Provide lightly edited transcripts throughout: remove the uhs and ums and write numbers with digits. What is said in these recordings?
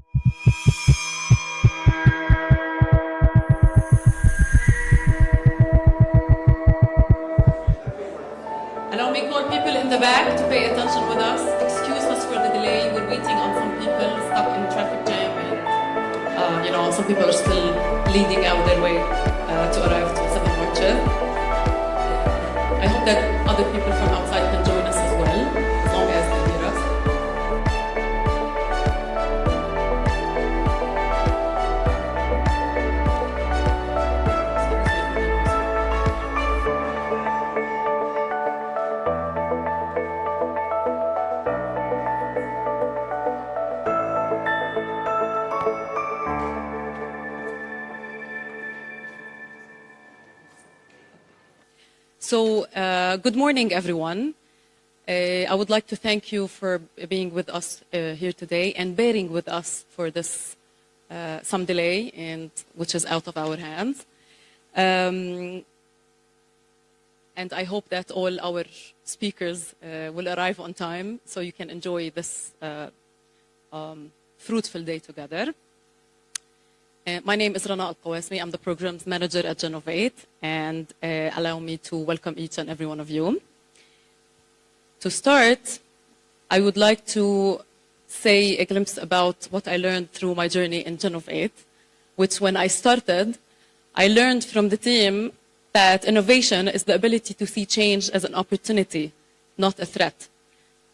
Allow me to call people in the back to pay attention with us. Excuse us for the delay. We're waiting on some people stuck in traffic jam, and some people are still bleeding out their way to arrive to 7 Orchard. I hope that other people from outside can join us as well, as long as they hear us. So, good morning, everyone. I would like to thank you for being with us here today and bearing with us for this some delay, and which is out of our hands. And I hope that all our speakers will arrive on time so you can enjoy this fruitful day together. My name is Rana Al-Qawasmi. I'm the Programs Manager at Genovate, and allow me to welcome each and every one of you. To start, I would like to say a glimpse about what I learned through my journey in Genovate, which when I started, I learned from the team that innovation is the ability to see change as an opportunity, not a threat.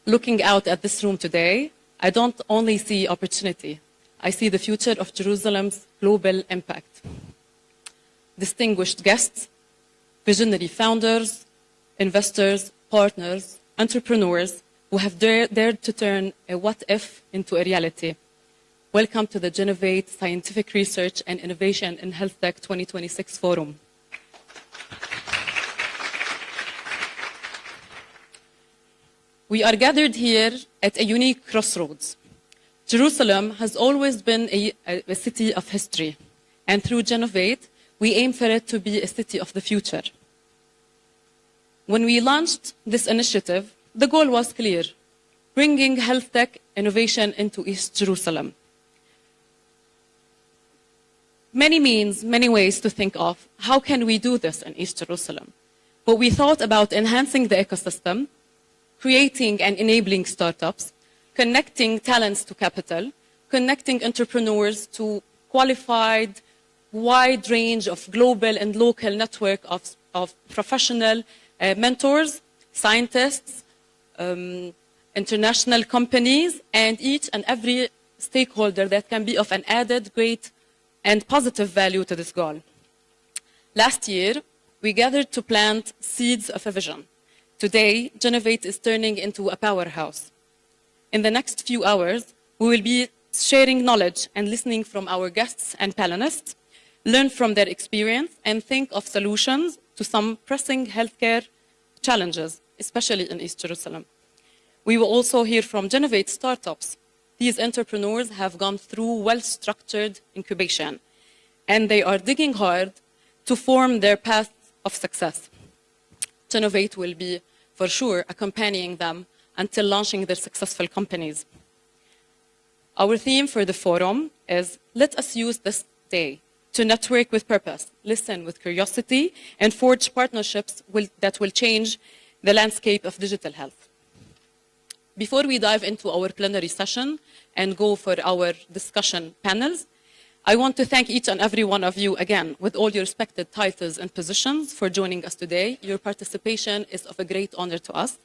Looking out at this room today, I don't only see opportunity. I see the future of Jerusalem's global impact. Distinguished guests, visionary founders, investors, partners, entrepreneurs who have dared to turn a what-if into a reality. Welcome to the Genovate Scientific Research and Innovation in Health Tech 2026 Forum. We are gathered here at a unique crossroads. Jerusalem has always been a city of history, and through Genovate, we aim for it to be a city of the future. When we launched this initiative, the goal was clear: bringing health tech innovation into East Jerusalem. Many means, many ways to think of how can we do this in East Jerusalem. But we thought about enhancing the ecosystem, creating and enabling startups, connecting talents to capital, connecting entrepreneurs to qualified, wide range of global and local network of professional mentors, scientists, international companies, and each and every stakeholder that can be of an added great and positive value to this goal. Last year, we gathered to plant seeds of a vision. Today, Genovate is turning into a powerhouse. In the next few hours, we will be sharing knowledge and listening from our guests and panelists, learn from their experience, and think of solutions to some pressing healthcare challenges, especially in East Jerusalem. We will also hear from Genovate startups. These entrepreneurs have gone through well-structured incubation, and they are digging hard to form their path of success. Genovate will be, for sure, accompanying them until launching their successful companies. Our theme for the forum is, let us use this day to network with purpose, listen with curiosity, and forge partnerships that will change the landscape of digital health. Before we dive into our plenary session and go for our discussion panels, I want to thank each and every one of you again, with all your respected titles and positions, for joining us today. Your participation is of a great honor to us.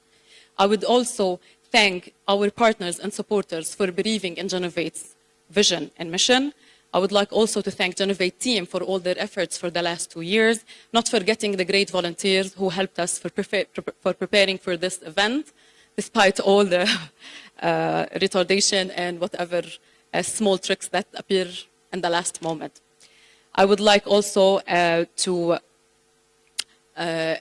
I would also thank our partners and supporters for believing in Genovate's vision and mission. I would like also to thank Genovate team for all their efforts for the last 2 years, not forgetting the great volunteers who helped us for preparing for this event, despite all the retardation and whatever small tricks that appear in the last moment. I would like also to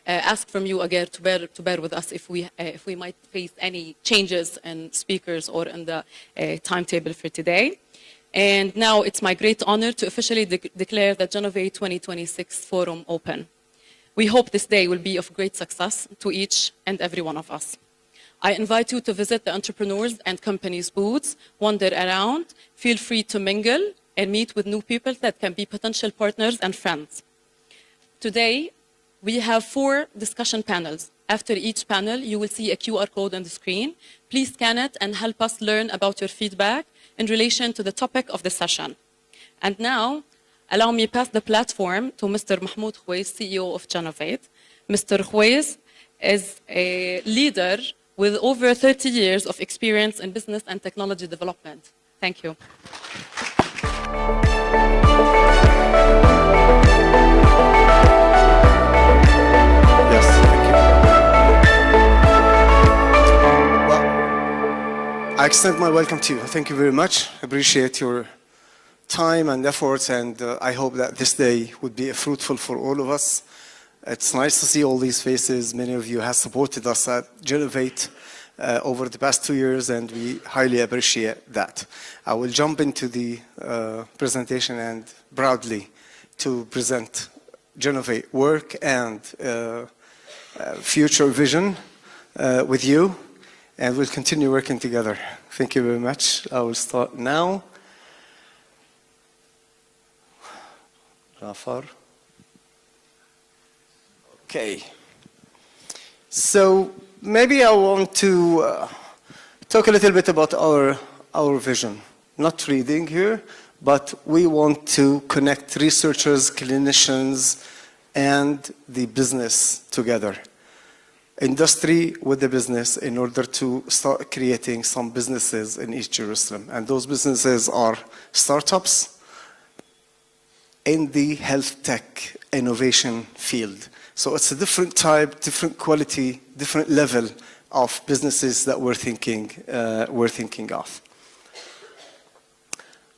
ask from you again to bear with us if we might face any changes in speakers or in the timetable for today. And now it's my great honor to officially declare the Genovate 2026 Forum open. We hope this day will be of great success to each and every one of us. I invite you to visit the entrepreneurs and companies' booths, wander around, feel free to mingle and meet with new people that can be potential partners and friends. Today, we have 4 discussion panels. After each panel, you will see a QR code on the screen. Please scan it and help us learn about your feedback in relation to the topic of the session. And now, allow me to pass the platform to Mr. Mahmoud Khwais, CEO of Genovate. Mr. Khwais is a leader with over 30 years of experience in business and technology development. Thank you. Yes, thank you. Well, I extend my welcome to you. Thank you very much. Appreciate your time and efforts, and I hope that this day would be fruitful for all of us. It's nice to see all these faces. Many of you have supported us at Genovate over the past 2 years, and we highly appreciate that. I will jump into the presentation and proudly to present Genovate work and future vision with you, and we'll continue working together. Thank you very much. I will start now. Rafar. Okay. So maybe I want to talk a little bit about our vision. Not reading here, but we want to connect researchers, clinicians, and the business together. Industry with the business in order to start creating some businesses in East Jerusalem. And those businesses are startups in the health tech innovation field. So it's a different type, different quality, different level of businesses that we're thinking of.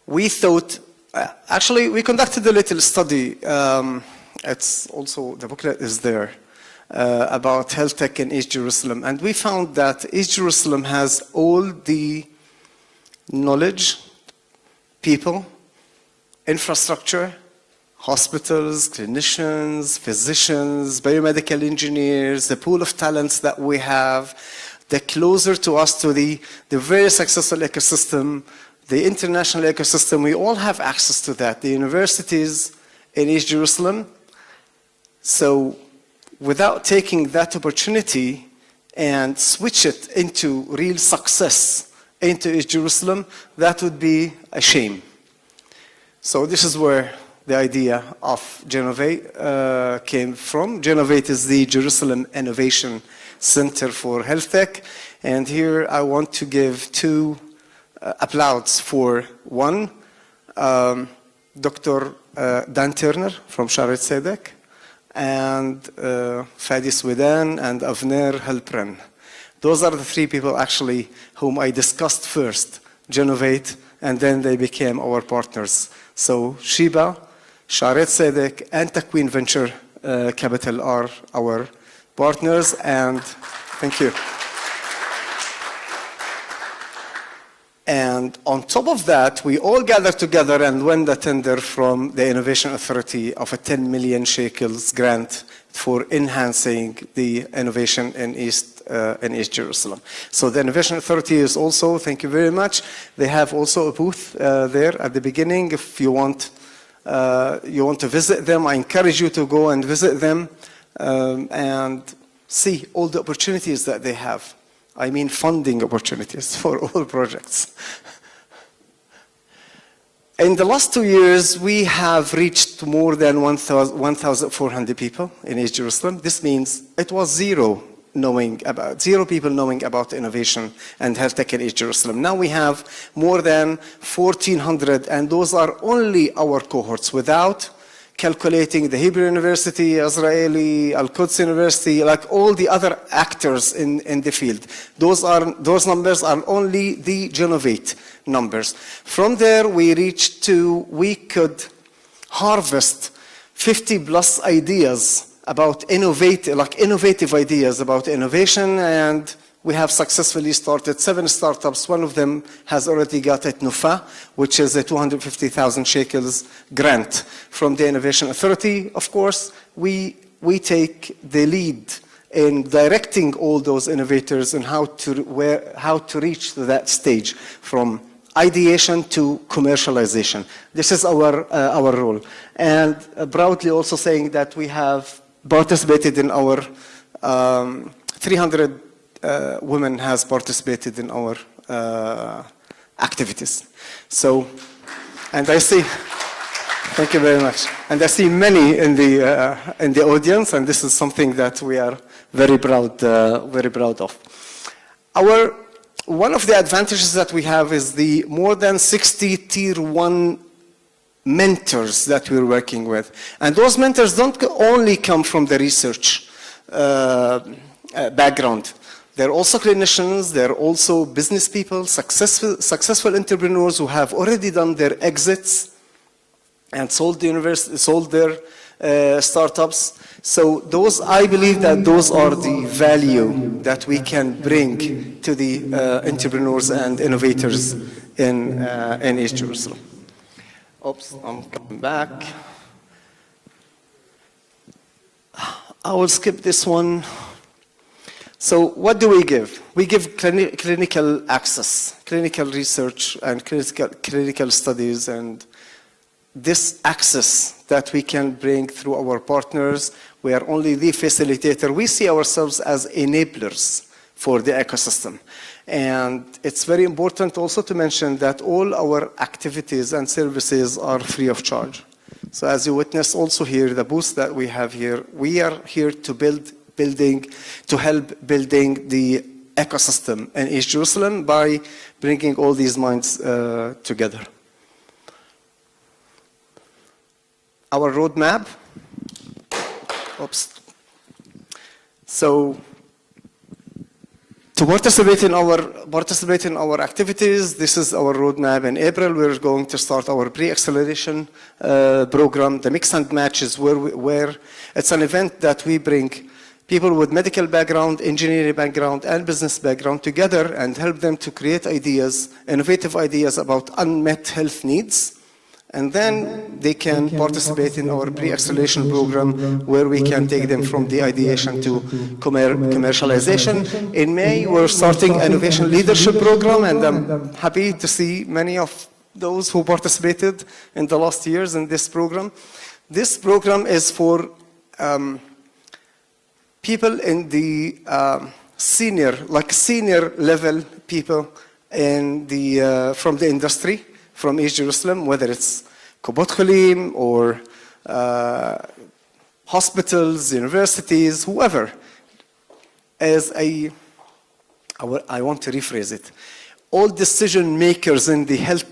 We thought, actually, we conducted a little study. It's also, the booklet is there, about health tech in East Jerusalem. And we found that East Jerusalem has all the knowledge, people, infrastructure, hospitals, clinicians, physicians, biomedical engineers, the pool of talents that we have, the closer to us to the very successful ecosystem, the international ecosystem, we all have access to that. The universities in East Jerusalem. So without taking that opportunity and switch it into real success into East Jerusalem, that would be a shame. So this is where the idea of Genovate came from. Genovate is the Jerusalem Innovation Center for Health Tech. And here I want to give 2 applauds for one, Dr. Dan Turner from Sharet Sedek, and Fadi Swedan and Avner Halpran. Those are the 3 people actually whom I discussed first, Genovate, and then they became our partners. So Sheba, Sharet Sedek, and Takwin Venture Capital are our partners, and thank you. And on top of that, we all gathered together and won the tender from the Innovation Authority of a 10 million shekels grant for enhancing the innovation in East Jerusalem. So the Innovation Authority is also, thank you very much, they have also a booth there at the beginning. If you want to visit them, I encourage you to go and visit them and see all the opportunities that they have. I mean funding opportunities for all projects. In the last 2 years, we have reached more than 1,400 people in East Jerusalem. This means it was zero people knowing about innovation and health tech in East Jerusalem. Now we have more than 1,400, and those are only our cohorts without calculating the Hebrew University, Israeli, Al-Quds University, like all the other actors in the field. Those numbers are only the Genovate numbers. From there, we could harvest 50 plus ideas about innovative ideas about innovation, and we have successfully started 7 startups. One of them has already got at Nufa, which is a 250,000 shekels grant from the Innovation Authority. Of course, we take the lead in directing all those innovators and how to reach that stage from ideation to commercialization. This is our role. And proudly also saying that we have participated in our 300 women has participated in our activities. So, and I see, thank you very much. And I see many in the audience, and this is something that we are very proud of. One of the advantages that we have is the more than 60 tier 1 mentors that we're working with. And those mentors don't only come from the research background. They're also clinicians, they're also business people, successful entrepreneurs who have already done their exits and sold their startups. So I believe that those are the value that we can bring to the entrepreneurs and innovators in East Jerusalem. Oops, I'm coming back. I will skip this one. So what do we give? We give clinical access, clinical research and clinical studies, and this access that we can bring through our partners. We are only the facilitator. We see ourselves as enablers for the ecosystem. And it's very important also to mention that all our activities and services are free of charge. So as you witness also here, the booth that we have here, we are here to help building the ecosystem in East Jerusalem by bringing all these minds together. Our roadmap. Oops. So to participate in our activities, this is our roadmap. In April, we're going to start our pre-acceleration program. The mix and match is where it's an event that we bring people with medical background, engineering background, and business background together and help them to create ideas, innovative ideas about unmet health needs. And then they can participate in our pre-acceleration program where we can take them from the ideation to commercialization. In May, we're starting innovation leadership program, and I'm happy to see many of those who participated in the last years in this program. This program is for people in the senior level people in from the industry, from East Jerusalem, whether it's Kubot Cholim or hospitals, universities, whoever. I want to rephrase it. All decision makers in the health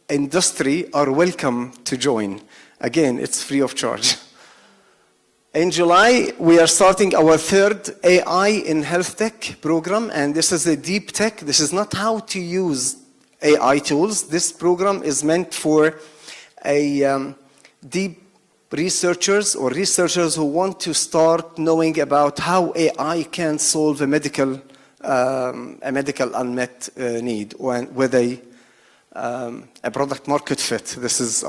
industry are welcome to join. Again, it's free of charge. In July, we are starting our third AI in health tech program, and this is a deep tech. This is not how to use AI tools. This program is meant for deep researchers or researchers who want to start knowing about how AI can solve a medical unmet need with a product market fit. This is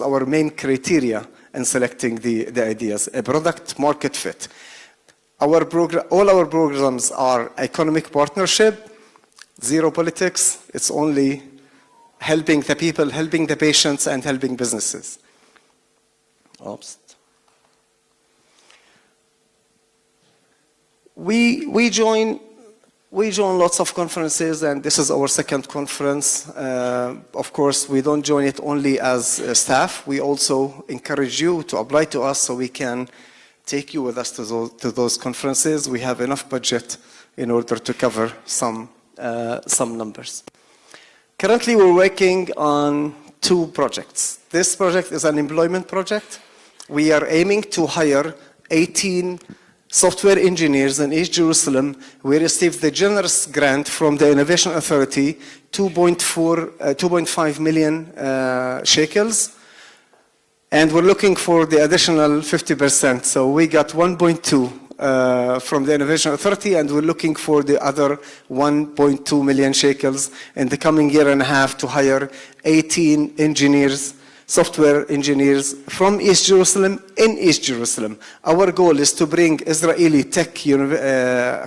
our main criteria in selecting the ideas, a product market fit. All our programs are economic partnership, zero politics. It's only helping the people, helping the patients, and helping businesses. Oops. We join lots of conferences, and this is our second conference. Of course, we don't join it only as staff. We also encourage you to apply to us so we can take you with us to those conferences. We have enough budget in order to cover some numbers. Currently, we're working on 2 projects. This project is an employment project. We are aiming to hire 18 software engineers in East Jerusalem. We received the generous grant from the Innovation Authority, 2.5 million shekels. And we're looking for the additional 50%. So we got 1.2 from the Innovation Authority, and we're looking for the other 1.2 million shekels in the coming year and a half to hire 18 engineers, software engineers from East Jerusalem in East Jerusalem. Our goal is to bring Israeli tech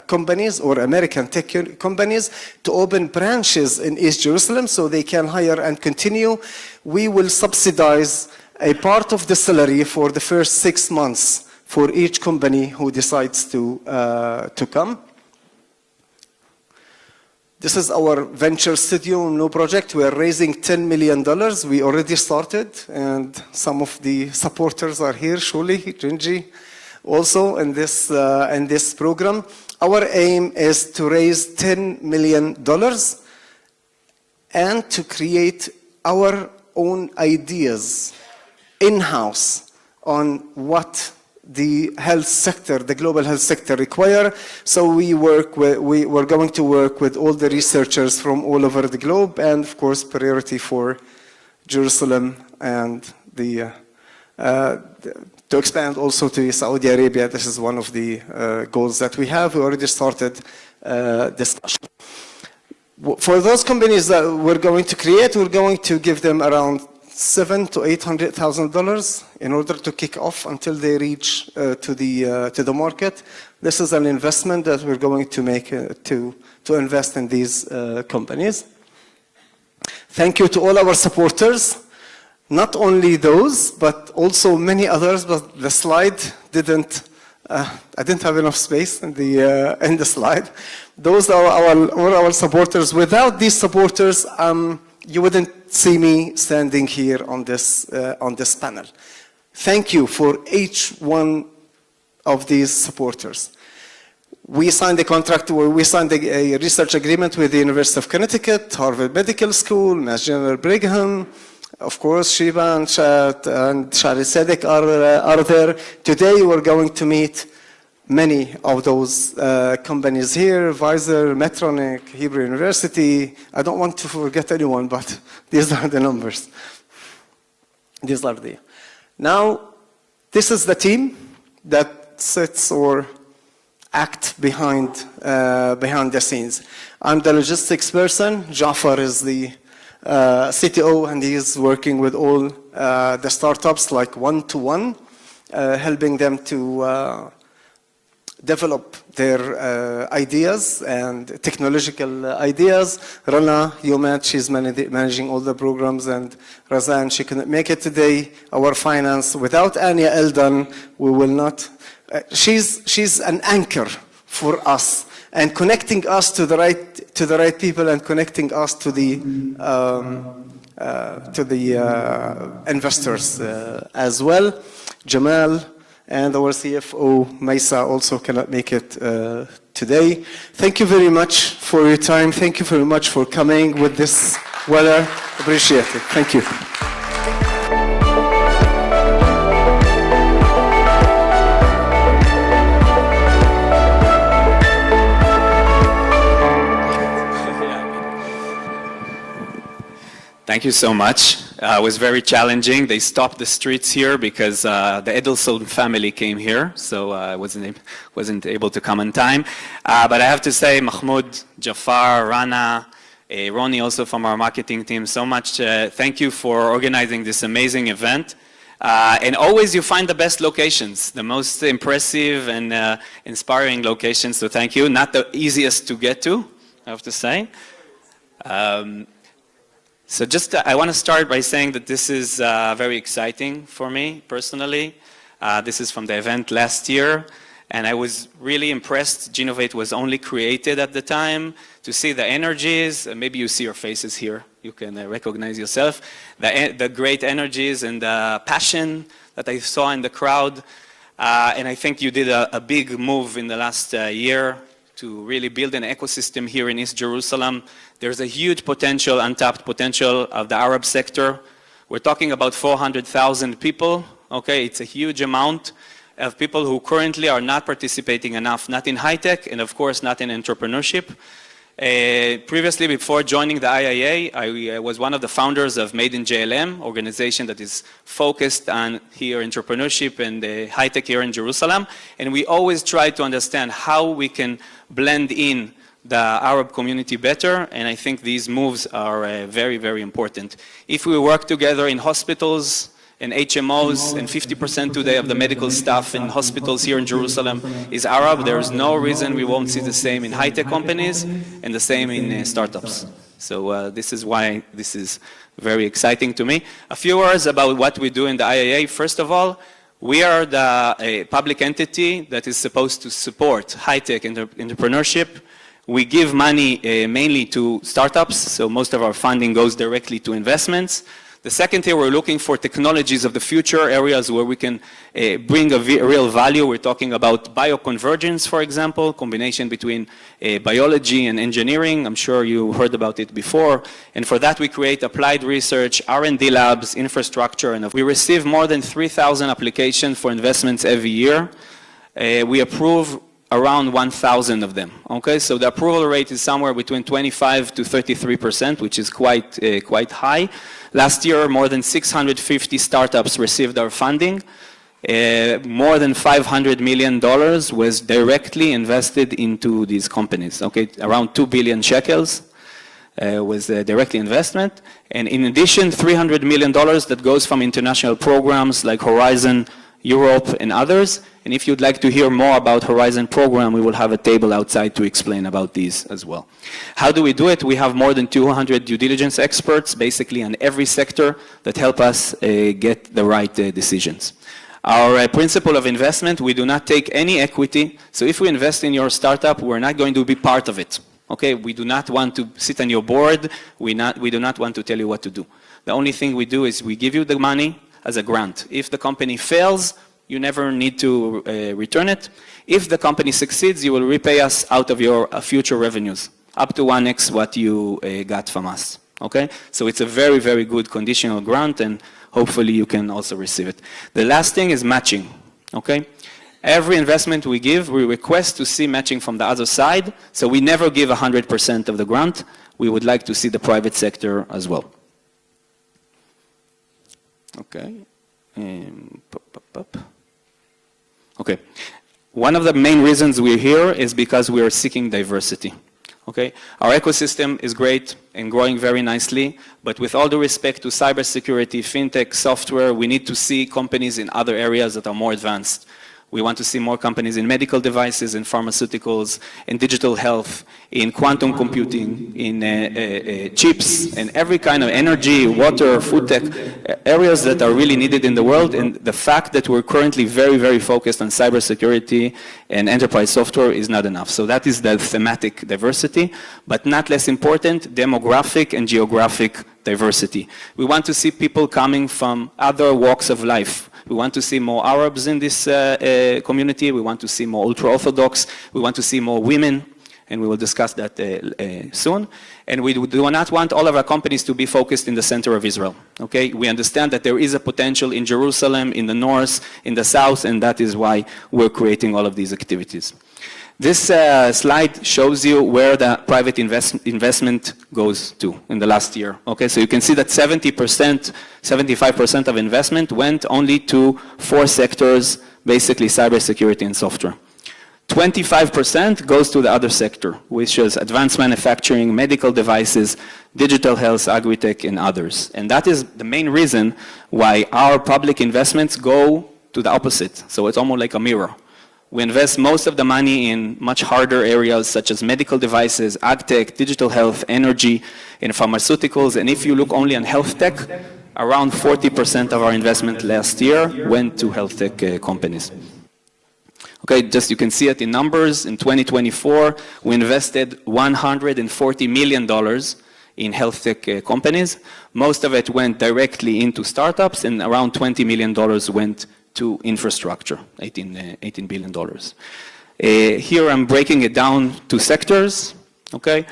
companies or American tech companies to open branches in East Jerusalem so they can hire and continue. We will subsidize a part of the salary for the first 6 months for each company who decides to come. This is our venture studio new project. We are raising $10 million. We already started, and some of the supporters are here, surely, Jinji, also in this program. Our aim is to raise $10 million and to create our own ideas in-house on what the health sector, the global health sector require. So we're going to work with all the researchers from all over the globe, and of course priority for Jerusalem and to expand also to Saudi Arabia. This is one of the goals that we have. We already started discussion. For those companies that we're going to create, we're going to give them around $700,000 to $800,000 in order to kick off until they reach to the market. This is an investment that we're going to make to invest in these companies. Thank you to all our supporters. Not only those, but also many others. But the slide didn't. I didn't have enough space in the slide. Those are all our supporters. Without these supporters, you wouldn't see me standing here on this panel. Thank you for each one of these supporters. We signed a contract, or we signed a research agreement with the University of Connecticut, Harvard Medical School, Mass General Brigham. Of course, Shiva and Shari Sedek are there. Today, we're going to meet many of those companies here, Pfizer, Medtronic, Hebrew University. I don't want to forget anyone, but these are the numbers. These are the. Now, this is the team that sits or act behind the scenes. I'm the logistics person. Jafar is the CTO, and he's working with all the startups like one-to-one, helping them to develop their ideas and technological ideas. Rana, you met, she's managing all the programs, and Razan, she couldn't make it today. Our finance, without Anya Eldan, we will not. She's an anchor for us and connecting us to the right people and connecting us to the investors as well. Jamal and our CFO, Maisa, also cannot make it today. Thank you very much for your time. Thank you very much for coming with this weather. Appreciate it. Thank you. Thank you so much. It was very challenging. They stopped the streets here because the Edelson family came here, so I wasn't able to come on time. But I have to say, Mahmoud, Jafar, Rana, Ronnie also from our marketing team, so much thank you for organizing this amazing event. And always you find the best locations, the most impressive and inspiring locations, so thank you. Not the easiest to get to, I have to say. So just, I want to start by saying that this is very exciting for me personally. This is from the event last year, and I was really impressed. Genovate was only created at the time to see the energies, and maybe you see your faces here. You can recognize yourself. The great energies and the passion that I saw in the crowd. And I think you did a big move in the last year to really build an ecosystem here in East Jerusalem. There's a huge potential, untapped potential of the Arab sector. We're talking about 400,000 people, okay? It's a huge amount of people who currently are not participating enough, not in high tech, and of course not in entrepreneurship. Previously, before joining the IIA, I was one of the founders of Made in JLM, organization that is focused on here entrepreneurship and high tech here in Jerusalem. And we always try to understand how we can blend in the Arab community better, and I think these moves are very, very important. If we work together in hospitals and HMOs, and 50% today of the medical staff in hospitals here in Jerusalem is Arab, there is no reason we won't see the same in high-tech companies and the same in startups. So this is why this is very exciting to me. A few words about what we do in the IAA. First of all, we are the public entity that is supposed to support high-tech entrepreneurship. We give money mainly to startups, so most of our funding goes directly to investments. The second here, we're looking for technologies of the future, areas where we can bring a real value. We're talking about bioconvergence, for example, combination between biology and engineering. I'm sure you heard about it before. And for that, we create applied research, R&D labs, infrastructure, and we receive more than 3,000 applications for investments every year. We approve around 1,000 of them. Okay, so the approval rate is somewhere between 25 to 33%, which is quite high. Last year, more than 650 startups received our funding. More than $500 million was directly invested into these companies. Okay, around 2 billion shekels was directly investment. And in addition, $300 million that goes from international programs like Horizon Europe and others. And if you'd like to hear more about Horizon program, we will have a table outside to explain about these as well. How do we do it? We have more than 200 due diligence experts, basically on every sector, that help us get the right decisions. Our principle of investment, we do not take any equity. So if we invest in your startup, we're not going to be part of it. Okay, we do not want to sit on your board. We do not want to tell you what to do. The only thing we do is we give you the money as a grant. If the company fails, you never need to return it. If the company succeeds, you will repay us out of your future revenues, up to 1x what you got from us. Okay? So it's a very, very good conditional grant, and hopefully you can also receive it. The last thing is matching. Okay? Every investment we give, we request to see matching from the other side, so we never give 100% of the grant. We would like to see the private sector as well. Okay. Okay. One of the main reasons we're here is because we are seeking diversity. Okay. Our ecosystem is great and growing very nicely, but with all due respect to cybersecurity, fintech, software, we need to see companies in other areas that are more advanced. We want to see more companies in medical devices, in pharmaceuticals, in digital health, in quantum computing, in chips, and every kind of energy, water, food tech, areas that are really needed in the world. And the fact that we're currently very, very focused on cybersecurity and enterprise software is not enough. So that is the thematic diversity, but not less important, demographic and geographic diversity. We want to see people coming from other walks of life. We want to see more Arabs in this community. We want to see more ultra-Orthodox. We want to see more women, and we will discuss that soon. And we do not want all of our companies to be focused in the center of Israel. Okay? We understand that there is a potential in Jerusalem, in the north, in the south, and that is why we're creating all of these activities. This slide shows you where the private investment goes to in the last year. Okay, so you can see that 70%, 75% of investment went only to 4 sectors, basically cybersecurity and software. 25% goes to the other sector, which is advanced manufacturing, medical devices, digital health, agri-tech, and others. And that is the main reason why our public investments go to the opposite. So it's almost like a mirror. We invest most of the money in much harder areas such as medical devices, ag tech, digital health, energy, and pharmaceuticals. And if you look only on health tech, around 40% of our investment last year went to health tech companies. Okay, just you can see it in numbers. In 2024, we invested $140 million in health tech companies. Most of it went directly into startups, and around $20 million went to infrastructure, $18 billion. Here I'm breaking it down to sectors, okay?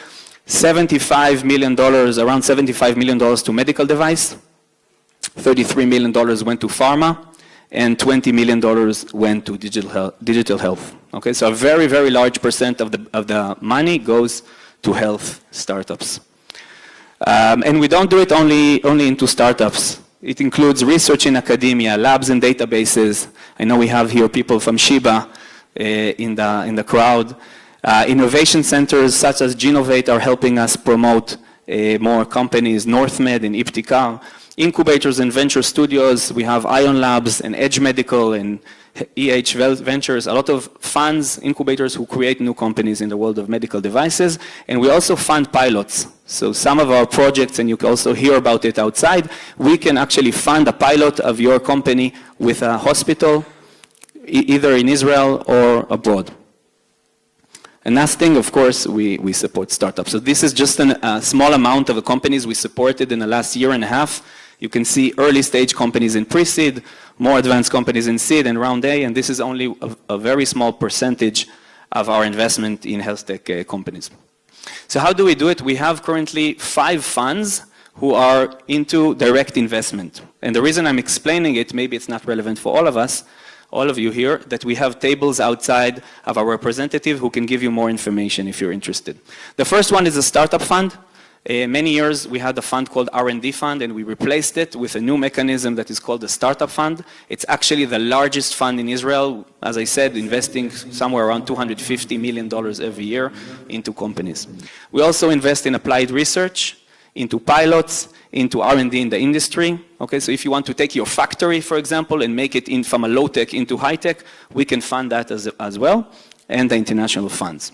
$75 million, around $75 million to medical device, $33 million went to pharma, and $20 million went to digital health. Okay, so a very, very large percent of the money goes to health startups. And we don't do it only into startups. It includes research in academia, labs and databases. I know we have here people from Sheba in the crowd. Innovation centers such as Genovate are helping us promote more companies, NorthMed and Iptikar. Incubators and venture studios, we have Ion Labs and Edge Medical and EH Ventures, a lot of funds, incubators who create new companies in the world of medical devices. And we also fund pilots. So some of our projects, and you can also hear about it outside, we can actually fund a pilot of your company with a hospital, either in Israel or abroad. And last thing, of course, we support startups. So this is just a small amount of the companies we supported in the last year and a half. You can see early stage companies in pre-seed, more advanced companies in seed and round A, and this is only a very small percentage of our investment in health tech companies. So how do we do it? We have currently 5 funds who are into direct investment. And the reason I'm explaining it, maybe it's not relevant for all of us, all of you here, that we have tables outside of our representative who can give you more information if you're interested. The first one is a startup fund. Many years we had a fund called R&D fund, and we replaced it with a new mechanism that is called the startup fund. It's actually the largest fund in Israel, as I said, investing somewhere around $250 million every year into companies. We also invest in applied research, into pilots, into R&D in the industry. Okay, so if you want to take your factory, for example, and make it from a low-tech into high-tech, we can fund that as well, and the international funds.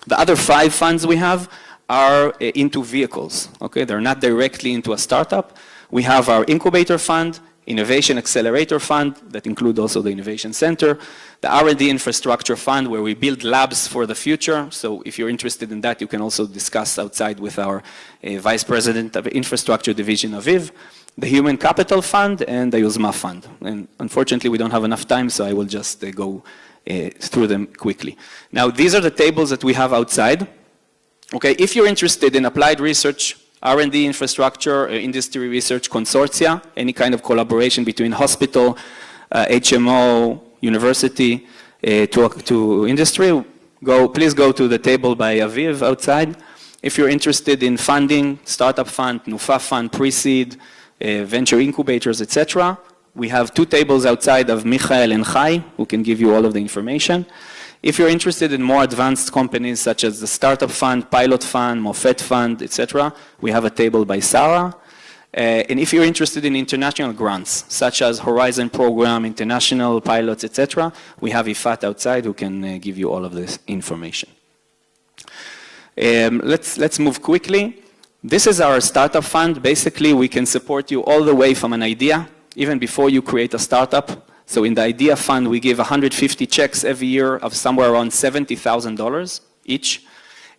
The other 5 funds we have are into vehicles. Okay, they're not directly into a startup. We have our incubator fund, innovation accelerator fund, that include also the innovation center, the R&D infrastructure fund, where we build labs for the future. So if you're interested in that, you can also discuss outside with our vice president of infrastructure division, Aviv, the human capital fund, and the Yuzma fund. And unfortunately, we don't have enough time, so I will just go through them quickly. Now, these are the tables that we have outside. Okay, if you're interested in applied research, R&D infrastructure, industry research consortia, any kind of collaboration between hospital, HMO, university to industry, please go to the table by Aviv outside. If you're interested in funding, startup fund, Nufa fund, pre-seed, venture incubators, etc., we have 2 tables outside of Michael and Chai, who can give you all of the information. If you're interested in more advanced companies such as the Startup Fund, Pilot Fund, Mofet Fund, etc., we have a table by Sarah. And if you're interested in international grants, such as Horizon Program, international pilots, etc., we have Ifat outside who can give you all of this information. Let's move quickly. This is our startup fund. Basically, we can support you all the way from an idea, even before you create a startup. So in the idea fund, we give 150 checks every year of somewhere around $70,000 each,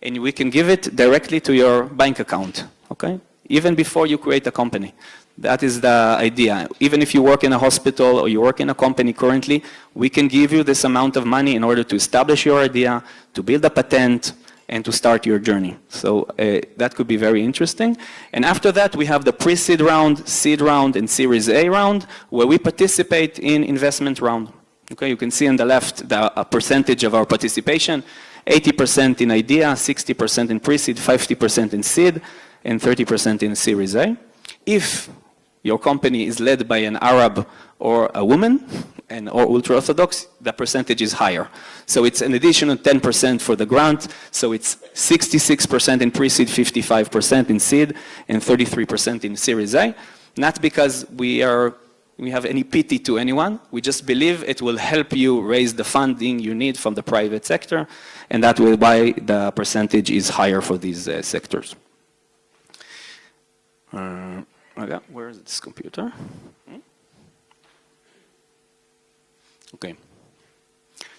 and we can give it directly to your bank account, okay? Even before you create a company. That is the idea. Even if you work in a hospital or you work in a company currently, we can give you this amount of money in order to establish your idea, to build a patent, and to start your journey. So that could be very interesting. And after that, we have the pre-seed round, seed round, and Series A round, where we participate in investment round. Okay, you can see on the left the percentage of our participation, 80% in idea, 60% in pre-seed, 50% in seed, and 30% in Series A. If your company is led by an Arab or a woman, or ultra-Orthodox, the percentage is higher. So it's an additional 10% for the grant, so it's 66% in pre-seed, 55% in seed, and 33% in Series A. Not because we have any pity to anyone, we just believe it will help you raise the funding you need from the private sector, and that will why the percentage is higher for these sectors. Okay, where is this computer? Okay.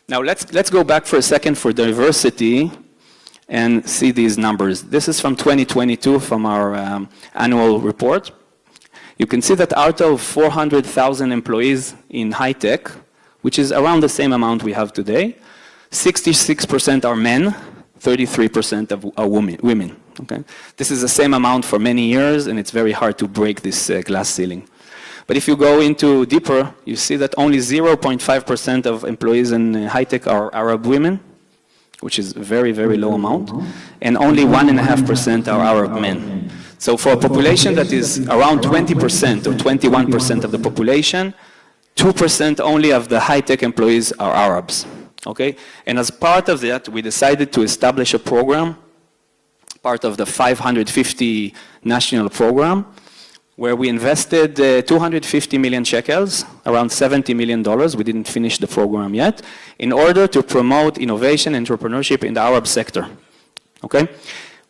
Now let's go back for a second for diversity and see these numbers. This is from 2022 from our annual report. You can see that out of 400,000 employees in high tech, which is around the same amount we have today, 66% are men, 33% are women. Okay? This is the same amount for many years, and it's very hard to break this glass ceiling. But if you go into deeper, you see that only 0.5% of employees in high-tech are Arab women, which is a very, very low amount, and only 1.5% are Arab men. So for a population that is around 20% or 21% of the population, 2% only of the high-tech employees are Arabs. Okay? And as part of that, we decided to establish a program, part of the 550 national program, where we invested 250 million shekels, around $70 million, we didn't finish the program yet, in order to promote innovation and entrepreneurship in the Arab sector. Okay?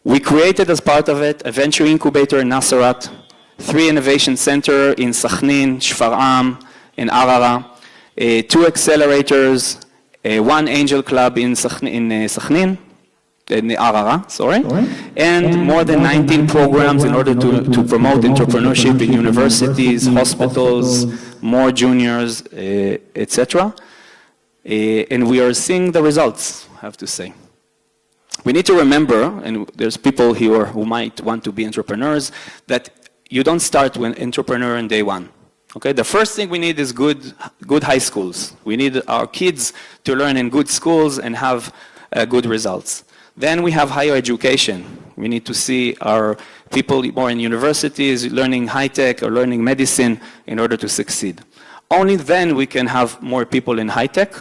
We created as part of it a venture incubator in Nasserat, 3 innovation centers in Sakhnin, Shfar'am, and Arara, 2 accelerators, 1 angel club in Sakhnin, in Arara, sorry, and more than 19 programs in order to promote entrepreneurship in universities, hospitals, more juniors, etc. And we are seeing the results, I have to say. We need to remember, and there's people here who might want to be entrepreneurs, that you don't start with entrepreneur on day one. Okay, the first thing we need is good high schools. We need our kids to learn in good schools and have good results. Then we have higher education. We need to see our people more in universities learning high-tech or learning medicine in order to succeed. Only then we can have more people in high-tech.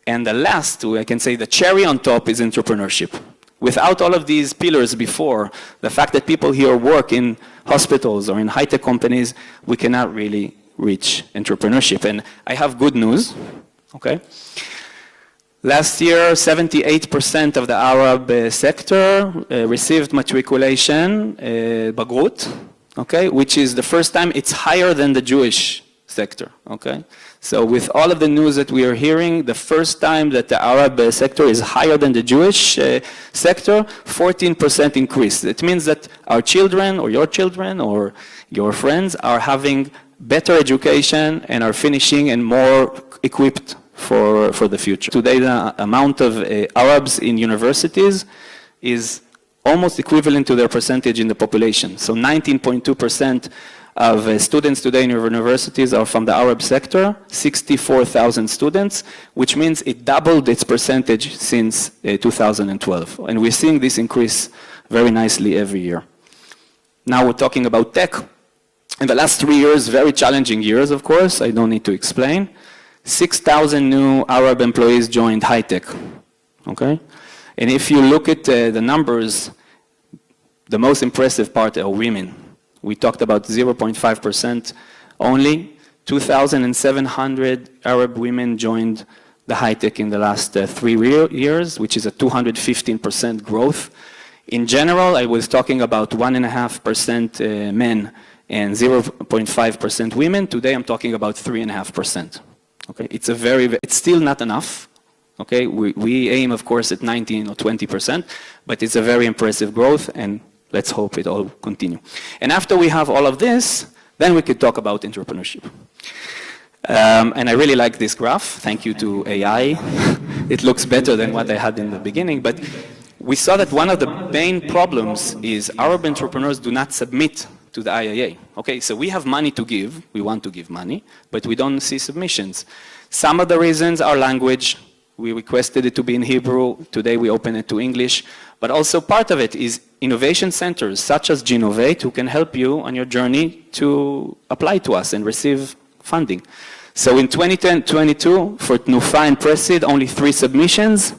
And the last, I can say the cherry on top, is entrepreneurship. Without all of these pillars before, the fact that people here work in hospitals or in high-tech companies, we cannot really reach entrepreneurship. And I have good news, okay? Last year, 78% of the Arab sector received matriculation, Bagrut, okay, which is the first time it's higher than the Jewish sector, okay? So with all of the news that we are hearing, the first time that the Arab sector is higher than the Jewish sector, 14% increase. It means that our children or your friends are having better education and are finishing and more equipped for the future. Today, the amount of Arabs in universities is almost equivalent to their percentage in the population. So 19.2% of students today in universities are from the Arab sector, 64,000 students, which means it doubled its percentage since 2012. And we're seeing this increase very nicely every year. Now we're talking about tech. In the last 3 years, very challenging years, of course, I don't need to explain. 6,000 new Arab employees joined high-tech, okay? And if you look at the numbers, the most impressive part are women. We talked about 0.5% only. 2,700 Arab women joined the high-tech in the last 3 years, which is a 215% growth. In general, I was talking about 1.5% men and 0.5% women. Today, I'm talking about 3.5%. Okay, it's still not enough. Okay, we aim, of course, at 19 or 20%, but it's a very impressive growth, and let's hope it all continue. And after we have all of this, then we could talk about entrepreneurship. And I really like this graph. Thank you to AI. It looks better than what I had in the beginning, but we saw that one of the main problems is Arab entrepreneurs do not submit to the IIA. Okay, so we have money to give, we want to give money, but we don't see submissions. Some of the reasons are language. We requested it to be in Hebrew. Today we open it to English. But also part of it is innovation centers, such as Genovate, who can help you on your journey to apply to us and receive funding. So in 2022, for Tnufa and Presid, only 3 submissions.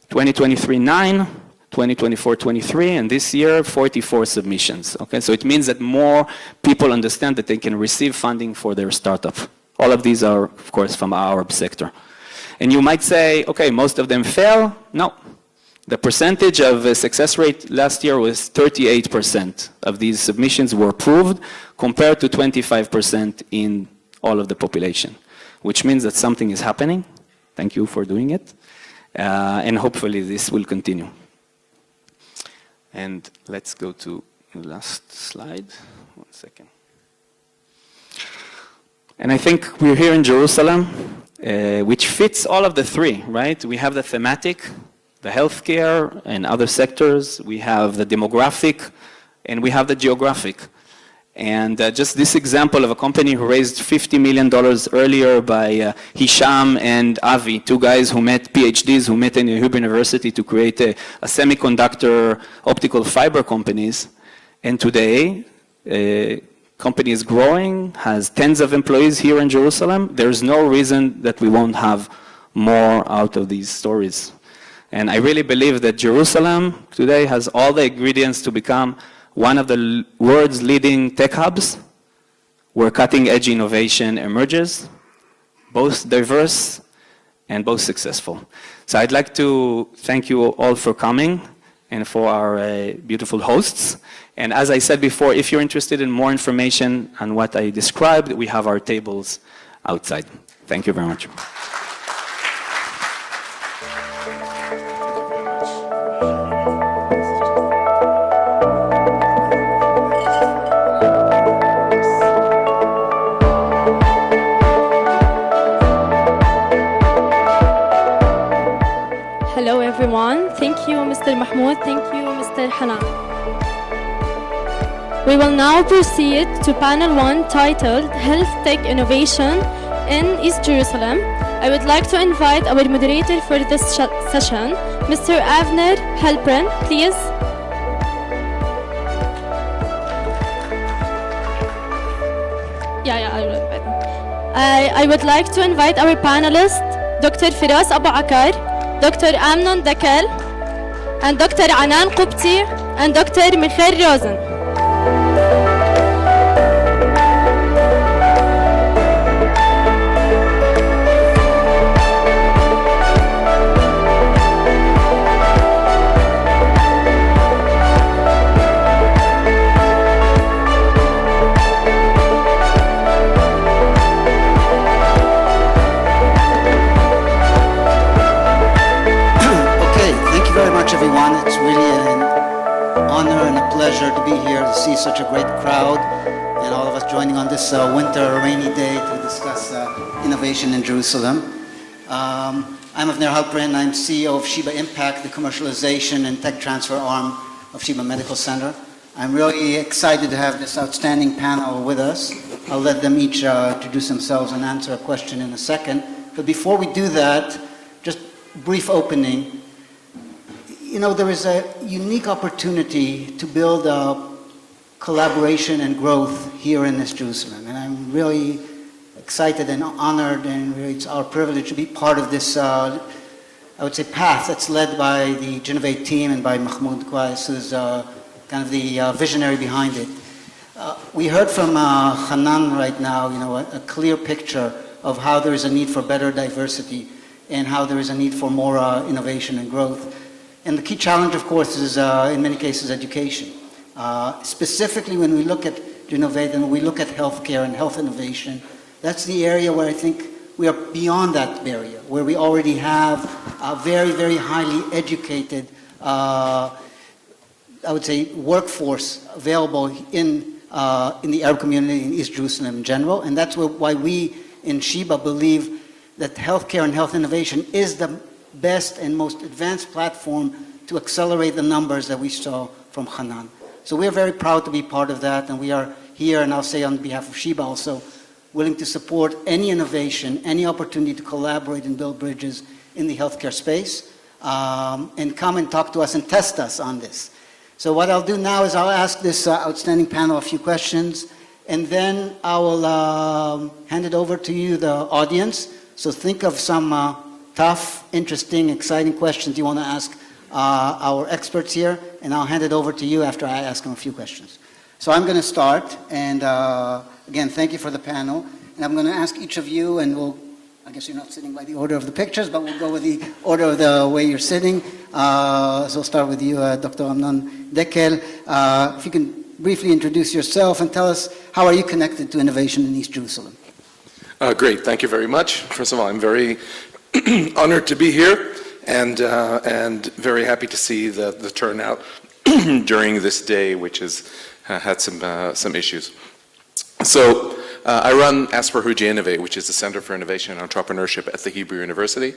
2023, 9. 2024, 23, and this year, 44 submissions. Okay, so it means that more people understand that they can receive funding for their startup. All of these are, of course, from our Arab sector. And you might say, okay, most of them fail. No. The percentage of success rate last year was 38% of these submissions were approved, compared to 25% in all of the population, which means that something is happening. Thank you for doing it. And hopefully this will continue. And let's go to the last slide. 1 second. And I think we're here in Jerusalem, which fits all of the 3, right? We have the thematic, the healthcare and other sectors. We have the demographic, and we have the geographic. And just this example of a company who raised $50 million earlier by Hisham and Avi, 2 guys who met, PhDs, who met in Hebrew University to create a semiconductor optical fiber companies. And today, company is growing, has tens of employees here in Jerusalem. There's no reason that we won't have more out of these stories. And I really believe that Jerusalem today has all the ingredients to become one of the world's leading tech hubs, where cutting-edge innovation emerges, both diverse and both successful. So I'd like to thank you all for coming and for our beautiful hosts. And as I said before, if you're interested in more information on what I described, we have our tables outside. Thank you very much. Hello everyone. Thank you Mr. Mahmoud. Thank you Mr. Hanan. We will now proceed to panel 1 titled Health Tech Innovation in East Jerusalem. I would like to invite our moderator for this session, Mr. Avner Halpern, please. I would like to invite our panelists, Dr. Firas Abu Akar, Dr. Amnon Dekel, and Dr. Anan Qubti, and Dr. Michael Rosen. Everyone, it's really an honor and a pleasure to be here to see such a great crowd and all of us joining on this winter rainy day to discuss innovation in Jerusalem. I'm Avner Halpern. I'm CEO of Sheba Impact, the commercialization and tech transfer arm of Sheba Medical Center. I'm really excited to have this outstanding panel with us. I'll let them each introduce themselves and answer a question in a second. But before we do that, just brief opening. You know, there is a unique opportunity to build a collaboration and growth here in this Jerusalem. And I'm really excited and honored, and really it's our privilege to be part of this, I would say, path that's led by the Genovate team and by Mahmoud Quais, who's kind of the visionary behind it. We heard from Hanan right now, you know, a clear picture of how there is a need for better diversity and how there is a need for more innovation and growth. And the key challenge, of course, is in many cases education. Specifically when we look at Genovate and we look at healthcare and health innovation, that's the area where I think we are beyond that barrier, where we already have a very, very highly educated, I would say, workforce available in the Arab community in East Jerusalem in general. And that's why we in Sheba believe that healthcare and health innovation is the best and most advanced platform to accelerate the numbers that we saw from Hanan. So we're very proud to be part of that, and we are here, and I'll say on behalf of Sheba also, willing to support any innovation, any opportunity to collaborate and build bridges in the healthcare space, and come and talk to us and test us on this. So what I'll do now is I'll ask this outstanding panel a few questions, and then I will hand it over to you, the audience. So think of some tough, interesting, exciting questions you want to ask our experts here, and I'll hand it over to you after I ask them a few questions. So I'm going to start, and again, thank you for the panel, and I'm going to ask each of you, and I guess you're not sitting by the order of the pictures, but we'll go with the order of the way you're sitting. So we'll start with you, Dr. Amnon Dekel. If you can briefly introduce yourself and tell us, how are you connected to innovation in East Jerusalem? Great, thank you very much. First of all, I'm very honored to be here and very happy to see the turnout during this day, which has had some issues. So I run Asperhuji Innovate, which is the Center for Innovation and Entrepreneurship at the Hebrew University.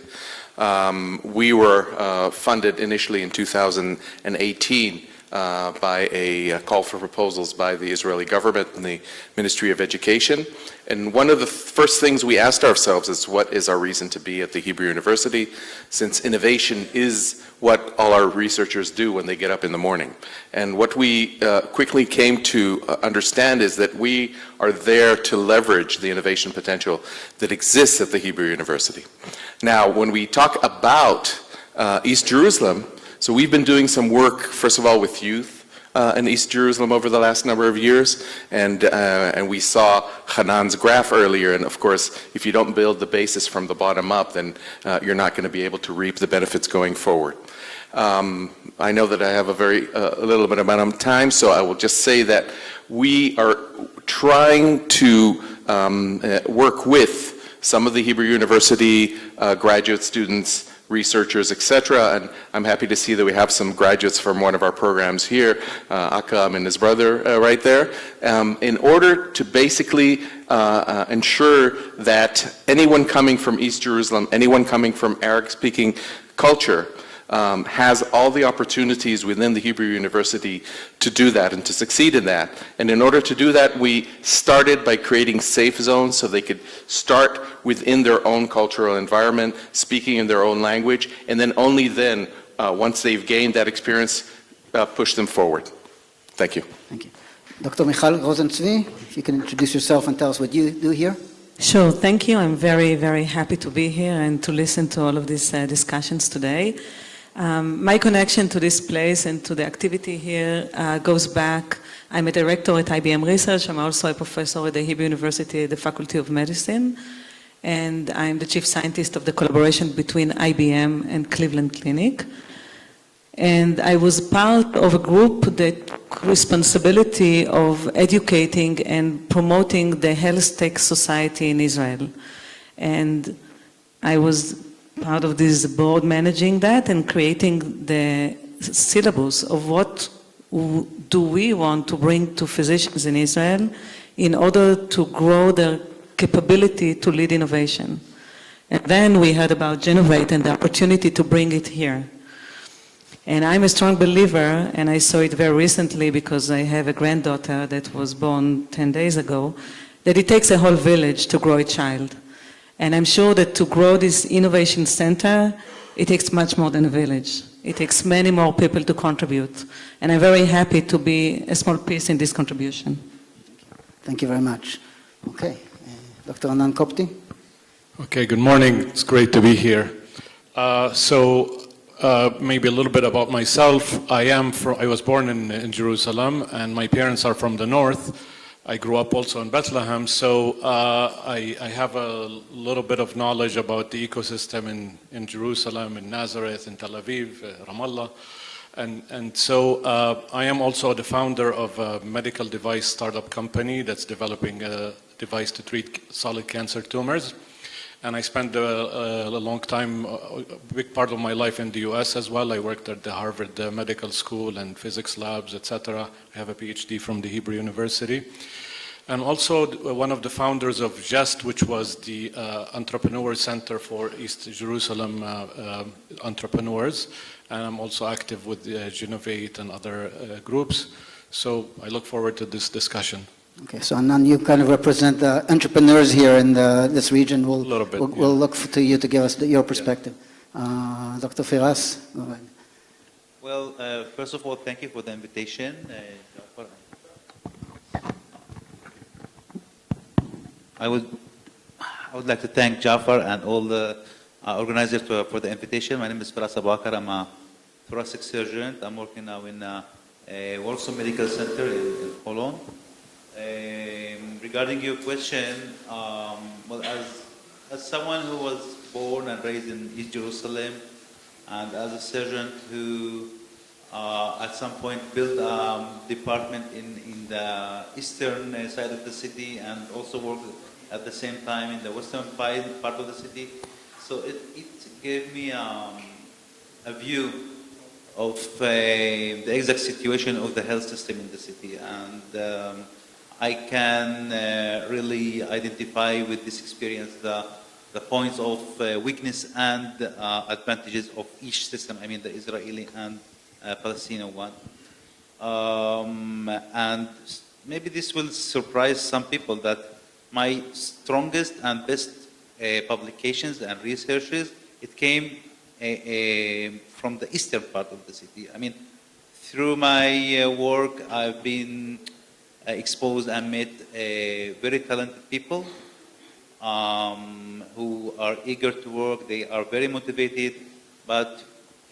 We were funded initially in 2018 by a call for proposals by the Israeli government and the Ministry of Education. And one of the first things we asked ourselves is, what is our reason to be at the Hebrew University, since innovation is what all our researchers do when they get up in the morning. And what we quickly came to understand is that we are there to leverage the innovation potential that exists at the Hebrew University. Now, when we talk about East Jerusalem, so we've been doing some work, first of all, with youth in East Jerusalem over the last number of years, and we saw Hanan's graph earlier, and of course, if you don't build the basis from the bottom up, then you're not going to be able to reap the benefits going forward. I know that I have a little bit amount of time, so I will just say that we are trying to work with some of the Hebrew University graduate students, researchers, etc. And I'm happy to see that we have some graduates from one of our programs here, Akram and his brother right there, in order to basically ensure that anyone coming from East Jerusalem, anyone coming from Arabic-speaking culture, has all the opportunities within the Hebrew University to do that and to succeed in that. And in order to do that, we started by creating safe zones so they could start within their own cultural environment, speaking in their own language, and then only then, once they've gained that experience, push them forward. Thank you. Thank you. Dr. Michal Rosentzvi, if you can introduce yourself and tell us what you do here. Sure, thank you. I'm very, very happy to be here and to listen to all of these discussions today. My connection to this place and to the activity here goes back. I'm a director at IBM Research. I'm also a professor at the Hebrew University, the Faculty of Medicine. And I'm the chief scientist of the collaboration between IBM and Cleveland Clinic. And I was part of a group that took responsibility of educating and promoting the health tech society in Israel. And I was part of this board managing that and creating the syllabus of what do we want to bring to physicians in Israel in order to grow their capability to lead innovation. And then we heard about Genovate and the opportunity to bring it here. And I'm a strong believer, and I saw it very recently because I have a granddaughter that was born 10 days ago, that it takes a whole village to grow a child. And I'm sure that to grow this innovation center, it takes much more than a village. It takes many more people to contribute. And I'm very happy to be a small piece in this contribution. Thank you very much. Okay, Dr. Anan Kopti. Okay, good morning. It's great to be here. Maybe a little bit about myself. I was born in Jerusalem, and my parents are from the north. I grew up also in Bethlehem, so I have a little bit of knowledge about the ecosystem in Jerusalem, in Nazareth, in Tel Aviv, Ramallah. And so I am also the founder of a medical device startup company that's developing a device to treat solid cancer tumors. And I spent a long time, a big part of my life in the US as well. I worked at the Harvard Medical School and physics labs, etc. I have a PhD from the Hebrew University. And also one of the founders of JEST, which was the Entrepreneur Center for East Jerusalem entrepreneurs. And I'm also active with Genovate and other groups. So I look forward to this discussion. Okay, so Anan, you kind of represent the entrepreneurs here in this region. We'll look to you to give us your perspective. Yeah. Dr. Firas, go ahead. Well, first of all, thank you for the invitation. I would like to thank Jafar and all the organizers for the invitation. My name is Firas Abakar. I'm a thoracic surgeon. I'm working now in Warsaw Medical Center in Holland. Regarding your question, well, as someone who was born and raised in East Jerusalem, and as a surgeon who at some point built a department in the eastern side of the city and also worked at the same time in the western part of the city, so it gave me a view of the exact situation of the health system in the city, and I can really identify with this experience the points of weakness and advantages of each system, I mean the Israeli and Palestinian one. And maybe this will surprise some people that my strongest and best publications and researches, it came from the eastern part of the city. I mean, through my work, I've been exposed and met very talented people who are eager to work. They are very motivated, but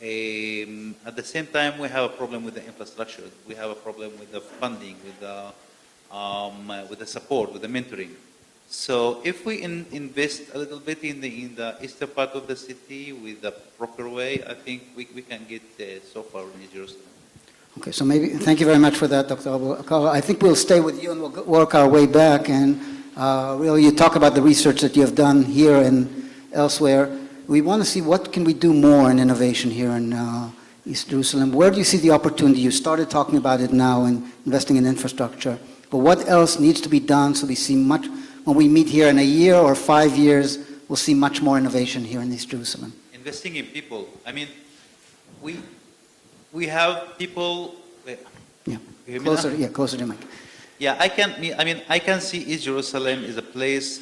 at the same time, we have a problem with the infrastructure. We have a problem with the funding, with the support, with the mentoring. So if we invest a little bit in the eastern part of the city with the proper way, I think we can get so far in Jerusalem. Okay, so maybe, thank you very much for that, Dr. Abu Akara. I think we'll stay with you and we'll work our way back and really you talk about the research that you have done here and elsewhere. We want to see what can we do more in innovation here in East Jerusalem. Where do you see the opportunity? You started talking about it now and investing in infrastructure, but what else needs to be done so we see much, when we meet here in a year or 5 years, we'll see much more innovation here in East Jerusalem? Investing in people. I mean, we have people. Yeah, closer to the mic. Yeah, I can see East Jerusalem is a place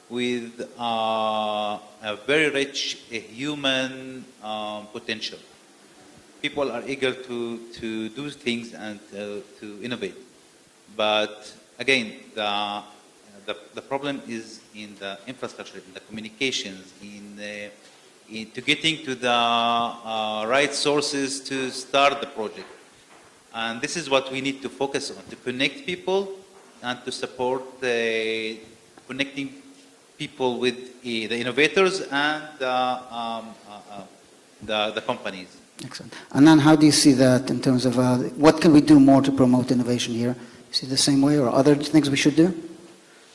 with a very rich human potential. People are eager to do things and to innovate. But again, the problem is in the infrastructure, in the communications, to getting to the right sources to start the project. And this is what we need to focus on, to connect people and to support connecting people with the innovators and the companies. Excellent. Anand, how do you see that in terms of what can we do more to promote innovation here? You see the same way or other things we should do?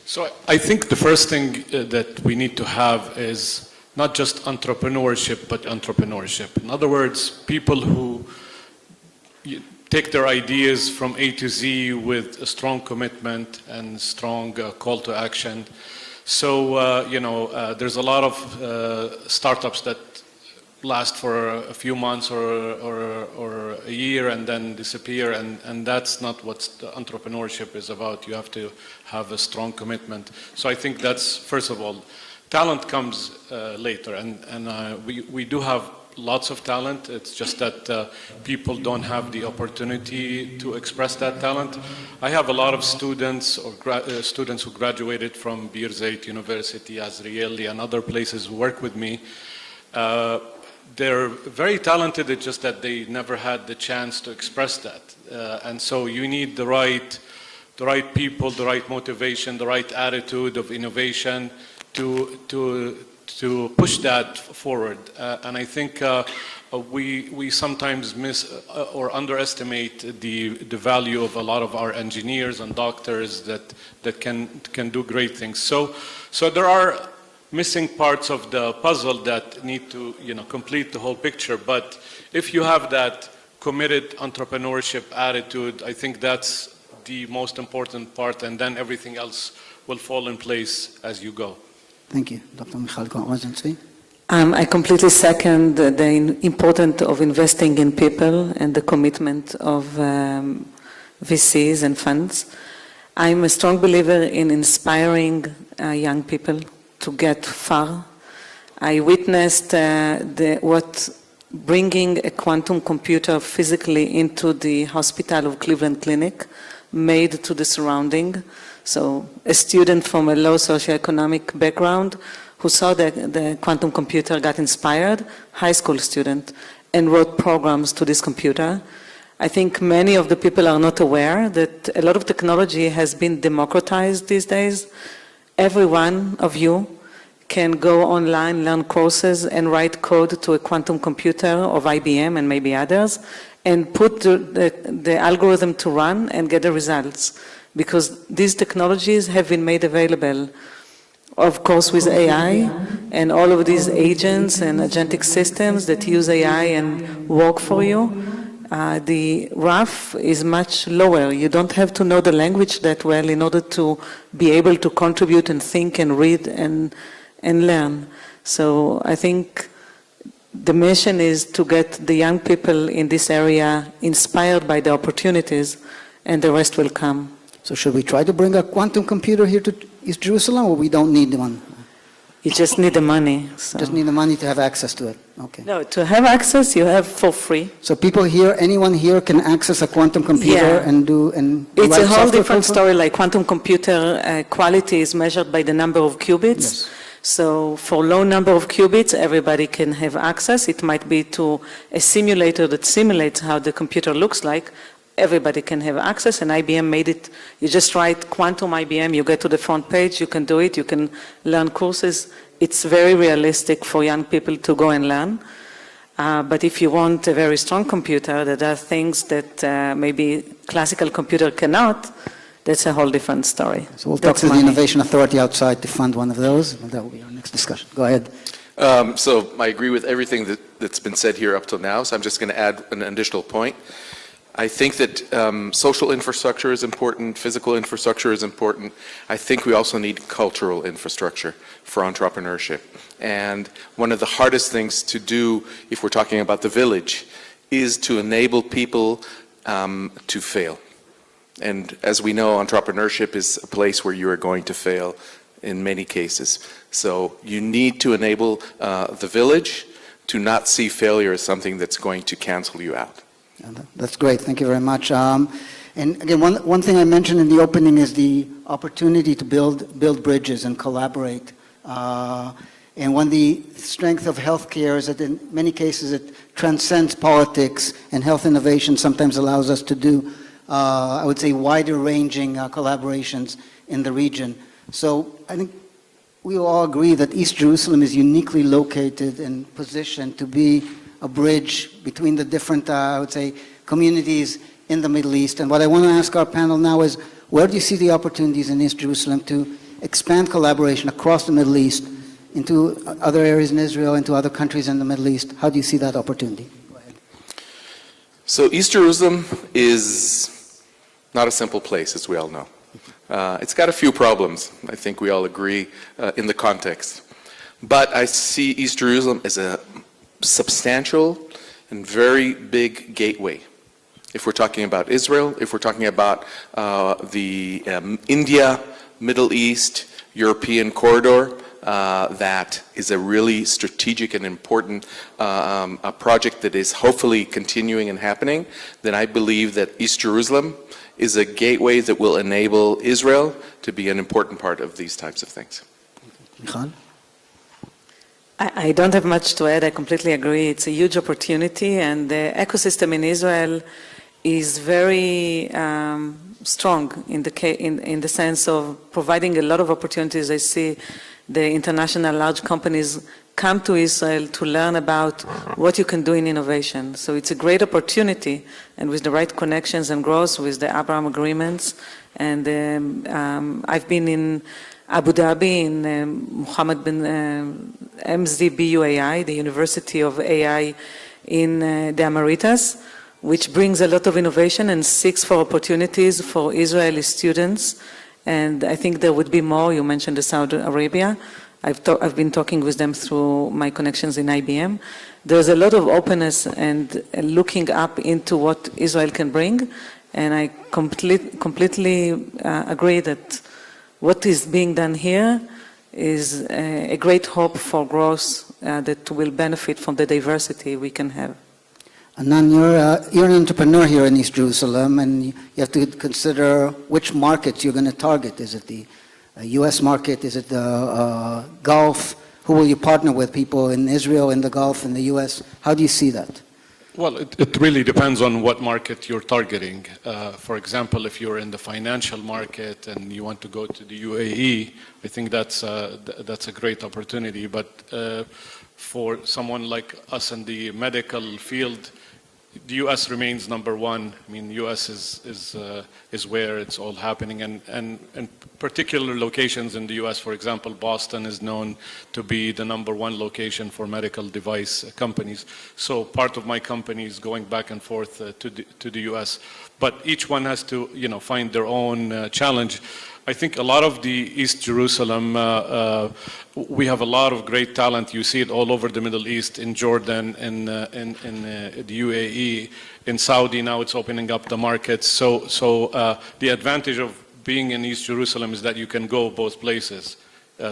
So I think the first thing that we need to have is not just entrepreneurship, but entrepreneurship. In other words, people who take their ideas from A to Z with a strong commitment and strong call to action. So, there's a lot of startups that last for a few months or a year and then disappear, and that's not what entrepreneurship is about. You have to have a strong commitment. So I think that's, first of all, talent comes later, and we do have lots of talent. It's just that people don't have the opportunity to express that talent. I have a lot of students or students who graduated from Bir Zayt University, Azrieli, and other places who work with me. They're very talented, it's just that they never had the chance to express that. And so you need the right people, the right motivation, the right attitude of innovation to push that forward. And I think we sometimes miss or underestimate the value of a lot of our engineers and doctors that can do great things. So there are missing parts of the puzzle that need to complete the whole picture. But if you have that committed entrepreneurship attitude, I think that's the most important part, and then everything else will fall in place as you go. Thank you. Dr. Michal Tzvi. I completely second the importance of investing in people and the commitment of VCs and funds. I'm a strong believer in inspiring young people to get far. I witnessed what bringing a quantum computer physically into the hospital of Cleveland Clinic made to the surrounding. So a student from a low socioeconomic background who saw the quantum computer got inspired, high school student, and wrote programs to this computer. I think many of the people are not aware that a lot of technology has been democratized these days. Every one of you can go online, learn courses, and write code to a quantum computer of IBM and maybe others, and put the algorithm to run and get the results. Because these technologies have been made available, of course, with AI and all of these agents and agentic systems that use AI and work for you. The RAF is much lower. You don't have to know the language that well in order to be able to contribute and think and read and learn. So I think the mission is to get the young people in this area inspired by the opportunities, and the rest will come. So should we try to bring a quantum computer here to East Jerusalem, or we don't need one? You just need the money. So. Just need the money to have access to it. Okay. No, to have access, you have for free. So people here, anyone here can access a quantum computer Yeah. and do and It's write a whole software different code for it? story. Like quantum computer quality is measured by the number of qubits. Yes. So for low number of qubits, everybody can have access. It might be to a simulator that simulates how the computer looks like. Everybody can have access, and IBM made it. You just write quantum IBM, you get to the front page, you can do it, you can learn courses. It's very realistic for young people to go and learn. But if you want a very strong computer, there are things that maybe classical computer cannot, that's a whole different story. So we'll talk to the Innovation Authority outside to fund one of those. That will be our next discussion. Go ahead. So I agree with everything that's been said here up till now, so I'm just going to add an additional point. I think that social infrastructure is important, physical infrastructure is important. I think we also need cultural infrastructure for entrepreneurship. And one of the hardest things to do, if we're talking about the village, is to enable people to fail. And as we know, entrepreneurship is a place where you are going to fail in many cases. So you need to enable the village to not see failure as something that's going to cancel you out. That's great. Thank you very much. And again, one thing I mentioned in the opening is the opportunity to build bridges and collaborate. And one of the strength of healthcare is that in many cases it transcends politics, and health innovation sometimes allows us to do, I would say, wider-ranging collaborations in the region. So I think we all agree that East Jerusalem is uniquely located and positioned to be a bridge between the different, I would say, communities in the Middle East. And what I want to ask our panel now is, where do you see the opportunities in East Jerusalem to expand collaboration across the Middle East into other areas in Israel, into other countries in the Middle East? How do you see that opportunity? Go ahead. So East Jerusalem is not a simple place, as we all know. It's got a few problems, I think we all agree, in the context. But I see East Jerusalem as a substantial and very big gateway. If we're talking about Israel, if we're talking about the India, Middle East, European corridor, that is a really strategic and important a project that is hopefully continuing and happening, then I believe that East Jerusalem is a gateway that will enable Israel to be an important part of these types of things. Michal? I don't have much to add. I completely agree. It's a huge opportunity, and the ecosystem in Israel is very strong in the sense of providing a lot of opportunities. I see the international large companies come to Israel to learn about what you can do in innovation. So it's a great opportunity, and with the right connections and growth, with the Abraham agreements, and I've been in Abu Dhabi, in Mohammed bin MZBUAI, the University of AI in the Emirates, which brings a lot of innovation and seeks for opportunities for Israeli students. And I think there would be more. You mentioned Saudi Arabia. I've been talking with them through my connections in IBM. There's a lot of openness and looking up into what Israel can bring. And I completely agree that what is being done here is a great hope for growth that will benefit from the diversity we can have. Anan, you're an entrepreneur here in East Jerusalem, and you have to consider which markets you're going to target. Is it the U.S. market? Is it the Gulf? Who will you partner with? People in Israel, in the Gulf, in the U.S.? How do you see that? Well, it really depends on what market you're targeting. For example, if you're in the financial market and you want to go to the UAE, I think that's a great opportunity. But for someone like us in the medical field, the U.S. remains number one. I mean, U.S. is where it's all happening, and particular locations in the U.S. For example, Boston is known to be the number one location for medical device companies. So part of my company is going back and forth to the U.S. But each one has to, find their own challenge. I think a lot of the East Jerusalem, we have a lot of great talent. You see it all over the Middle East, in Jordan, in the UAE, in Saudi. Now it's opening up the markets. So the advantage of being in East Jerusalem is that you can go both places.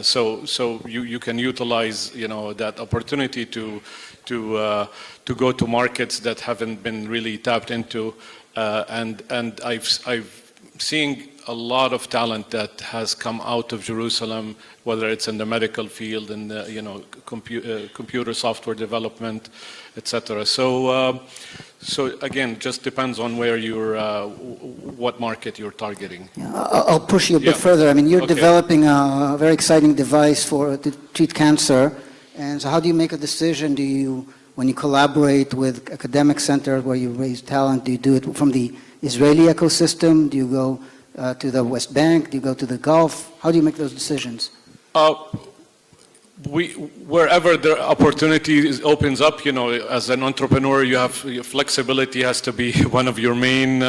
So you can utilize, that opportunity to go to markets that haven't been really tapped into, and I've seen a lot of talent that has come out of Jerusalem, whether it's in the medical field and computer software development, etc. So again, just depends on where what market you're targeting. Yeah, I'll push you a bit further. I mean, you're developing a very exciting device to treat cancer, and so how do you make a decision? When you collaborate with academic centers where you raise talent, do you do it from the Israeli ecosystem? Do you go to the West Bank? Do you go to the Gulf? How do you make those decisions? Wherever the opportunity opens up, as an entrepreneur, your flexibility has to be one of your main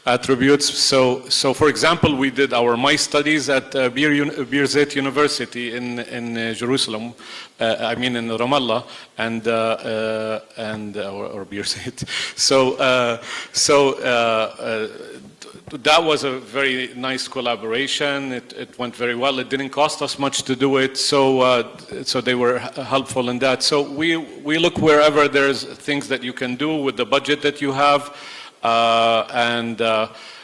attributes. So for example, we did our mice studies at Birzeit University in Jerusalem. In Ramallah or Birzeit. That was a very nice collaboration. It went very well. It didn't cost us much to do it, so they were helpful in that. So we look wherever there's things that you can do with the budget that you have,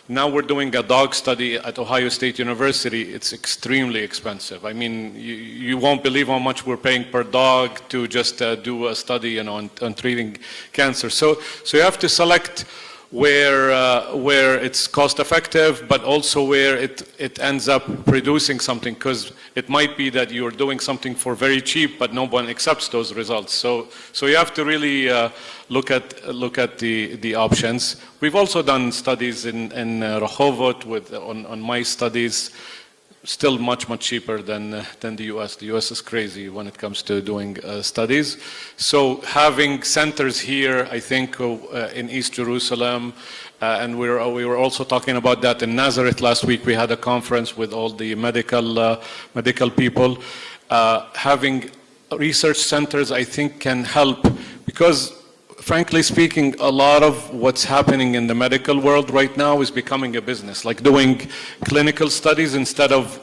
now we're doing a dog study at Ohio State University. It's extremely expensive. I mean, you won't believe how much we're paying per dog to just do a study, on treating cancer. So you have to select where it's cost effective, but also where it ends up producing something, because it might be that you're doing something for very cheap, but no one accepts those results. So you have to really look at the options. We've also done studies in Rehovot on mice studies. Still much cheaper than the US. The US is crazy when it comes to doing studies. So having centers here, I think in East Jerusalem, and we were also talking about that in Nazareth last week. We had a conference with all the medical people. Having research centers, I think, can help, because frankly speaking, a lot of what's happening in the medical world right now is becoming a business, like doing clinical studies instead of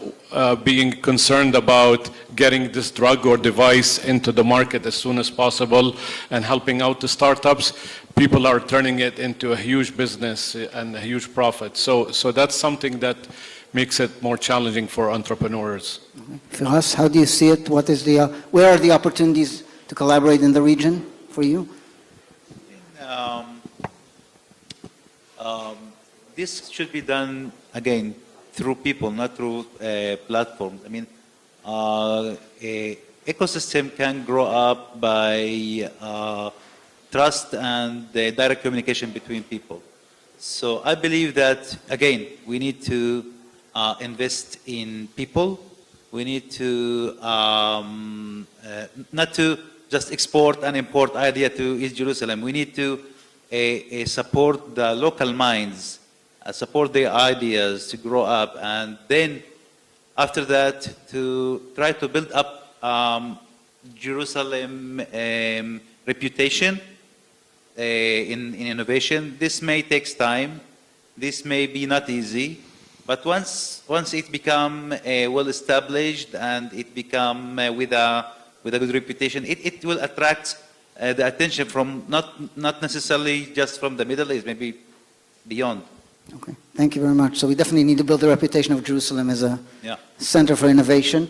being concerned about getting this drug or device into the market as soon as possible and helping out the startups. People are turning it into a huge business and a huge profit. So that's something that makes it more challenging for entrepreneurs. Firas, how do you see it? Where are the opportunities to collaborate in the region for you? This should be done, again, through people, not through platforms. I mean, ecosystem can grow up by trust and direct communication between people. So I believe that, again, we need to invest in people. We need to not to just export and import idea to East Jerusalem. We need to support the local minds, support their ideas to grow up, and then after that to try to build up Jerusalem reputation in innovation. This may take time. This may be not easy, but once it become well established and it become with a good reputation, it will attract the attention from not necessarily just from the Middle East, maybe beyond. Okay, thank you very much. So we definitely need to build the reputation of Jerusalem as a center for innovation.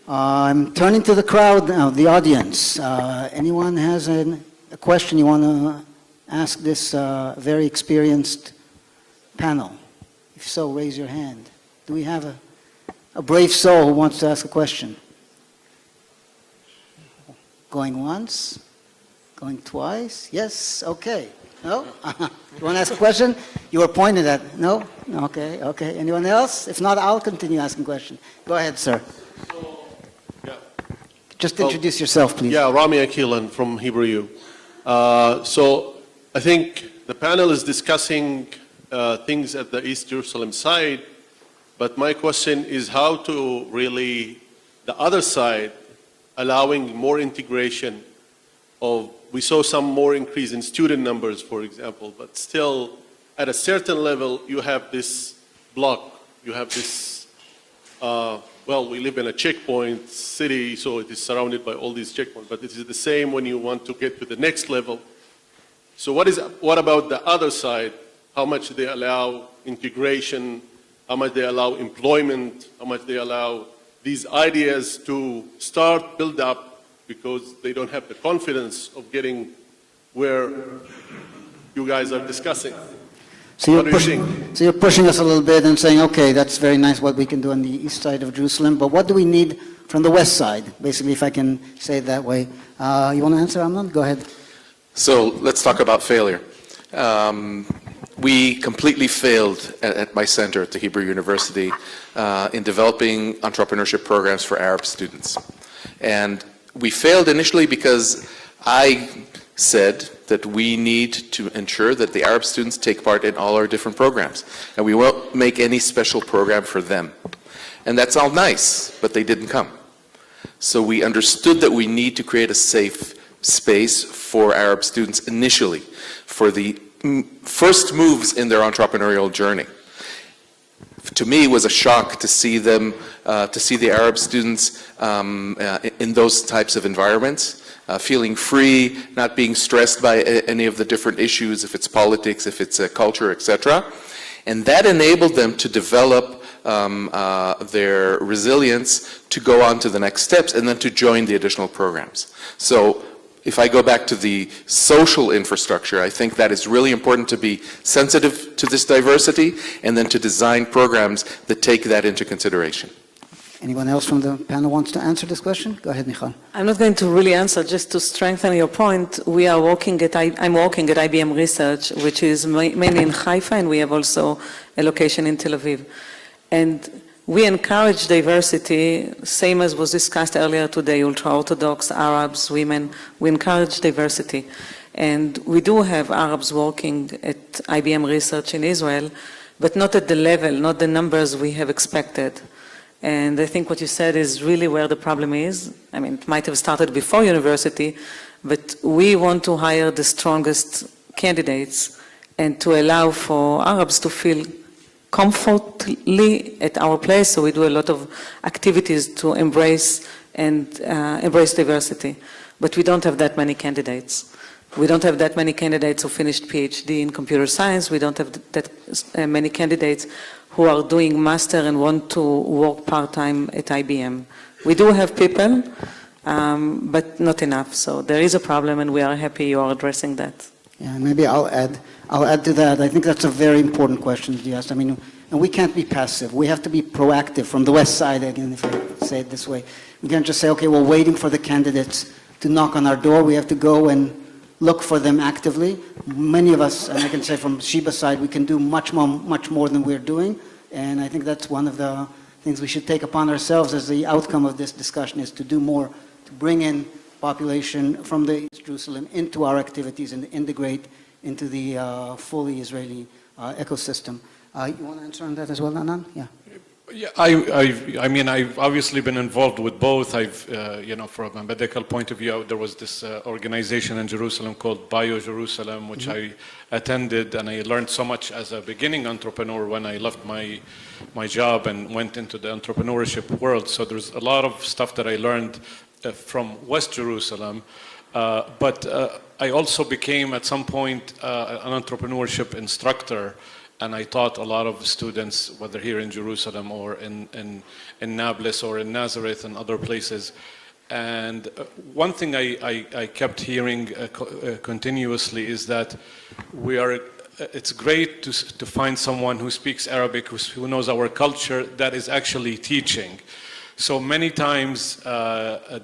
I'm turning to the crowd now, the audience. Anyone has a question you want to ask this very experienced panel? If so, raise your hand. Do we have a brave soul who wants to ask a question? Going once? Going twice? Yes? Okay. No? You want to ask a question? You were pointed at. No? Okay, okay. Anyone else? If not, I'll continue asking questions. Go ahead, sir. Just introduce yourself, please. Yeah, Rami Akilan from Hebrew U. So I think the panel is discussing things at the East Jerusalem side, But my question is how to really, the other side, allowing more integration of, we saw some more increase in student numbers, for example, but still at a certain level, you have this block, you have this, well, we live in a checkpoint city, so it is surrounded by all these checkpoints, but it is the same when you want to get to the next level. So what about the other side? How much they allow integration, how much they allow employment, how much they allow these ideas to start, build up, because they don't have the confidence of getting where you guys are discussing. So you're pushing us a little bit and saying, okay, that's very nice what we can do on the east side of Jerusalem, but what do we need from the west side? Basically, if I can say it that way. You want to answer, Amnon? Go ahead. So let's talk about failure. We completely failed at my center at the Hebrew University in developing entrepreneurship programs for Arab students. And we failed initially because I said that we need to ensure that the Arab students take part in all our different programs. And we won't make any special program for them. And that's all nice, but they didn't come. So we understood that we need to create a safe space for Arab students initially, for the first moves in their entrepreneurial journey. To me, it was a shock to see them, to see the Arab students in those types of environments, feeling free, not being stressed by any of the different issues, if it's politics, if it's culture, etc. And that enabled them to develop their resilience to go on to the next steps and then to join the additional programs. So if I go back to the social infrastructure, I think that is really important to be sensitive to this diversity and then to design programs that take that into consideration. Anyone else from the panel wants to answer this question? Go ahead, Michal. I'm not going to really answer, just to strengthen your point. I'm working at IBM Research, which is mainly in Haifa, and we have also a location in Tel Aviv. And we encourage diversity, same as was discussed earlier today, ultra-Orthodox, Arabs, women. We encourage diversity. And we do have Arabs working at IBM Research in Israel, but not at the level, not the numbers we have expected. And I think what you said is really where the problem is. I mean, it might have started before university, but we want to hire the strongest candidates and to allow for Arabs to feel comfortably at our place. So we do a lot of activities to embrace diversity. But we don't have that many candidates. We don't have that many candidates who finished PhD in computer science. We don't have that many candidates who are doing master and want to work part-time at IBM. We do have people, but not enough. So there is a problem, and we are happy you are addressing that. Yeah, maybe I'll add to that. I think that's a very important question you asked. I mean, and we can't be passive. We have to be proactive from the west side, again, if I say it this way. We can't just say, okay, we're waiting for the candidates to knock on our door. We have to go and look for them actively. Many of us, and I can say from Sheba's side, we can do much more than we're doing. And I think that's one of the things we should take upon ourselves as the outcome of this discussion, is to do more, to bring in population from the East Jerusalem into our activities and integrate into the fully Israeli ecosystem. You want to answer on that as well, Anan? Yeah. Yeah, I mean, I've obviously been involved with both. From a medical point of view, there was this organization in Jerusalem called Bio Jerusalem, which I attended, and I learned so much as a beginning entrepreneur when I left my job and went into the entrepreneurship world. So there's a lot of stuff that I learned from West Jerusalem, but I also became at some point an entrepreneurship instructor. And I taught a lot of students, whether here in Jerusalem or in Nablus or in Nazareth and other places. And one thing I kept hearing continuously is that it's great to find someone who speaks Arabic, who knows our culture, that is actually teaching. So many times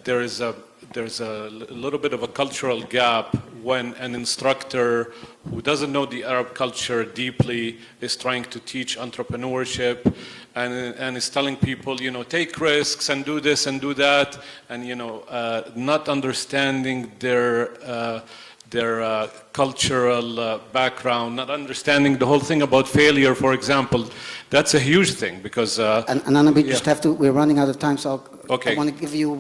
there's a little bit of a cultural gap when an instructor who doesn't know the Arab culture deeply is trying to teach entrepreneurship and is telling people, take risks and do this and do that, and not understanding their their cultural background, not understanding the whole thing about failure, for example. That's a huge thing because... and Anna, we just have to, we're running out of time, so Okay. I want to give you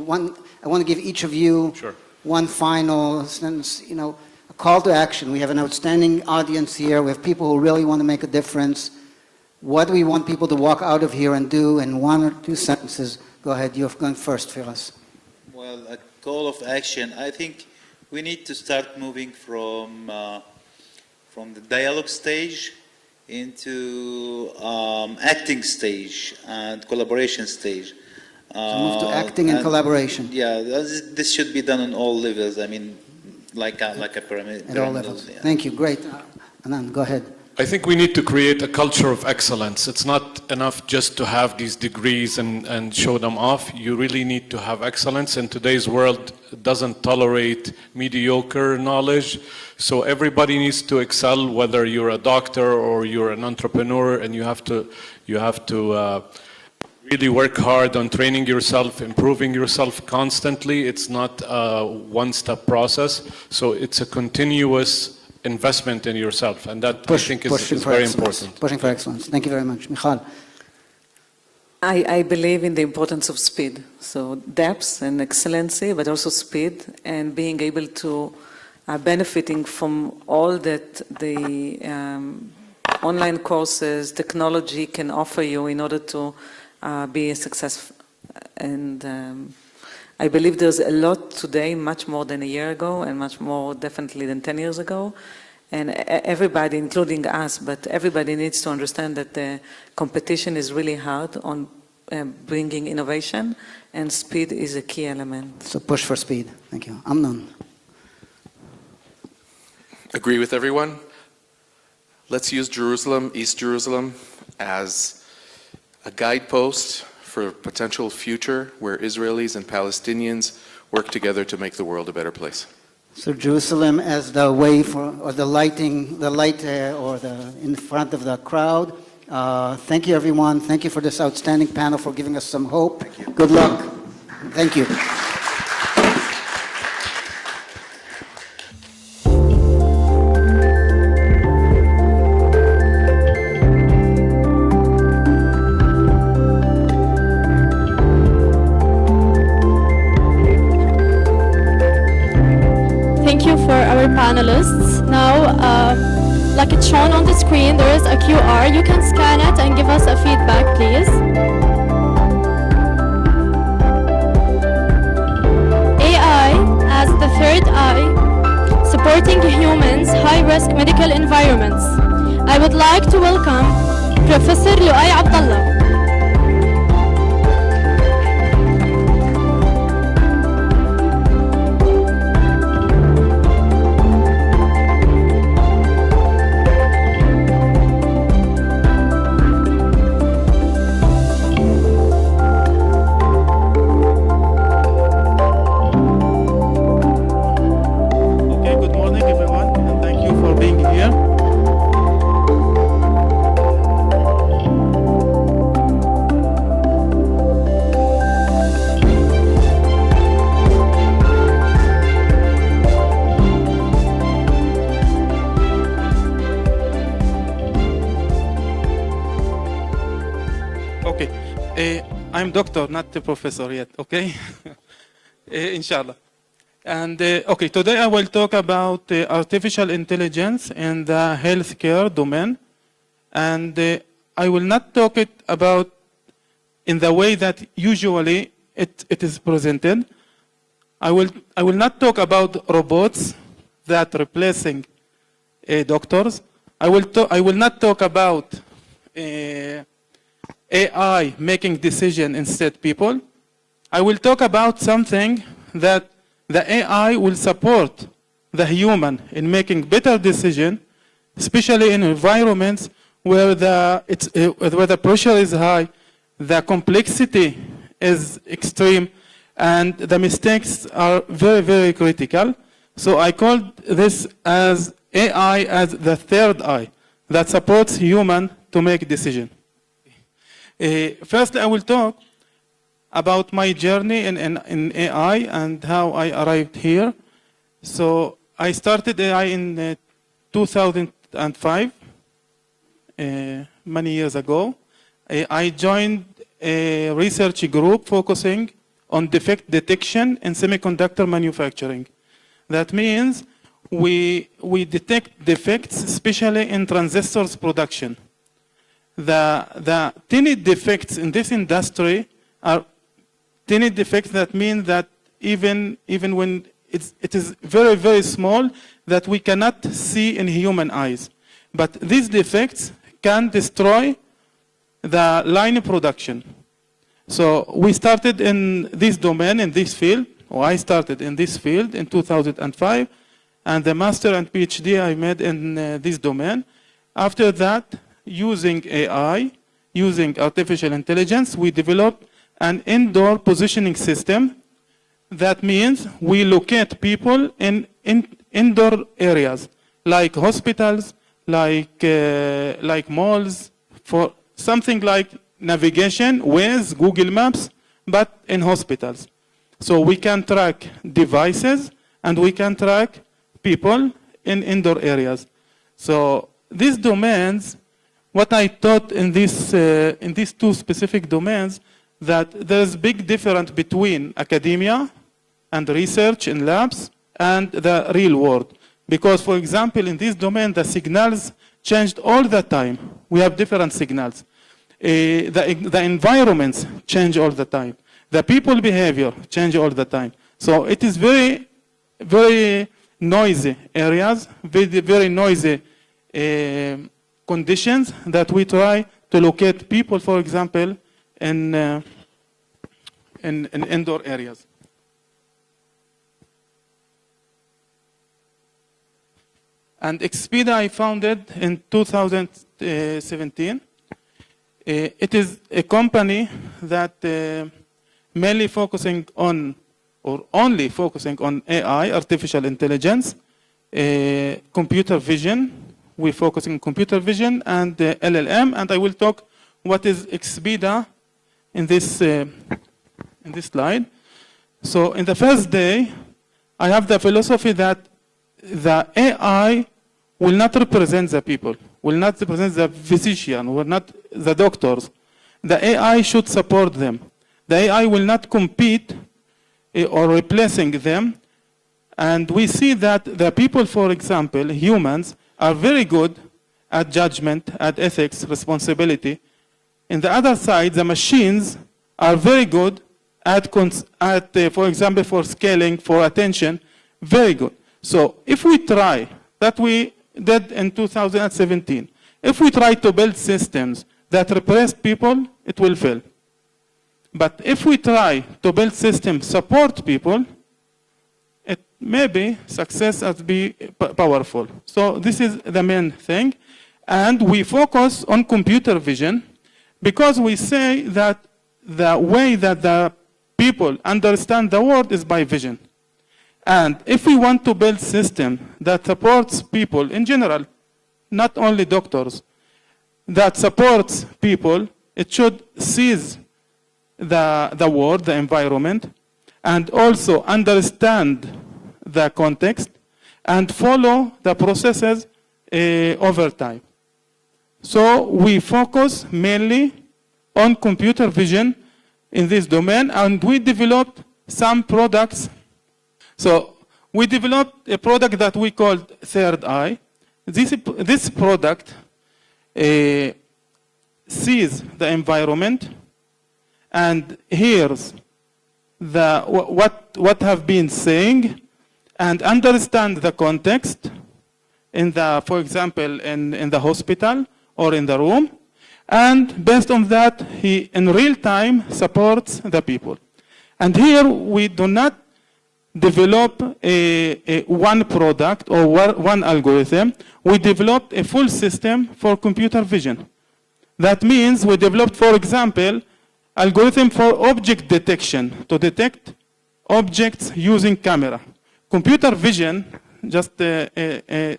I want to give each of you Sure. one final sentence, a call to action. We have an outstanding audience here. We have people who really want to make a difference. What do we want people to walk out of here and do in one or two sentences? Go ahead, you're going first, Firas. Well, a call of action. I think we need to start moving from the dialogue stage into acting stage and collaboration stage. So move to acting and collaboration. Yeah, this should be done on all levels. I mean, like a pyramid. At all levels. Yeah. Thank you. Great. Anand, go ahead. I think we need to create a culture of excellence. It's not enough just to have these degrees and show them off. You really need to have excellence. And today's world doesn't tolerate mediocre knowledge. So everybody needs to excel, whether you're a doctor or you're an entrepreneur, and you have to really work hard on training yourself, improving yourself constantly. It's not a one-step process. So it's a continuous investment in yourself, and that I think is very important. Pushing for excellence. Thank you very much. Michal. I believe in the importance of speed. So depth and excellency, but also speed, and being able to benefiting from all that the online courses, technology can offer you in order to be a success. And I believe there's a lot today, much more than a year ago, and much more definitely than 10 years ago. And everybody, including us, but everybody needs to understand that the competition is really hard on bringing innovation, and speed is a key element. So push for speed. Thank you. Amnon. Agree with everyone. Let's use Jerusalem, East Jerusalem, as a guidepost for a potential future where Israelis and Palestinians work together to make the world a better place. So Jerusalem as the way for, or the light in front of the crowd. Thank you, everyone. Thank you for this outstanding panel, for giving us some hope. Thank you. Good luck. Thank you. Panelists. Now, like it's shown on the screen, there is a QR. You can scan it and give us a feedback, please. AI as the third eye, supporting humans' high-risk medical environments. I would like to welcome Professor Luay Abdallah. I'm doctor, not the professor yet, okay? Inshallah. And okay, today I will talk about artificial intelligence in the healthcare domain. And I will not talk it about in the way that usually it is presented. I will not talk about robots that replacing doctors. I will not talk about AI making decision instead people. I will talk about something that the AI will support the human in making better decision, especially in environments where the pressure is high, the complexity is extreme, and the mistakes are very, very critical. So I called this as AI as the third eye that supports human to make decision. First, I will talk about my journey in AI and how I arrived here. So I started AI in 2005, many years ago. I joined a research group focusing on defect detection in semiconductor manufacturing. That means we detect defects, especially in transistors production. The tiny defects in this industry are tiny defects that mean that even when it is very, very small, that we cannot see in human eyes. But these defects can destroy the line of production. So we started in this domain, in this field, or I started in this field in 2005, and the master and PhD I made in this domain. After that, using AI, using artificial intelligence, we developed an indoor positioning system. That means we locate people in indoor areas, like hospitals, like malls, for something like navigation, Waze, Google Maps, but in hospitals. So we can track devices and we can track people in indoor areas. So these domains, what I taught in these two specific domains, that there's big difference between academia and research in labs and the real world. Because, for example, in this domain, the signals changed all the time. We have different signals. The environments change all the time. The people behavior change all the time. So it is very, very noisy areas, very, very noisy conditions that we try to locate people, for example, in indoor areas. And Expeda I founded in 2017. It is a company that mainly focusing on, or only focusing on AI, artificial intelligence, computer vision. We're focusing on computer vision and LLM, and I will talk what is Expeda in this slide. So in the first day, I have the philosophy that the AI will not represent the people, will not represent the physician, will not the doctors. The AI should support them. The AI will not compete or replacing them. And we see that the people, for example, humans, are very good at judgment, at ethics, responsibility. In the other side, the machines are very good at for example, for scaling, for attention, very good. So if we try, that we did in 2017, if we try to build systems that replace people, it will fail. But if we try to build systems support people, it may be success as be powerful. So this is the main thing. And we focus on computer vision because we say that the way that the people understand the world is by vision. And if we want to build system that supports people in general, not only doctors, that supports people, it should seize the world, the environment, and also understand the context and follow the processes over time. So we focus mainly on computer vision in this domain, and we developed some products. So we developed a product that we called Third Eye. This product sees the environment and hears what have been saying and understand the context in the, for example, in the hospital or in the room. And based on that, he in real time supports the people. And here we do not develop one product or one algorithm. We developed a full system for computer vision. That means we developed, for example, algorithm for object detection, to detect objects using camera. Computer vision, just a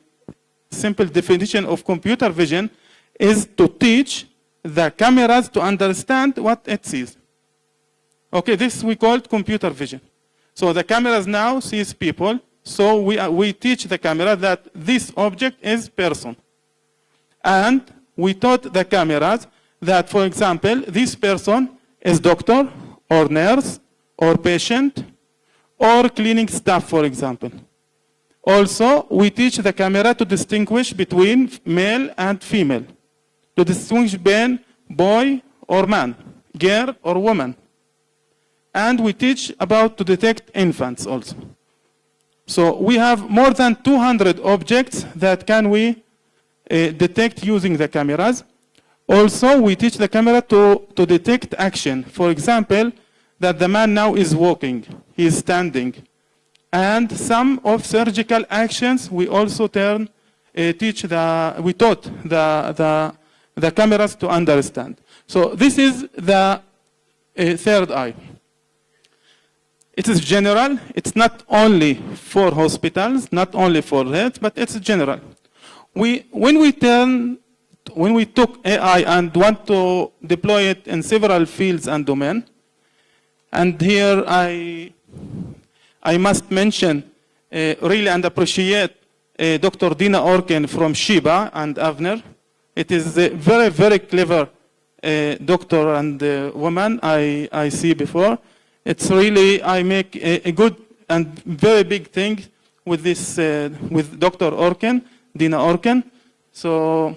simple definition of computer vision, is to teach the cameras to understand what it sees. Okay, this we call computer vision. So the cameras now sees people, So we teach the camera that this object is person. And we taught the cameras that, for example, this person is doctor or nurse or patient or cleaning staff, for example. Also, we teach the camera to distinguish between male and female, to distinguish between boy or man, girl or woman. And we teach about to detect infants also. So we have more than 200 objects that can we detect using the cameras. Also, we teach the camera to detect action. For example, that the man now is walking, he is standing. And some of surgical actions we also we taught the cameras to understand. So this is the third eye. It is general. It's not only for hospitals, not only for health, but it's general. When we took AI and want to deploy it in several fields and domains, and here I must mention really and appreciate Dr. Dina Orkin from Sheba and Avner. It is a very, very clever doctor and woman I see before. It's really, I make a good and very big thing with this, with Dr. Orkin, Dina Orkin. So,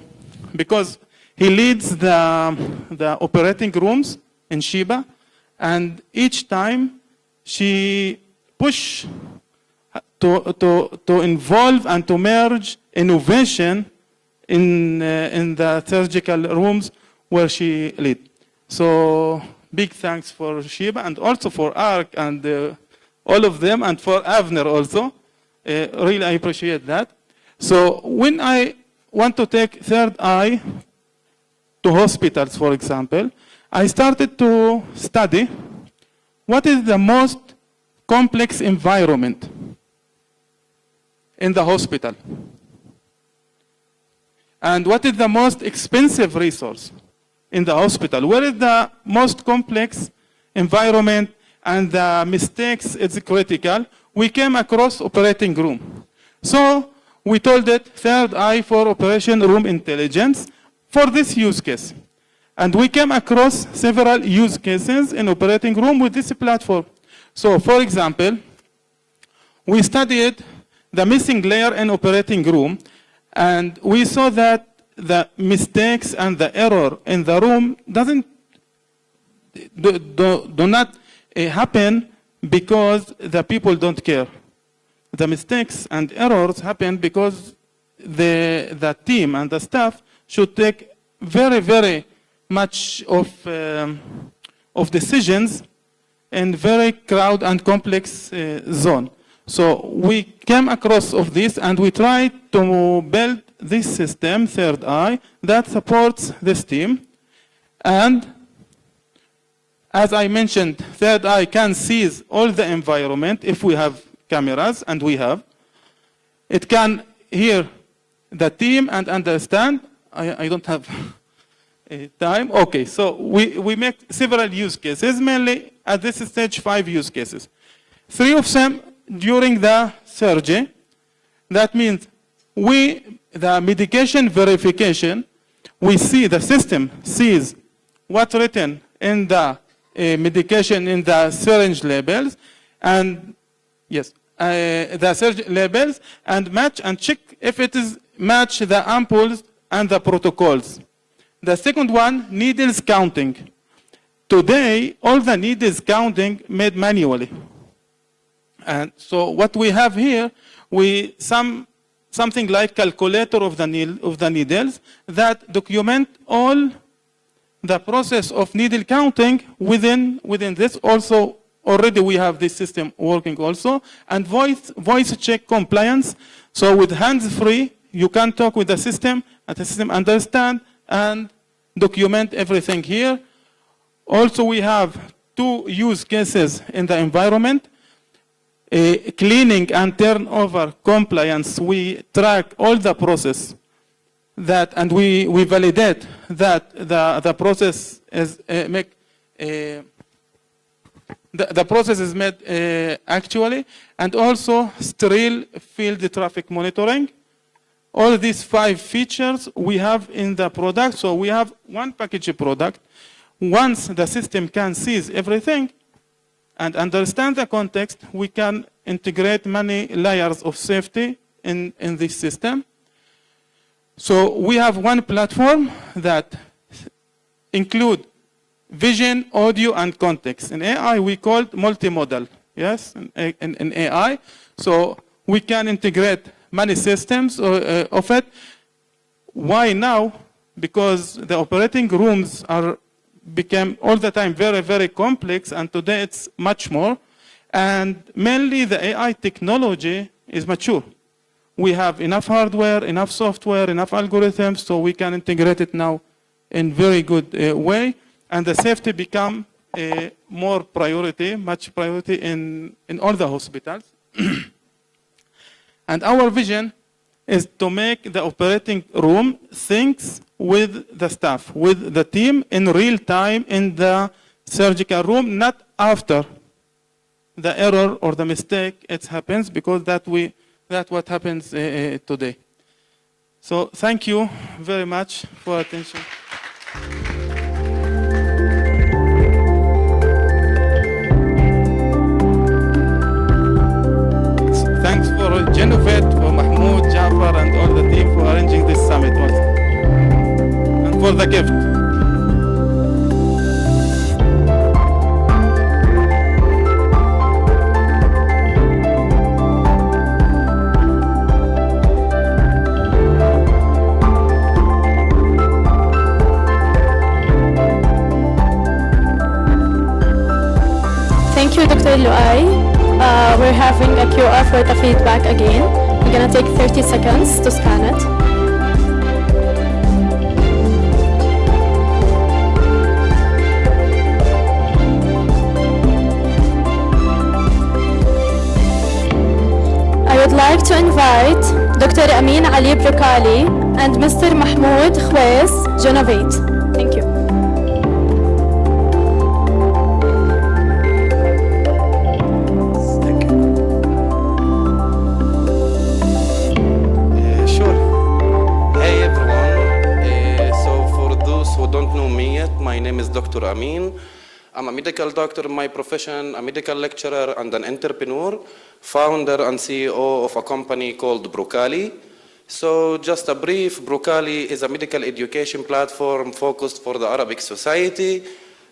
because he leads the operating rooms in Sheba, and each time she push to involve and to merge innovation in the surgical rooms where she lead. So big thanks for Sheba and also for ARC and all of them, and for Avner also. Really, I appreciate that. So when I want to take third eye to hospitals, for example, I started to study what is the most complex environment in the hospital, and what is the most expensive resource in the hospital. Where is the most complex environment and the mistakes is critical? We came across operating room. So we told it third eye for operation room intelligence for this use case. And we came across several use cases in operating room with this platform. So for example, we studied the missing layer in operating room, and we saw that the mistakes and the error in the room do not happen because the people don't care. The mistakes and errors happen because the team and the staff should take very, very much of decisions in very crowded and complex zone. So we came across of this and we tried to build this system, Third Eye, that supports this team. And as I mentioned, Third Eye can seize all the environment if we have cameras, and we have. It can hear the team and understand. I don't have time. Okay, so we make several use cases, mainly at this stage 5 use cases. 3 of them during the surgery. That means the medication verification, we see the system sees what's written in the medication in the syringe labels, and yes, the syringe labels, and match and check if it is match the ampoules and the protocols. The second one, needles counting. Today, all the needles counting made manually. And so what we have here, something like calculator of the needles that document all the process of needle counting within this. Also, already we have this system working also, and voice check compliance. So with hands-free, you can talk with the system, and the system understand and document everything here. Also, we have 2 use cases in the environment. Cleaning and turnover compliance, we track all the process that, and we validate that the process is the process is made actually, and also sterile field traffic monitoring. All these 5 features we have in the product, so we have one package product. Once the system can seize everything and understand the context, we can integrate many layers of safety in this system. So we have one platform that include vision, audio, and context. In AI, we call it multimodal, yes, in AI. So we can integrate many systems of it. Why now? Because the operating rooms became all the time very, very complex, and today it's much more. And mainly the AI technology is mature. We have enough hardware, enough software, enough algorithms, so we can integrate it now in very good way. And the safety become more priority, much priority in all the hospitals. And our vision is to make the operating room thinks with the staff, with the team in real time in the surgical room, not after the error or the mistake it happens, because that's what happens today. So thank you very much for attention. Thanks for Genovate, for Mahmoud, Jafar, and all the team for arranging this summit also. And for the gift. Thank you, Dr. Luai. We're having a QR for the feedback again. We're gonna take 30 seconds to scan it. I would like to invite Dr. Amin Ali Brukali and Mr. Mahmoud Khwais Genovate. Thank you. My name is Dr. Amin. I'm a medical doctor in my profession, a medical lecturer, and an entrepreneur, founder and CEO of a company called Brukali. So just a brief, Brukali is a medical education platform focused for the Arabic society.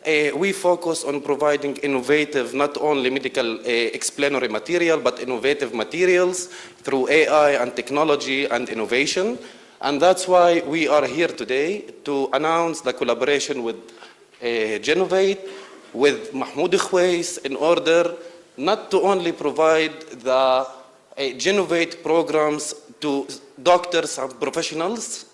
We focus on providing innovative, not only medical explanatory material, but innovative materials through AI and technology and innovation. And that's why we are here today to announce the collaboration with Genovate, with Mahmoud Khwais, in order not to only provide the Genovate programs to doctors and professionals,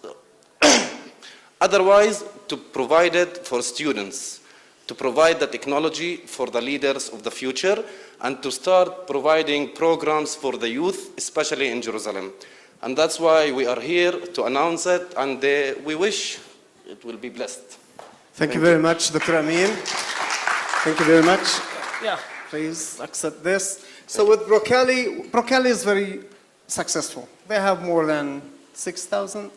otherwise to provide it for students, to provide the technology for the leaders of the future, and to start providing programs for the youth, especially in Jerusalem. And that's why we are here to announce it, and we wish it will be blessed. Thank you very much, Dr. Amin. Thank you very much. Yeah. Please accept this. So with Brukali is very successful. They have more than 10,000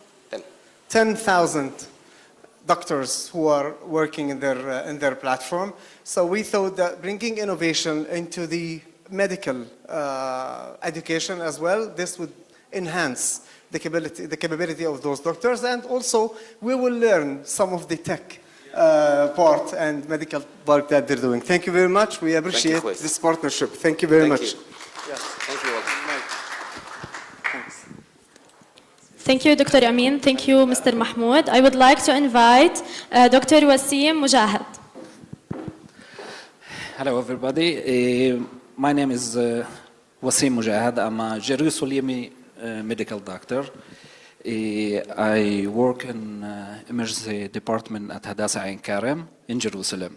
doctors who are working in their platform. So we thought that bringing innovation into the medical education as well, this would enhance the capability of those doctors, and also we will learn some of the tech part and medical work that they're doing. Thank you very much. We appreciate this partnership. Thank you very much. Yes, thank you all. Thanks. Thank you, Dr. Amin. Thank you, Mr. Mahmoud. I would like to invite Dr. Wasim Mujahid. Hello, everybody. My name is Wasim Mujahid. I'm a Jerusalemi medical doctor. I work in emergency department at Hadassah Ain Karem in Jerusalem.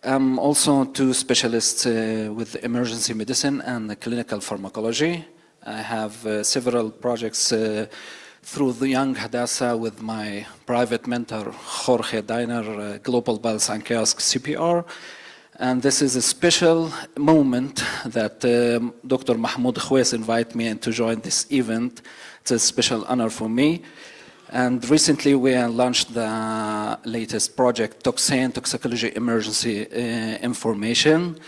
I'm also two specialists with emergency medicine and clinical pharmacology. I have several projects through the Young Hadassah with my private mentor, Jorge Diner, Global Pulse and Kiosk CPR. And this is a special moment that Dr. Mahmoud Khwais invited me to join this event. It's a special honor for me. And recently we launched the latest project, Toxicology Emergency Information.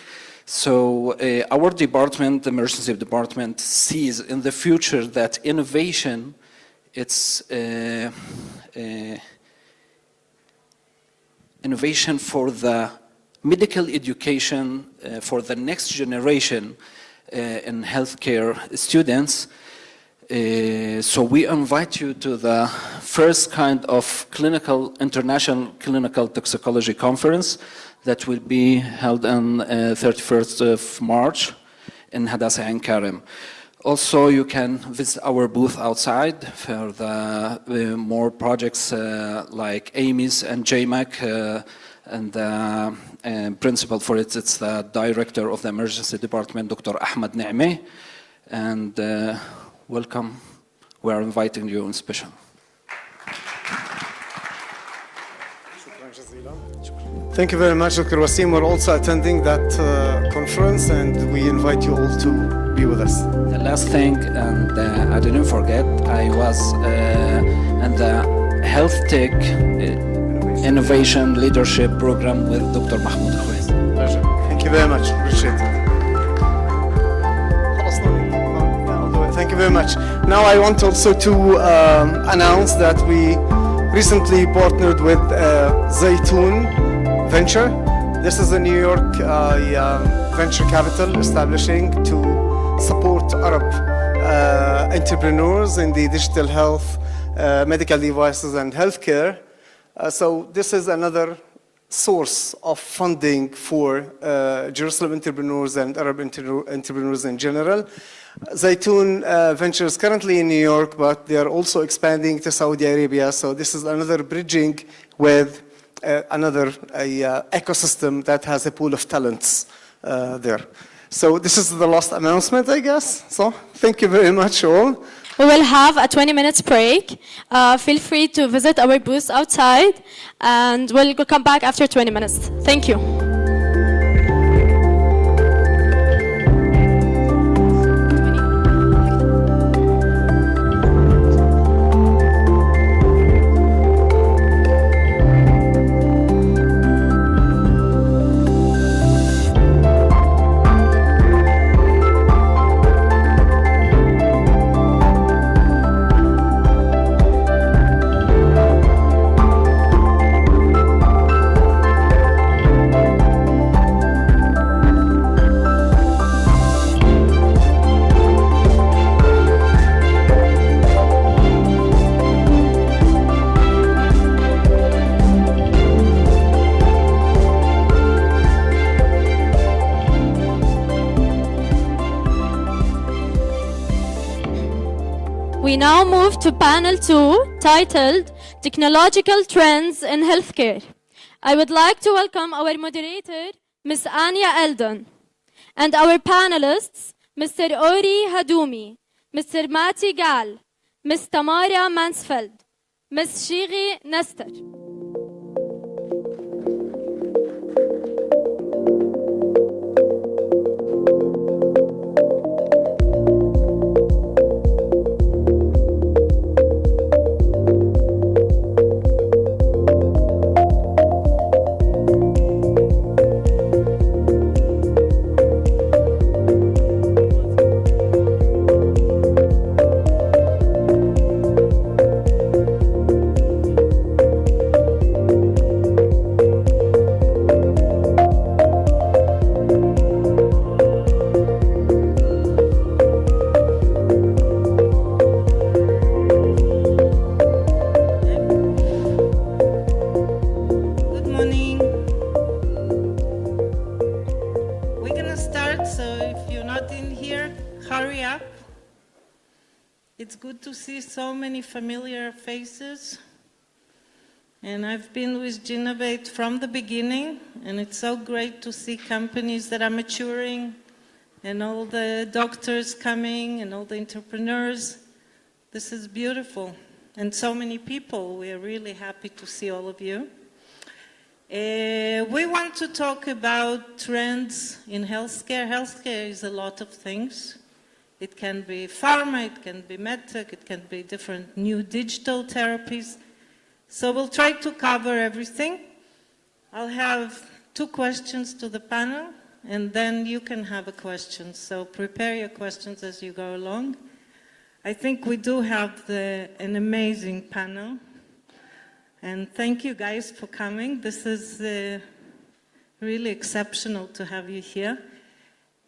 So our department, the emergency department, sees in the future that innovation, it's innovation for the medical education for the next generation in healthcare students. So we invite you to the first kind of international clinical toxicology conference that will be held on 31st of March in Hadassah Ain Karim. Also, you can visit our booth outside for the more projects like AMIS and JMAC, and the principal for it, it's the director of the emergency department, Dr. Ahmed Ni'meh. And welcome. We are inviting you in special. Thank you very much, Dr. Wasim. We're also attending that conference, and we invite you all to be with us. The last thing, and I didn't forget, I was in the Health Tech Innovation Leadership Program with Dr. Mahmoud Khwais. Pleasure. Thank you very much. Appreciate it. Thank you very much. Now I want also to announce that we recently partnered with Zaytoon Venture. This is a New York venture capital establishing to support Arab entrepreneurs in the digital health, medical devices and healthcare. So this is another source of funding for Jerusalem entrepreneurs and Arab entrepreneurs in general. Zaytoon Venture is currently in New York, but they are also expanding to Saudi Arabia. So this is another bridging with another ecosystem that has a pool of talents there. So this is the last announcement, I guess. So thank you very much all. We will have a 20 minutes break. Feel free to visit our booth outside, and we'll come back after 20 minutes. Thank you. We now move to panel 2, titled Technological Trends in Healthcare. I would like to welcome our moderator, Ms. Anya Eldon, and our panelists, Mr. Ori Hadoumi, Mr. Mati Gal, Ms. Tamara Mansfeld, Ms. Shighi Nestor. So many familiar faces, and I've been with Genovate from the beginning, and it's so great to see companies that are maturing and all the doctors coming and all the entrepreneurs. This is beautiful, and so many people. We are really happy to see all of you. We want to talk about trends in healthcare. Healthcare is a lot of things. It can be pharma, it can be medtech, it can be different new digital therapies. So we'll try to cover everything. I'll have 2 questions to the panel, and then you can have a question. So prepare your questions as you go along. I think we do have an amazing panel. And thank you guys for coming. This is really exceptional to have you here.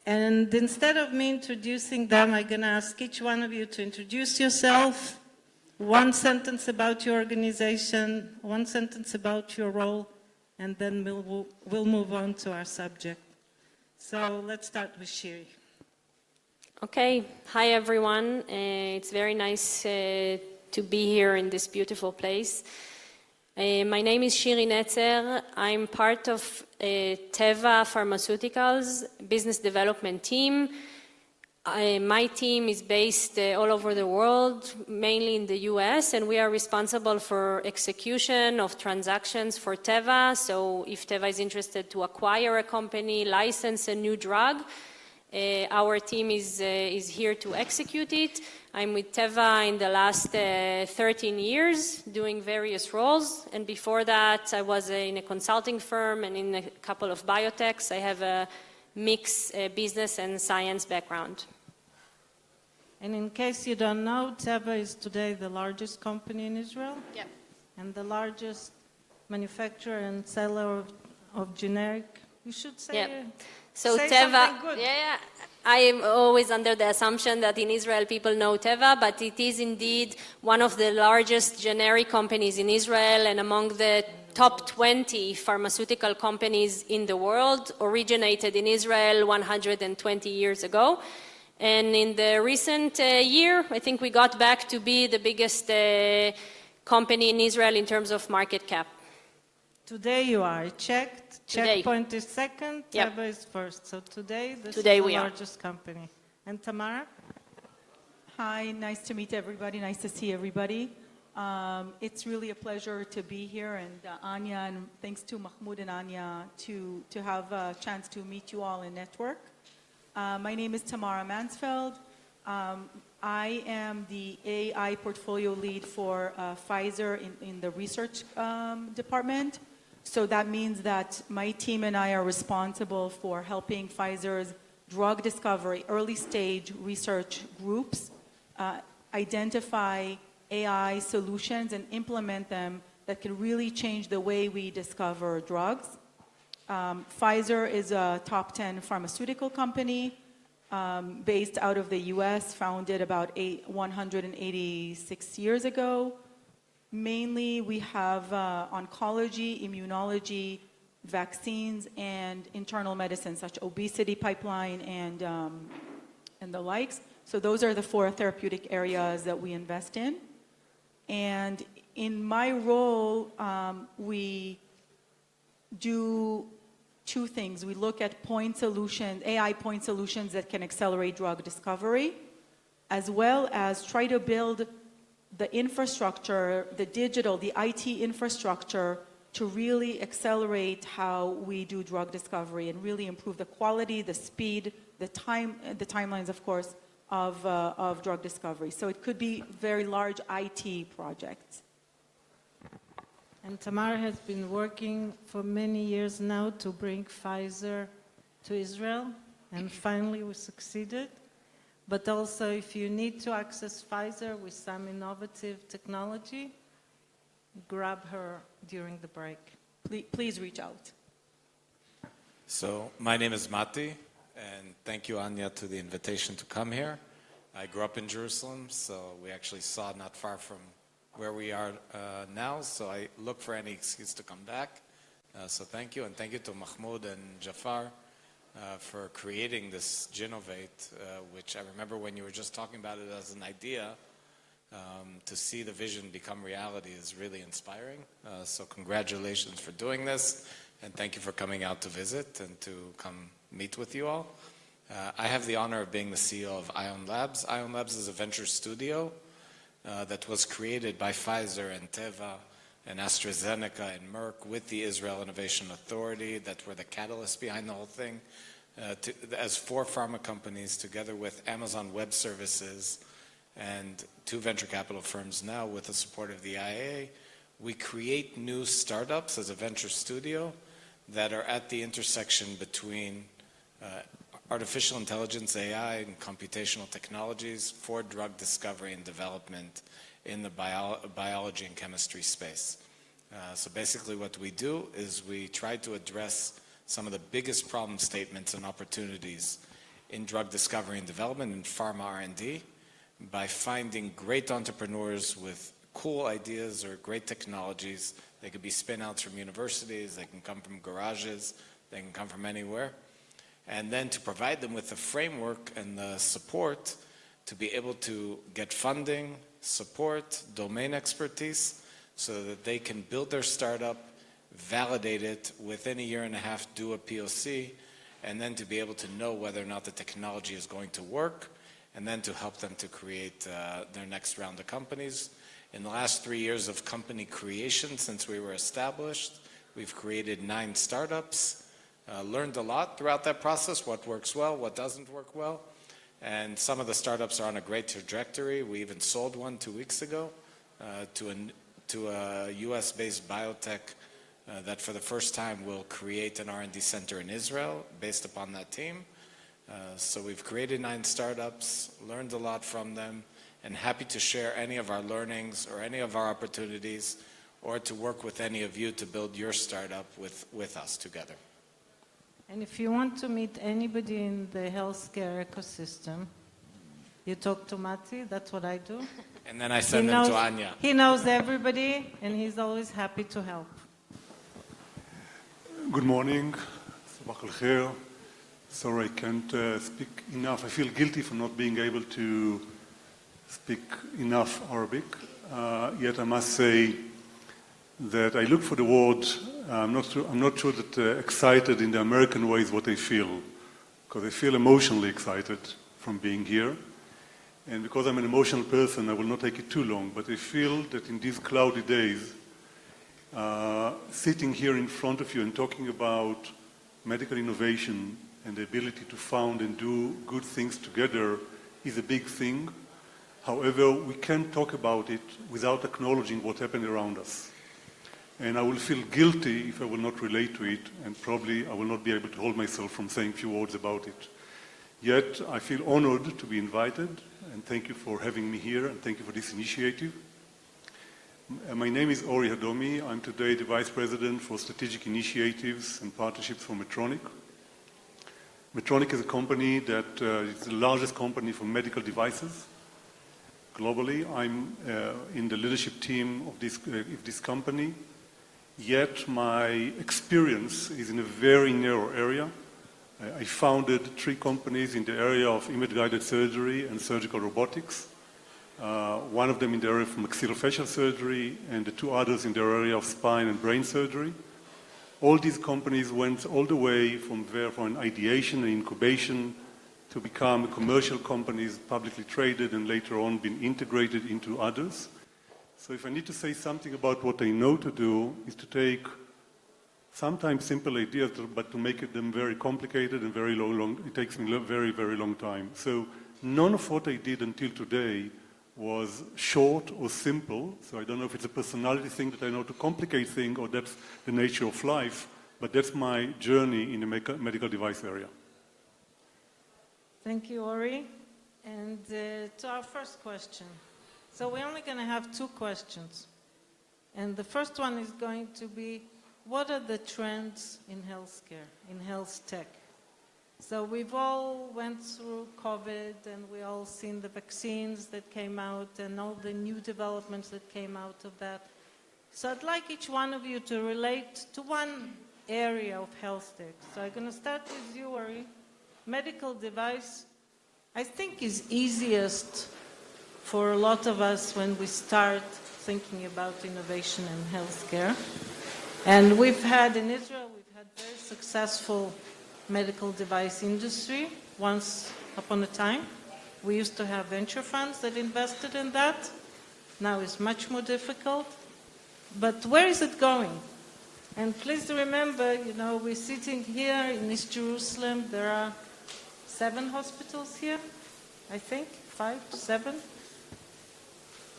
And instead of me introducing them, I'm going to ask each one of you to introduce yourself, 1 sentence about your organization, 1 sentence about your role, and then we'll move on to our subject. So let's start with Shiri. Okay, hi everyone. It's very nice to be here in this beautiful place. My name is Shiri Netzer. I'm part of Teva Pharmaceuticals business development team. My team is based all over the world, mainly in the US, and we are responsible for execution of transactions for Teva. So if Teva is interested to acquire a company, license a new drug, our team is here to execute it. I'm with Teva in the last 13 years, doing various roles. And before that, I was in a consulting firm and in a couple of biotechs. I have a mixed business and science background. And in case you don't know, Teva is today the largest company in Israel. Yeah. And the largest manufacturer and seller of generic. You should say. Yeah. So say Teva, good. yeah, I am always under the assumption that in Israel people know Teva, but it is indeed one of the largest generic companies in Israel and among the top 20 pharmaceutical companies in the world, originated in Israel 120 years ago. And in the recent year, I think we got back to be the biggest company in Israel in terms of market cap. Today you are. I checked. Today. Checkpoint is second, Yep. Teva is first. So today, this Today is the we are. largest company. And Tamara? Hi, nice to meet everybody. Nice to see everybody. It's really a pleasure to be here, and Anya, and thanks to Mahmoud and Anya to have a chance to meet you all and network. My name is Tamara Mansfeld. I am the AI portfolio lead for Pfizer in the research department. So that means that my team and I are responsible for helping Pfizer's drug discovery, early stage research groups identify AI solutions and implement them that can really change the way we discover drugs. Pfizer is a top 10 pharmaceutical company based out of the US, founded about 186 years ago. Mainly, we have oncology, immunology, vaccines, and internal medicine, such obesity pipeline and the likes. So those are the 4 therapeutic areas that we invest in. And in my role, we do 2 things. We look at point solutions, AI point solutions that can accelerate drug discovery, as well as try to build the infrastructure, the digital, the IT infrastructure to really accelerate how we do drug discovery and really improve the quality, the speed, the timelines, of course, of drug discovery. So it could be very large IT projects. And Tamara has been working for many years now to bring Pfizer to Israel, and finally we succeeded. But also, if you need to access Pfizer with some innovative technology, grab her during the break. Please reach out. So, my name is Mati, and thank you, Anya, to the invitation to come here. I grew up in Jerusalem, so we actually saw not far from where we are now, so I look for any excuse to come back. So thank you, and thank you to Mahmoud and Jafar for creating this Genovate, which I remember when you were just talking about it as an idea, to see the vision become reality is really inspiring. So congratulations for doing this, and thank you for coming out to visit and to come meet with you all. I have the honor of being the CEO of Ion Labs. Ion Labs is a venture studio that was created by Pfizer and Teva and AstraZeneca and Merck with the Israel Innovation Authority that were the catalyst behind the whole thing. As 4 pharma companies together with Amazon Web Services and 2 venture capital firms now with the support of the IA, we create new startups as a venture studio that are at the intersection between artificial intelligence, AI, and computational technologies for drug discovery and development in the biology and chemistry space. So basically what we do is we try to address some of the biggest problem statements and opportunities in drug discovery and development and pharma R&D by finding great entrepreneurs with cool ideas or great technologies. They could be spin-outs from universities, they can come from garages, they can come from anywhere. And then to provide them with the framework and the support to be able to get funding, support, domain expertise, so that they can build their startup, validate it, within a year and a half do a POC, and then to be able to know whether or not the technology is going to work, and then to help them to create their next round of companies. In the last 3 years of company creation since we were established, we've created 9 startups, learned a lot throughout that process, what works well, what doesn't work well, and some of the startups are on a great trajectory. We even sold one 2 weeks ago to a US-based biotech that for the first time will create an R&D center in Israel based upon that team. So we've created 9 startups, learned a lot from them, and happy to share any of our learnings or any of our opportunities, or to work with any of you to build your startup with us together. And if you want to meet anybody in the healthcare ecosystem, you talk to Mati, that's what I do. And then I send them to Anya. He knows everybody, and he's always happy to help. Good morning. Sabah al-khair. Sorry, I can't speak enough. I feel guilty for not being able to speak enough Arabic. Yet I must say that I look for the word, I'm not sure that excited in the American way is what I feel, because I feel emotionally excited from being here. And because I'm an emotional person, I will not take it too long, but I feel that in these cloudy days, sitting here in front of you and talking about medical innovation and the ability to found and do good things together is a big thing. However, we can't talk about it without acknowledging what happened around us. And I will feel guilty if I will not relate to it, and probably I will not be able to hold myself from saying a few words about it. Yet, I feel honored to be invited, and thank you for having me here, and thank you for this initiative. My name is Ori Hadomi. I'm today the Vice President for Strategic Initiatives and Partnerships for Medtronic. Medtronic is a company that is the largest company for medical devices globally. I'm in the leadership team of this company, yet my experience is in a very narrow area. I founded 3 companies in the area of image-guided surgery and surgical robotics. One of them in the area of maxillofacial surgery, and the 2 others in the area of spine and brain surgery. All these companies went all the way from an ideation and incubation to become commercial companies, publicly traded, and later on been integrated into others. So if I need to say something about what I know to do, is to take sometimes simple ideas, but to make them very complicated and very long. It takes me a very, very long time. So none of what I did until today was short or simple. So I don't know if it's a personality thing that I know to complicate things, or that's the nature of life, but that's my journey in the medical device area. Thank you, Ori. And to our first question. So we're only going to have 2 questions. And the first one is going to be, what are the trends in healthcare, in health tech? So we've all went through COVID, and we all seen the vaccines that came out and all the new developments that came out of that. So I'd like each one of you to relate to one area of health tech. So I'm going to start with you, Ori. Medical device, I think, is easiest for a lot of us when we start thinking about innovation in healthcare. And we've had, in Israel, we've had very successful medical device industry once upon a time. We used to have venture funds that invested in that. Now it's much more difficult. But where is it going? And please remember, you know, we're sitting here in East Jerusalem. There are 7 hospitals here, I think, 5, 7.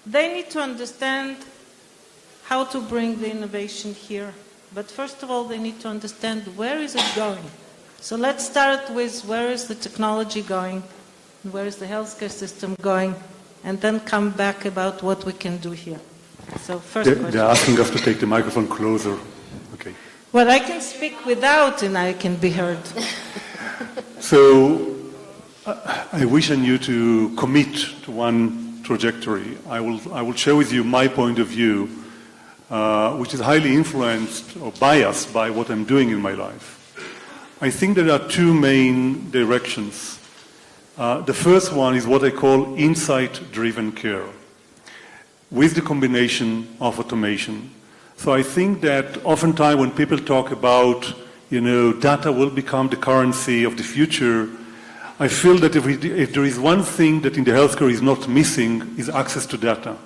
They need to understand how to bring the innovation here. But first of all, they need to understand where is it going. So let's start with where is the technology going, where is the healthcare system going, and then come back about what we can do here. So first question. They're asking us to take the microphone closer. Okay. Well, I can speak without and I can be heard. So I wish I knew to commit to one trajectory. I will share with you my point of view, which is highly influenced or biased by what I'm doing in my life. I think there are 2 main directions. The first one is what I call insight-driven care, with the combination of automation. So I think that oftentimes when people talk about, you know, data will become the currency of the future, I feel that if there is one thing that in the healthcare is not missing, is access to data.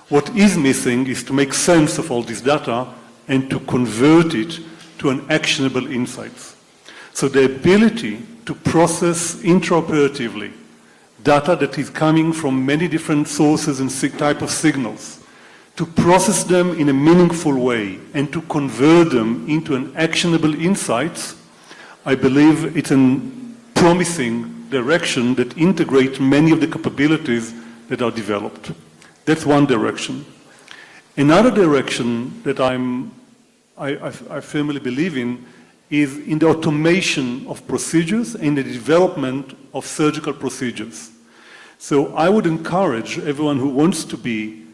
What is missing is to make sense of all this data and to convert it to an actionable insights. So the ability to process intraoperatively data that is coming from many different sources and type of signals, to process them in a meaningful way and to convert them into an actionable insights, I believe it's a promising direction that integrates many of the capabilities that are developed. That's one direction. Another direction that I firmly believe in is in the automation of procedures and the development of surgical procedures. So I would encourage everyone who wants to be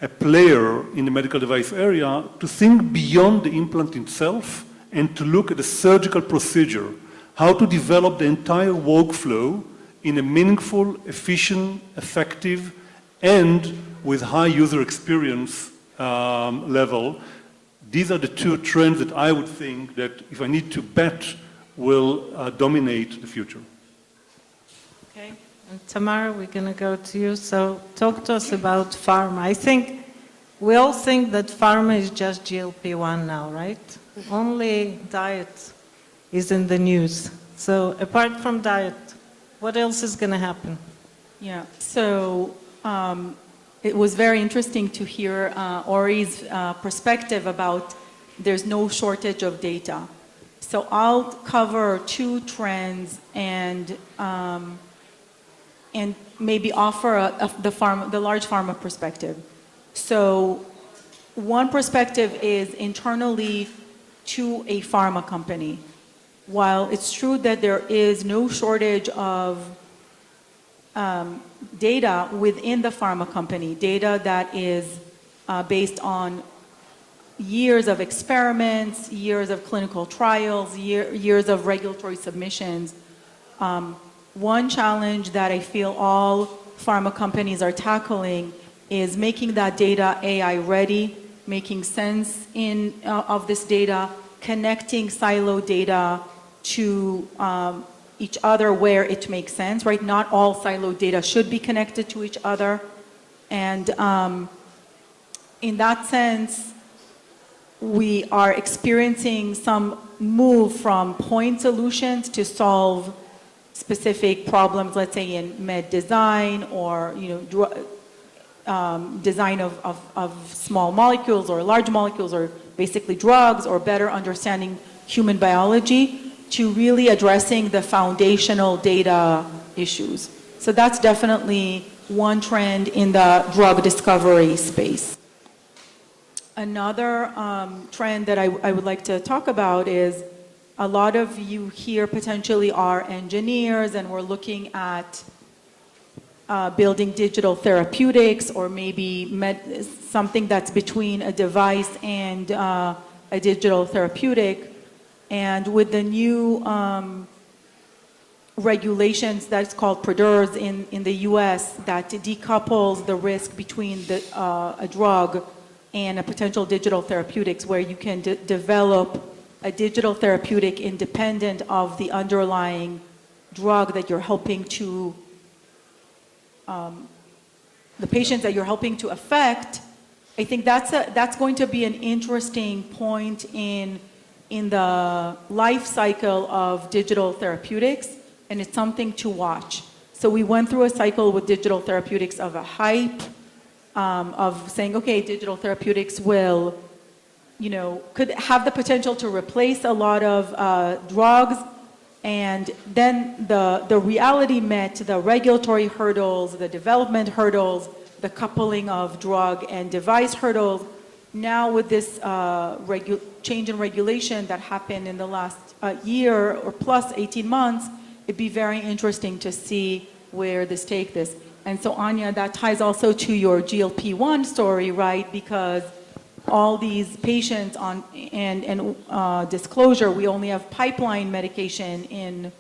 a player in the medical device area to think beyond the implant itself and to look at the surgical procedure, how to develop the entire workflow in a meaningful, efficient, effective, and with high user experience level. These are the 2 trends that I would think that, if I need to bet, will dominate the future. Okay, and Tamara, we're going to go to you. So talk to us about pharma. I think we all think that pharma is just GLP-1 now, right? Only diet is in the news. So apart from diet, what else is going to happen? Yeah, so it was very interesting to hear Ori's perspective about there's no shortage of data. So I'll cover 2 trends and maybe offer the large pharma perspective. So one perspective is internally to a pharma company. While it's true that there is no shortage of data within the pharma company, data that is based on years of experiments, years of clinical trials, years of regulatory submissions. One challenge that I feel all pharma companies are tackling is making that data AI ready, making sense of this data, connecting silo data to each other where it makes sense, right? Not all siloed data should be connected to each other. And in that sense, we are experiencing some move from point solutions to solve specific problems, let's say in med design or design of small molecules or large molecules or basically drugs, or better understanding human biology, to really addressing the foundational data issues. So that's definitely one trend in the drug discovery space. Another trend that I would like to talk about is a lot of you here potentially are engineers, and we're looking at building digital therapeutics, or maybe something that's between a device and a digital therapeutic. And with the new regulations that's called PRDRS in the US that decouples the risk between a drug and a potential digital therapeutics, where you can develop a digital therapeutic independent of the underlying drug that you're helping to, the patients that you're helping to affect, I think that's going to be an interesting point in the life cycle of digital therapeutics, and it's something to watch. So we went through a cycle with digital therapeutics of a hype, of saying, okay, digital therapeutics will, could have the potential to replace a lot of drugs, and then the reality met the regulatory hurdles, the development hurdles, the coupling of drug and device hurdles. Now with this change in regulation that happened in the last year or plus 18 months, it'd be very interesting to see where this takes this. And so Anya, that ties also to your GLP-1 story, right? Because all these patients and disclosure, we only have pipeline medication in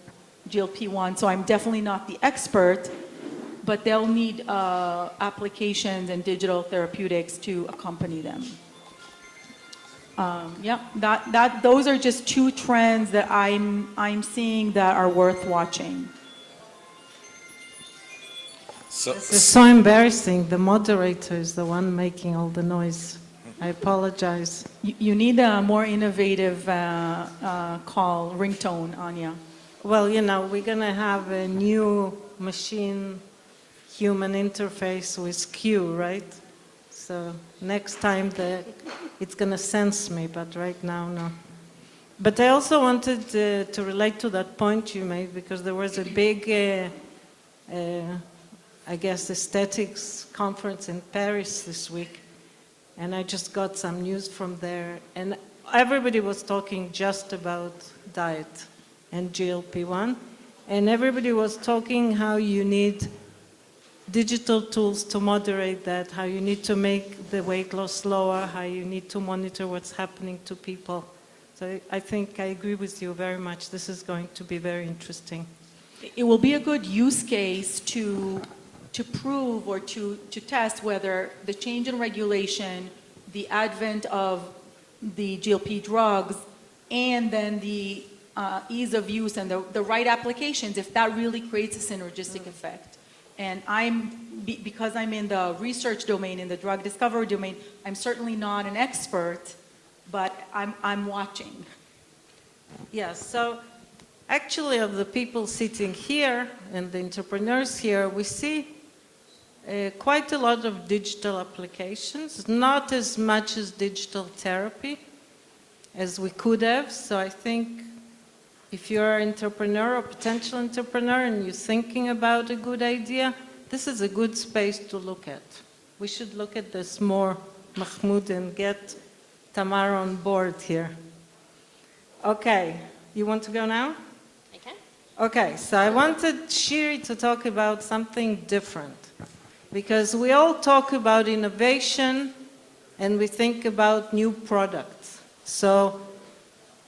GLP-1, so I'm definitely not the expert, but they'll need applications and digital therapeutics to accompany them. Those are just two trends that I'm seeing that are worth watching. This is so embarrassing. The moderator is the one making all the noise. I apologize. You need a more innovative call, ringtone, Anya. Well, we're going to have a new machine-human interface with Q, right? So next time it's going to sense me, but right now, no. But I also wanted to relate to that point you made, because there was a big, I guess, aesthetics conference in Paris this week. And I just got some news from there. And everybody was talking just about diet and GLP-1. And everybody was talking how you need digital tools to moderate that, how you need to make the weight loss slower, how you need to monitor what's happening to people. So I think I agree with you very much. This is going to be very interesting. It will be a good use case to prove or to test whether the change in regulation, the advent of the GLP drugs, and then the ease of use and the right applications, if that really creates a synergistic effect. And because I'm in the research domain, in the drug discovery domain, I'm certainly not an expert, but I'm watching. Yes, so actually of the people sitting here and the entrepreneurs here, we see quite a lot of digital applications, not as much as digital therapy as we could have. So I think if you're an entrepreneur or potential entrepreneur and you're thinking about a good idea, this is a good space to look at. We should look at this more, Mahmoud, and get Tamara on board here. Okay, you want to go now? I can. Okay, so I wanted Shiri to talk about something different. Because we all talk about innovation and we think about new products. So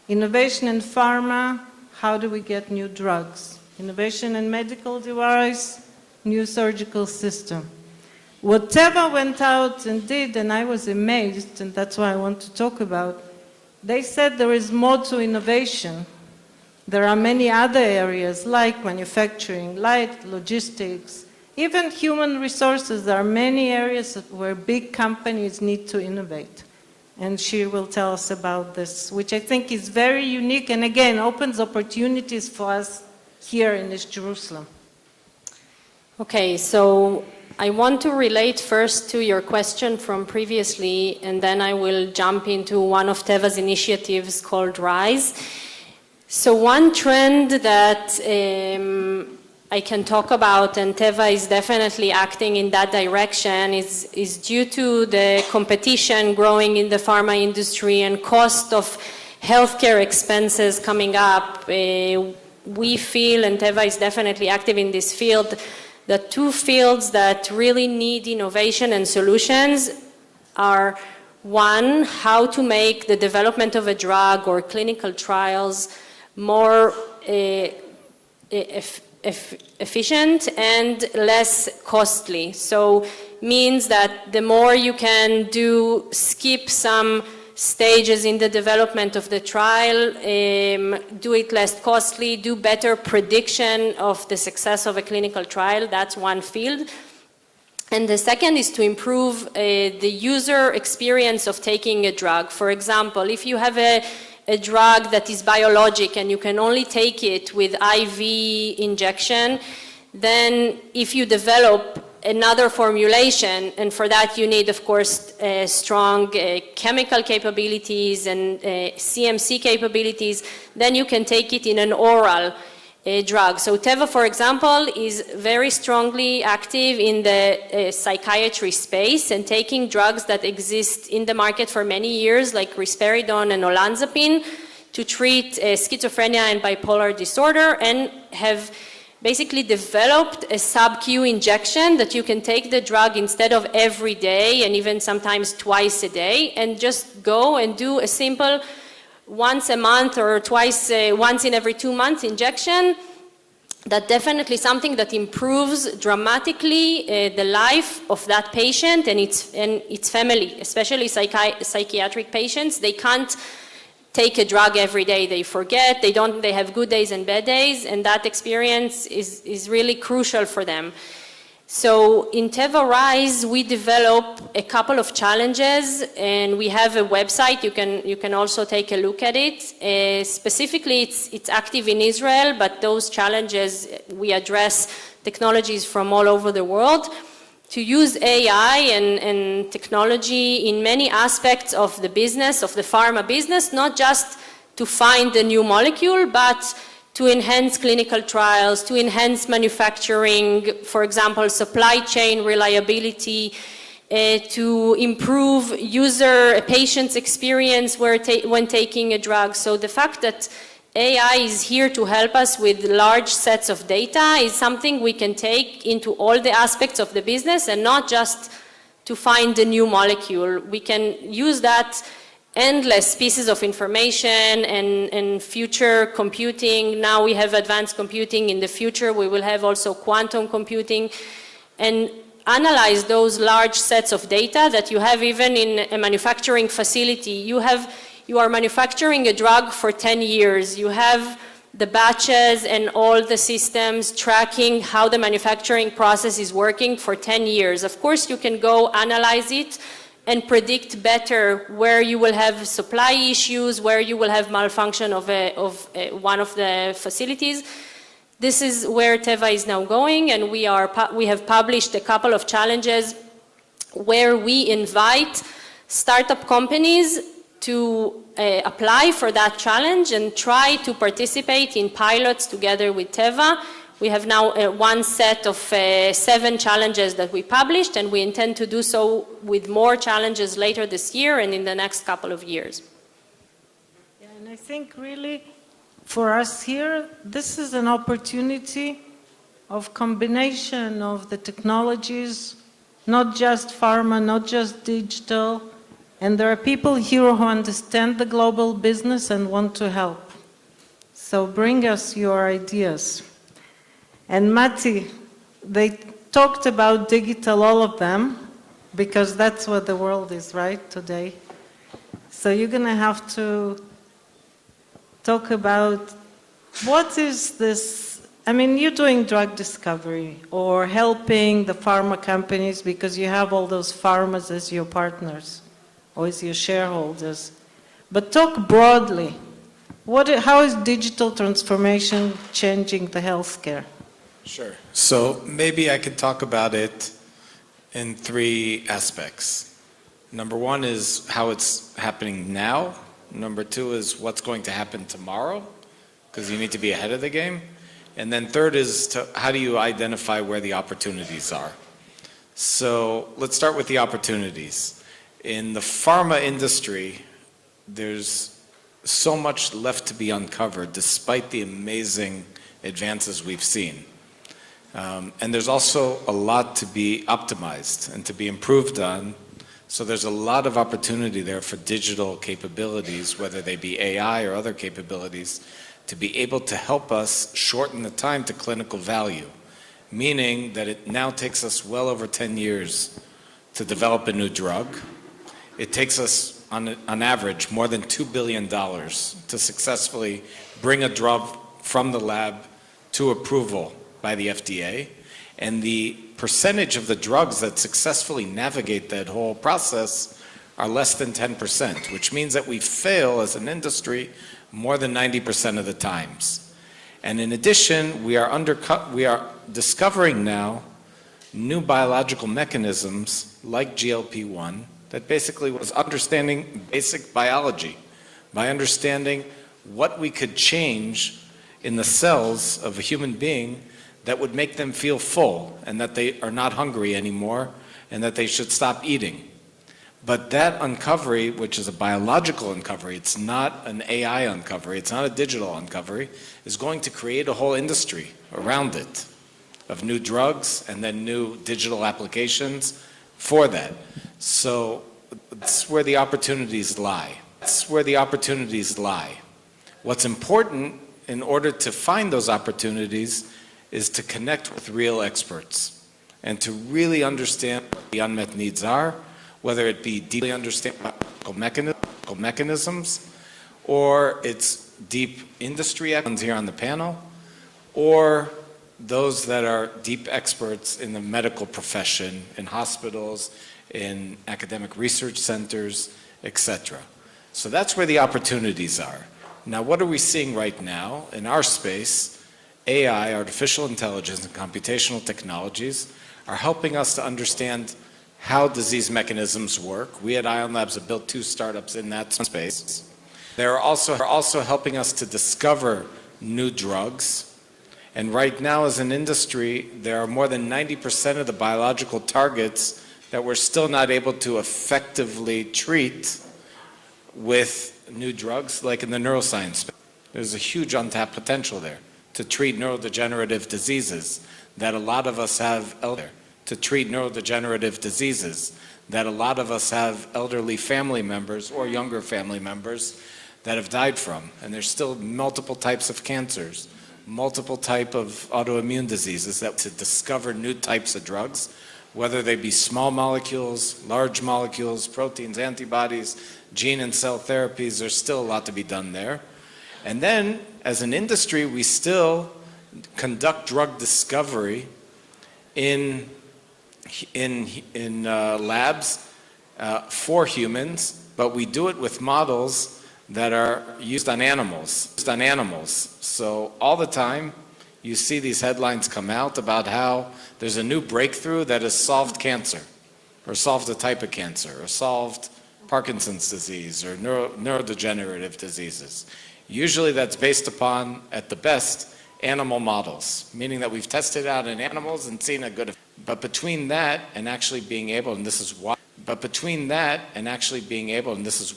innovation in pharma, how do we get new drugs? Innovation in medical device, new surgical system. What Teva went out and did, and I was amazed, and that's why I want to talk about, they said there is more to innovation. There are many other areas like manufacturing, like logistics, even human resources. There are many areas where big companies need to innovate. And she will tell us about this, which I think is very unique and again opens opportunities for us here in East Jerusalem. Okay, so I want to relate first to your question from previously, and then I will jump into one of Teva's initiatives called RISE. So one trend that I can talk about, and Teva is definitely acting in that direction, is due to the competition growing in the pharma industry and cost of healthcare expenses coming up. We feel, and Teva is definitely active in this field, the two fields that really need innovation and solutions are, one, how to make the development of a drug or clinical trials more efficient and less costly. So means that the more you can skip some stages in the development of the trial, do it less costly, do better prediction of the success of a clinical trial. That's one field. And the second is to improve the user experience of taking a drug. For example, if you have a drug that is biologic and you can only take it with IV injection, then if you develop another formulation, and for that you need, of course, strong chemical capabilities and CMC capabilities, then you can take it in an oral drug. So Teva, for example, is very strongly active in the psychiatry space and taking drugs that exist in the market for many years, like risperidone and olanzapine, to treat schizophrenia and bipolar disorder, and have basically developed a sub-Q injection that you can take the drug instead of every day and even sometimes twice a day, and just go and do a simple once a month or once in every 2 months injection. That definitely something that improves dramatically the life of that patient and its family, especially psychiatric patients. They can't take a drug every day. They forget, they have good days and bad days, and that experience is really crucial for them. So in Teva Rise, we develop a couple of challenges, and we have a website. You can also take a look at it. Specifically, it's active in Israel, but those challenges, we address technologies from all over the world to use AI and technology in many aspects of the business, of the pharma business, not just to find the new molecule, but to enhance clinical trials, to enhance manufacturing, for example, supply chain reliability, to improve patient's experience when taking a drug. So the fact that AI is here to help us with large sets of data is something we can take into all the aspects of the business and not just to find the new molecule. We can use that endless pieces of information and future computing. Now we have advanced computing. In the future, we will have also quantum computing, and analyze those large sets of data that you have even in a manufacturing facility. You are manufacturing a drug for 10 years. You have the batches and all the systems tracking how the manufacturing process is working for 10 years. Of course, you can go analyze it and predict better where you will have supply issues, where you will have malfunction of one of the facilities. This is where Teva is now going, and we have published a couple of challenges where we invite startup companies to apply for that challenge and try to participate in pilots together with Teva. We have now one set of 7 challenges that we published, and we intend to do so with more challenges later this year and in the next couple of years. Yeah, and I think really for us here, this is an opportunity of combination of the technologies, not just pharma, not just digital, and there are people here who understand the global business and want to help. So bring us your ideas. And Mati, they talked about digital, all of them, because that's what the world is, right, today. So you're going to have to talk about what is this. I mean, you're doing drug discovery or helping the pharma companies because you have all those pharmas as your partners or as your shareholders. But talk broadly. How is digital transformation changing the healthcare? Sure. So maybe I could talk about it in 3 aspects. Number 1 is how it's happening now. Number 2 is what's going to happen tomorrow, because you need to be ahead of the game. And then third is how do you identify where the opportunities are. So let's start with the opportunities. In the pharma industry, there's so much left to be uncovered despite the amazing advances we've seen. And there's also a lot to be optimized and to be improved on. So there's a lot of opportunity there for digital capabilities, whether they be AI or other capabilities, to be able to help us shorten the time to clinical value, meaning that it now takes us well over 10 years to develop a new drug. It takes us, on average, more than $2 billion to successfully bring a drug from the lab to approval by the FDA. And the percentage of the drugs that successfully navigate that whole process are less than 10%, which means that we fail as an industry more than 90% of the times. And in addition, we are discovering now new biological mechanisms like GLP-1 that basically was understanding basic biology, by understanding what we could change in the cells of a human being that would make them feel full and that they are not hungry anymore and that they should stop eating. But that uncovery, which is a biological uncovery, it's not an AI uncovery, it's not a digital uncovery, is going to create a whole industry around it of new drugs and then new digital applications for that. So that's where the opportunities lie. That's where the opportunities lie. What's important in order to find those opportunities is to connect with real experts and to really understand what the unmet needs are, whether it be deeply understand biological mechanisms, or it's deep industry experts here on the panel, or those that are deep experts in the medical profession, in hospitals, in academic research centers, etc. So that's where the opportunities are. Now, what are we seeing right now in our space? AI, artificial intelligence, and computational technologies are helping us to understand how disease mechanisms work. We at Ion Labs have built 2 startups in that space. They're also helping us to discover new drugs. And right now, as an industry, there are more than 90% of the biological targets that we're still not able to effectively treat with new drugs, like in the neuroscience space. There's a huge untapped potential there to treat neurodegenerative diseases that a lot of us have elderly family members or younger family members that have died from. And there's still multiple types of cancers, multiple types of autoimmune diseases that to discover new types of drugs, whether they be small molecules, large molecules, proteins, antibodies, gene and cell therapies. There's still a lot to be done there. And then, as an industry, we still conduct drug discovery in labs for humans, but we do it with models that are used on animals. So all the time, you see these headlines come out about how there's a new breakthrough that has solved cancer, or solved a type of cancer, or solved Parkinson's disease, or neurodegenerative diseases. Usually that's based upon, at the best, animal models, meaning that we've tested out in animals and seen a good effect. But between that and actually being able, and this is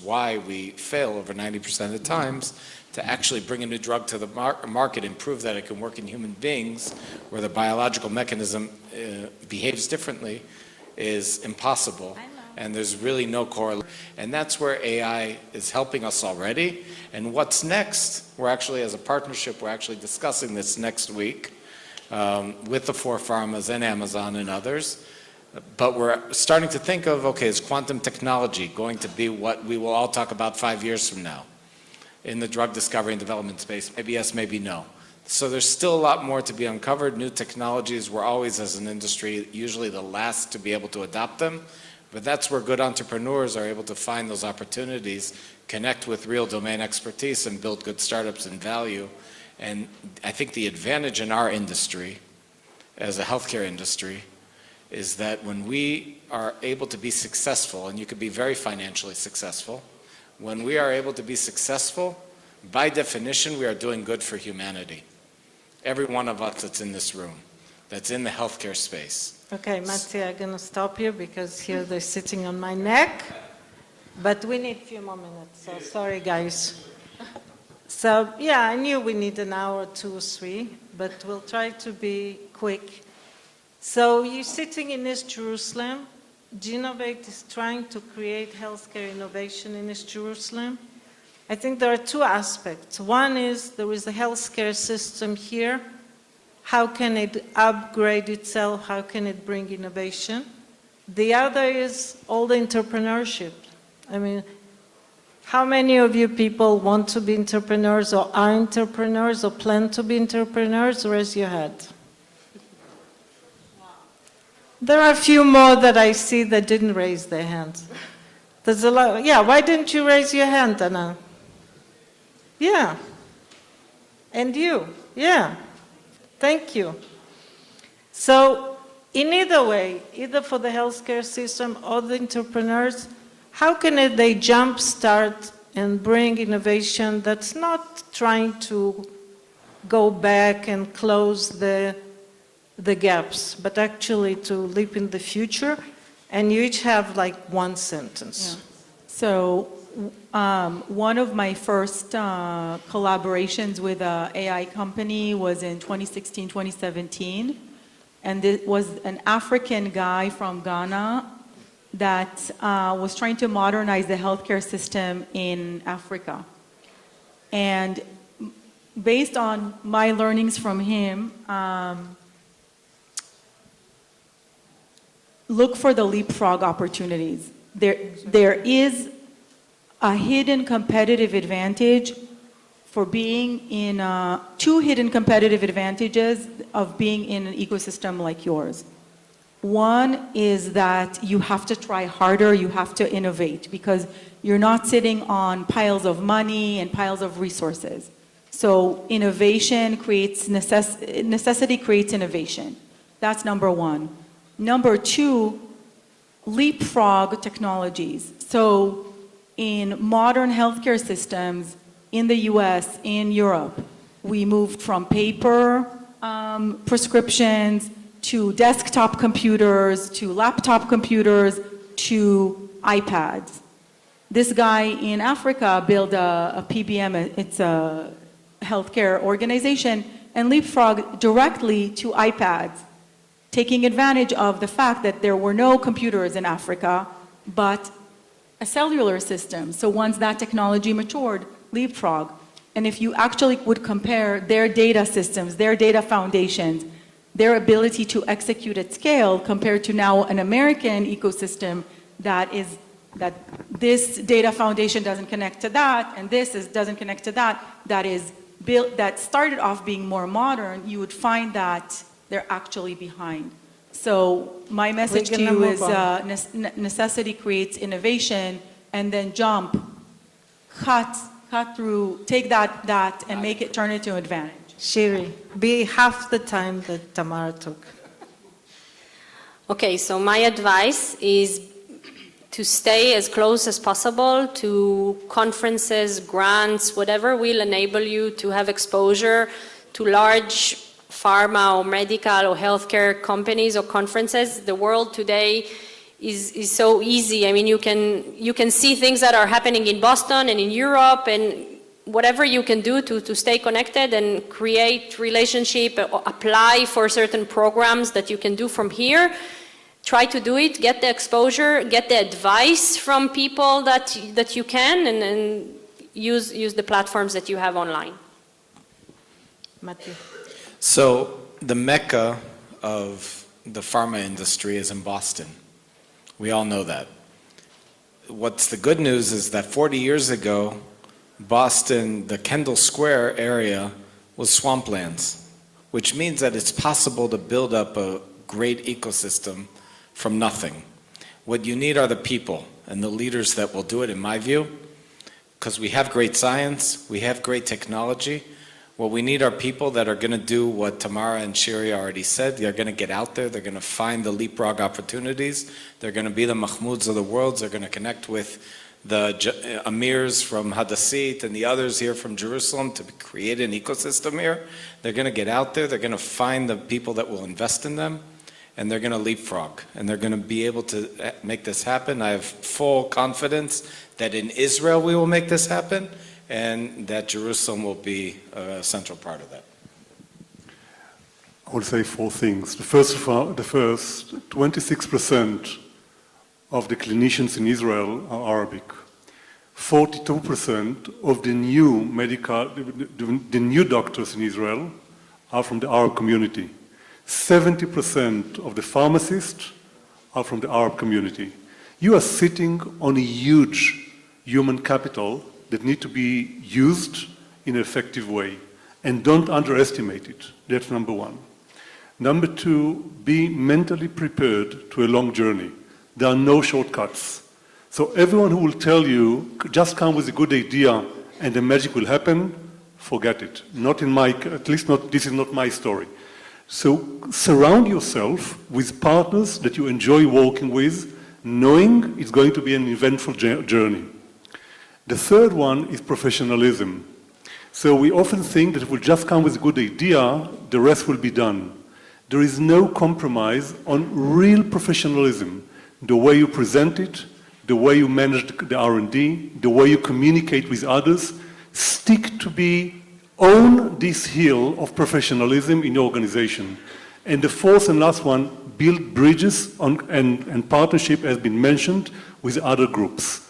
why, we fail over 90% of the times to actually bring a new drug to the market and prove that it can work in human beings where the biological mechanism behaves differently, is impossible. And there's really no correlation. And that's where AI is helping us already. And what's next? We're actually, as a partnership, we're actually discussing this next week with the 4 pharmas and Amazon and others. But we're starting to think of, okay, is quantum technology going to be what we will all talk about 5 years from now in the drug discovery and development space? Maybe yes, maybe no. So there's still a lot more to be uncovered. New technologies, we're always, as an industry, usually the last to be able to adopt them. But that's where good entrepreneurs are able to find those opportunities, connect with real domain expertise, and build good startups and value. And I think the advantage in our industry, as a healthcare industry, is that when we are able to be successful, and you could be very financially successful, when we are able to be successful, by definition, we are doing good for humanity. Every one of us that's in this room, that's in the healthcare space. Okay, Matti, I'm going to stop here because here they're sitting on my neck. But we need a few more minutes, so sorry, guys. So, yeah, I knew we need an hour, 2 or 3, but we'll try to be quick. So you're sitting in East Jerusalem. Genovate is trying to create healthcare innovation in East Jerusalem. I think there are 2 aspects. One is there is a healthcare system here. How can it upgrade itself? How can it bring innovation? The other is all the entrepreneurship. I mean, how many of you people want to be entrepreneurs or are entrepreneurs or plan to be entrepreneurs? Raise your hand. There are a few more that I see that didn't raise their hands. There's a lot. Yeah, why didn't you raise your hand, Anna? Yeah. And you? Yeah. Thank you. So, in either way, either for the healthcare system or the entrepreneurs, how can they jumpstart and bring innovation that's not trying to go back and close the gaps, but actually to leap in the future? And you each have like one sentence. Yeah. So one of my first collaborations with an AI company was in 2016, 2017. And it was an African guy from Ghana that was trying to modernize the healthcare system in Africa. And based on my learnings from him, look for the leapfrog opportunities. There is a hidden competitive advantage for being in, two hidden competitive advantages of being in an ecosystem like yours. One is that you have to try harder, you have to innovate, because you're not sitting on piles of money and piles of resources. So innovation creates, necessity creates innovation. That's number one. Number two, leapfrog technologies. So in modern healthcare systems in the US, in Europe, we moved from paper prescriptions to desktop computers, to laptop computers, to iPads. This guy in Africa built a PBM, it's a healthcare organization, and leapfrog directly to iPads, taking advantage of the fact that there were no computers in Africa, but a cellular system. So once that technology matured, leapfrog. And if you actually would compare their data systems, their data foundations, their ability to execute at scale compared to now an American ecosystem that this data foundation doesn't connect to that, and doesn't connect to that, that is built, that started off being more modern, you would find that they're actually behind. So my message to you is necessity creates innovation, and then jump, cut through, take that and make it, turn it to advantage. Shiri, be half the time that Tamara took. Okay, so my advice is to stay as close as possible to conferences, grants, whatever will enable you to have exposure to large pharma or medical or healthcare companies or conferences. The world today is so easy. I mean, you can see things that are happening in Boston and in Europe, and whatever you can do to stay connected and create relationship, apply for certain programs that you can do from here. Try to do it, get the exposure, get the advice from people that you can, and use the platforms that you have online. Matthew. So the mecca of the pharma industry is in Boston. We all know that. What's the good news is that 40 years ago, Boston, the Kendall Square area was swamplands, which means that it's possible to build up a great ecosystem from nothing. What you need are the people and the leaders that will do it, in my view, because we have great science, we have great technology. What we need are people that are going to do what Tamara and Shiri already said. They're going to get out there, they're going to find the leapfrog opportunities, they're going to be the Mahmouds of the world, they're going to connect with the Amirs from Hadassit and the others here from Jerusalem to create an ecosystem here. They're going to get out there, they're going to find the people that will invest in them, and they're going to leapfrog, and they're going to be able to make this happen. I have full confidence that in Israel we will make this happen, and that Jerusalem will be a central part of that. I will say four things. The first, 26% of the clinicians in Israel are Arabic. 42% of the new doctors in Israel are from the Arab community. 70% of the pharmacists are from the Arab community. You are sitting on a huge human capital that need to be used in an effective way. And don't underestimate it. That's number one. Number two, be mentally prepared to a long journey. There are no shortcuts. So everyone who will tell you, just come with a good idea and the magic will happen, forget it. Not in my, at least not, this is not my story. So surround yourself with partners that you enjoy working with, knowing it's going to be an eventful journey. The third one is professionalism. So we often think that if we just come with a good idea, the rest will be done. There is no compromise on real professionalism. The way you present it, the way you manage the R&D, the way you communicate with others, stick to own this hill of professionalism in your organization. And the fourth and last one, build bridges and partnership has been mentioned with other groups.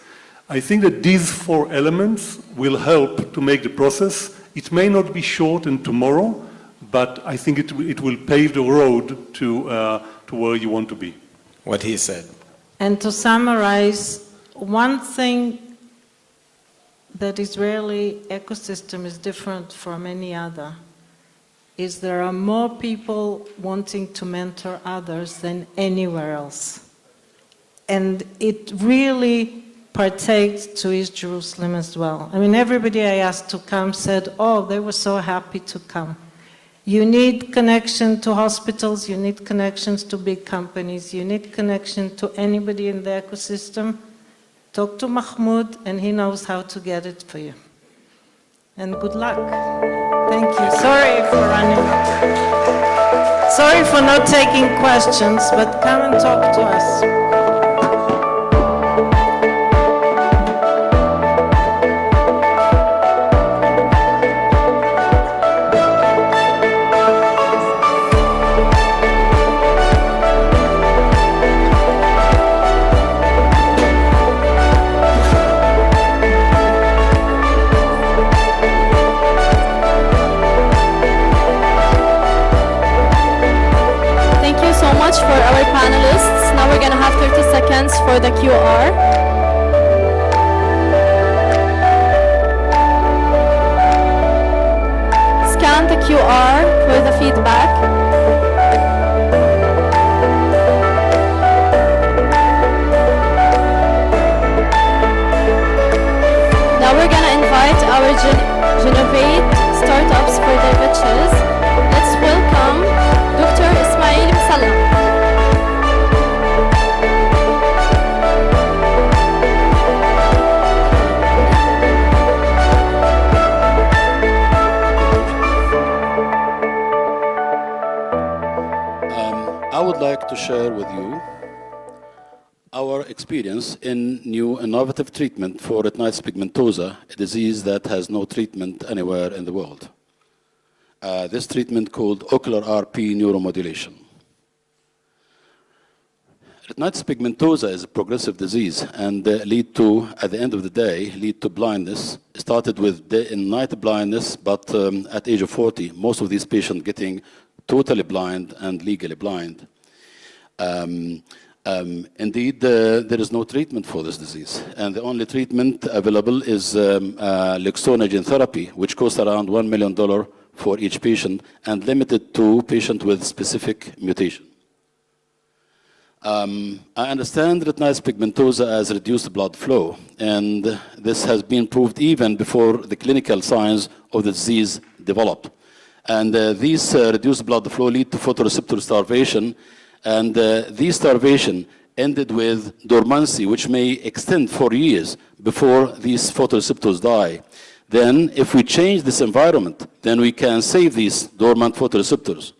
I think that these four elements will help to make the process. It may not be short and tomorrow, but I think it will pave the road to where you want to be. What he said. And to summarize, one thing that Israeli ecosystem is different from any other is there are more people wanting to mentor others than anywhere else. And it really partakes to East Jerusalem as well. I mean, everybody I asked to come said, oh, they were so happy to come. You need connection to hospitals, you need connections to big companies, you need connection to anybody in the ecosystem. Talk to Mahmoud and he knows how to get it for you. And good luck. Thank you. Sorry for running. Sorry for not taking questions, but come and talk to us. For our panelists. Now we're going to have 30 seconds for the QR. Scan the QR for the feedback. Now we're going to invite our Genovate startups for their pitches. Let's welcome Dr. Ismail Salam. I would like to share with you our experience in new innovative treatment for retinitis pigmentosa, a disease that has no treatment anywhere in the world. This treatment called ocular RP neuromodulation. Retinitis pigmentosa is a progressive disease and lead to, at the end of the day, lead to blindness. It started with day and night blindness, but at age of 40, most of these patients getting totally blind and legally blind. Indeed, there is no treatment for this disease, and the only treatment available is luxogen therapy, which costs around $1 million for each patient and limited to patients with specific mutation. I understand retinitis pigmentosa as reduced blood flow, and this has been proved even before the clinical signs of the disease developed. And these reduced blood flow lead to photoreceptor starvation, and this starvation ended with dormancy, which may extend for years before these photoreceptors die. Then, if we change this environment, then we can save these dormant photoreceptors.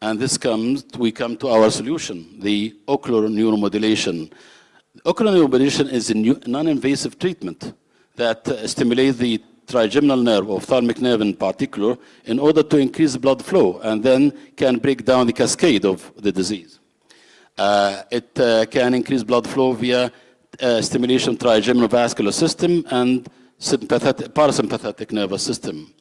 And we come to our solution, the ocular neuromodulation. Ocular neuromodulation is a non-invasive treatment that stimulates the trigeminal nerve, ophthalmic nerve in particular, in order to increase blood flow and then can break down the cascade of the disease. It can increase blood flow via stimulation of trigeminal vascular system and parasympathetic nervous system.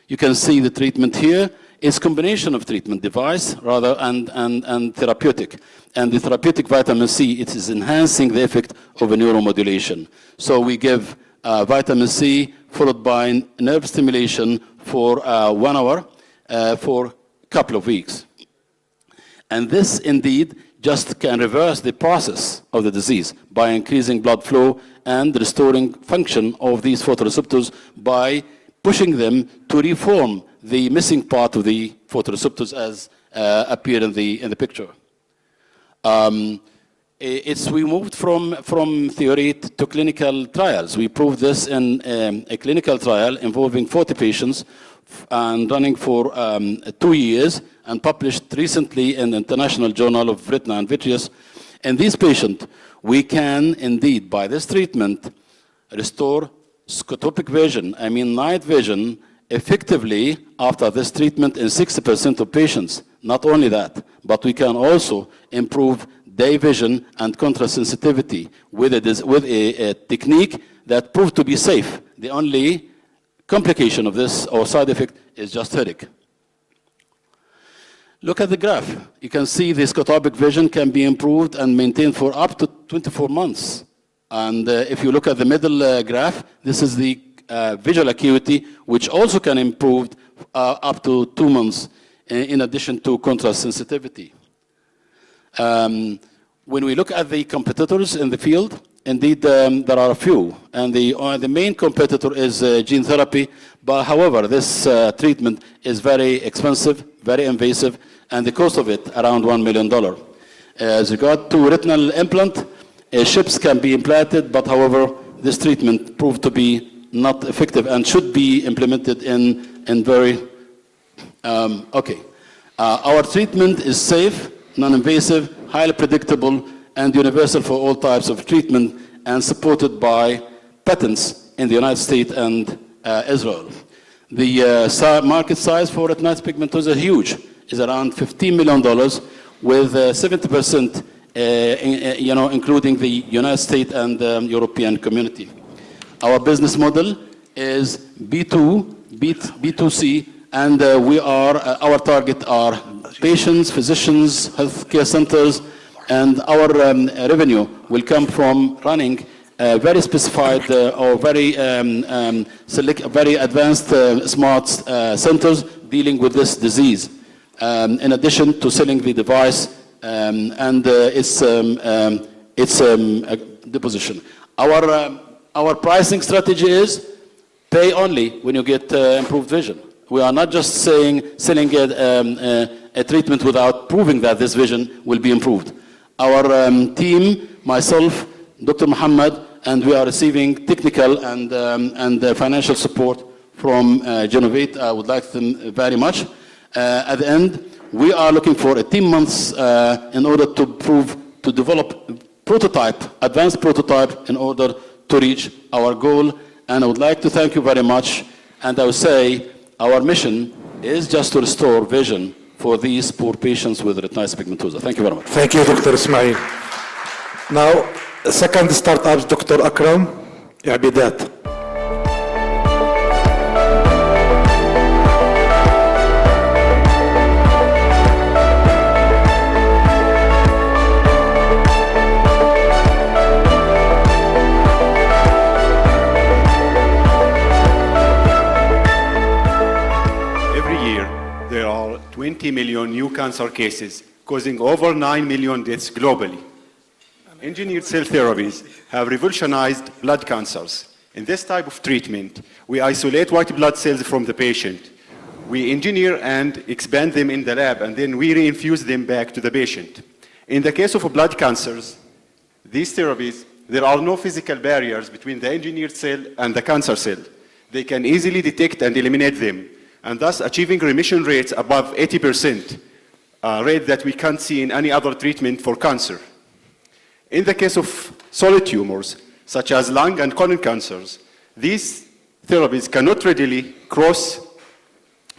You can see the treatment here. It's combination of treatment device rather and therapeutic. And the therapeutic vitamin C, it is enhancing the effect of a neuromodulation. So we give vitamin C followed by nerve stimulation for 1 hour for couple of weeks. And this indeed just can reverse the process of the disease by increasing blood flow and restoring function of these photoreceptors by pushing them to reform the missing part of the photoreceptors as appeared in the picture. We moved from theory to clinical trials. We proved this in a clinical trial involving 40 patients and running for 2 years and published recently in the International Journal of Retina and Vitreous. In these patients, we can indeed, by this treatment, restore scotopic vision, I mean night vision, effectively after this treatment in 60% of patients. Not only that, but we can also improve day vision and contrast sensitivity with a technique that proved to be safe. The only complication of this or side effect is just headache. Look at the graph. You can see the scotopic vision can be improved and maintained for up to 24 months. And if you look at the middle graph, this is the visual acuity, which also can improve up to 2 months in addition to contrast sensitivity. When we look at the competitors in the field, indeed there are a few. And the main competitor is gene therapy. But however, this treatment is very expensive, very invasive, and the cost of it around $1 million. As regard to retinal implant, chips can be implanted, but however, this treatment proved to be not effective and should be implemented in very, Our treatment is safe, non-invasive, highly predictable, and universal for all types of treatment and supported by patents in the United States and Israel. The market size for retinitis pigmentosa is huge. Is around $15 million with 70% including the United States and European community. Our business model is B2C, and our target are patients, physicians, healthcare centers, and our revenue will come from running very specified or very advanced smart centers dealing with this disease. In addition to selling the device and its deposition. Our pricing strategy is pay only when you get improved vision. We are not just selling a treatment without proving that this vision will be improved. Our team, myself, Dr. Muhammad, and we are receiving technical and financial support from Genovate. I would like them very much. At the end, we are looking for 18 months in order to develop advanced prototype in order to reach our goal. And I would like to thank you very much. And I would say our mission is just to restore vision for these poor patients with retinitis pigmentosa. Thank you very much. Thank you, Dr. Ismail. Now, second startup, Dr. Akram Abidat. Every year, there are 20 million new cancer cases, causing over 9 million deaths globally. Engineered cell therapies have revolutionized blood cancers. In this type of treatment, we isolate white blood cells from the patient. We engineer and expand them in the lab, and then we reinfuse them back to the patient. In the case of blood cancers, these therapies, there are no physical barriers between the engineered cell and the cancer cell. They can easily detect and eliminate them, and thus achieving remission rates above 80%, a rate that we can't see in any other treatment for cancer. In the case of solid tumors, such as lung and colon cancers, these therapies cannot readily cross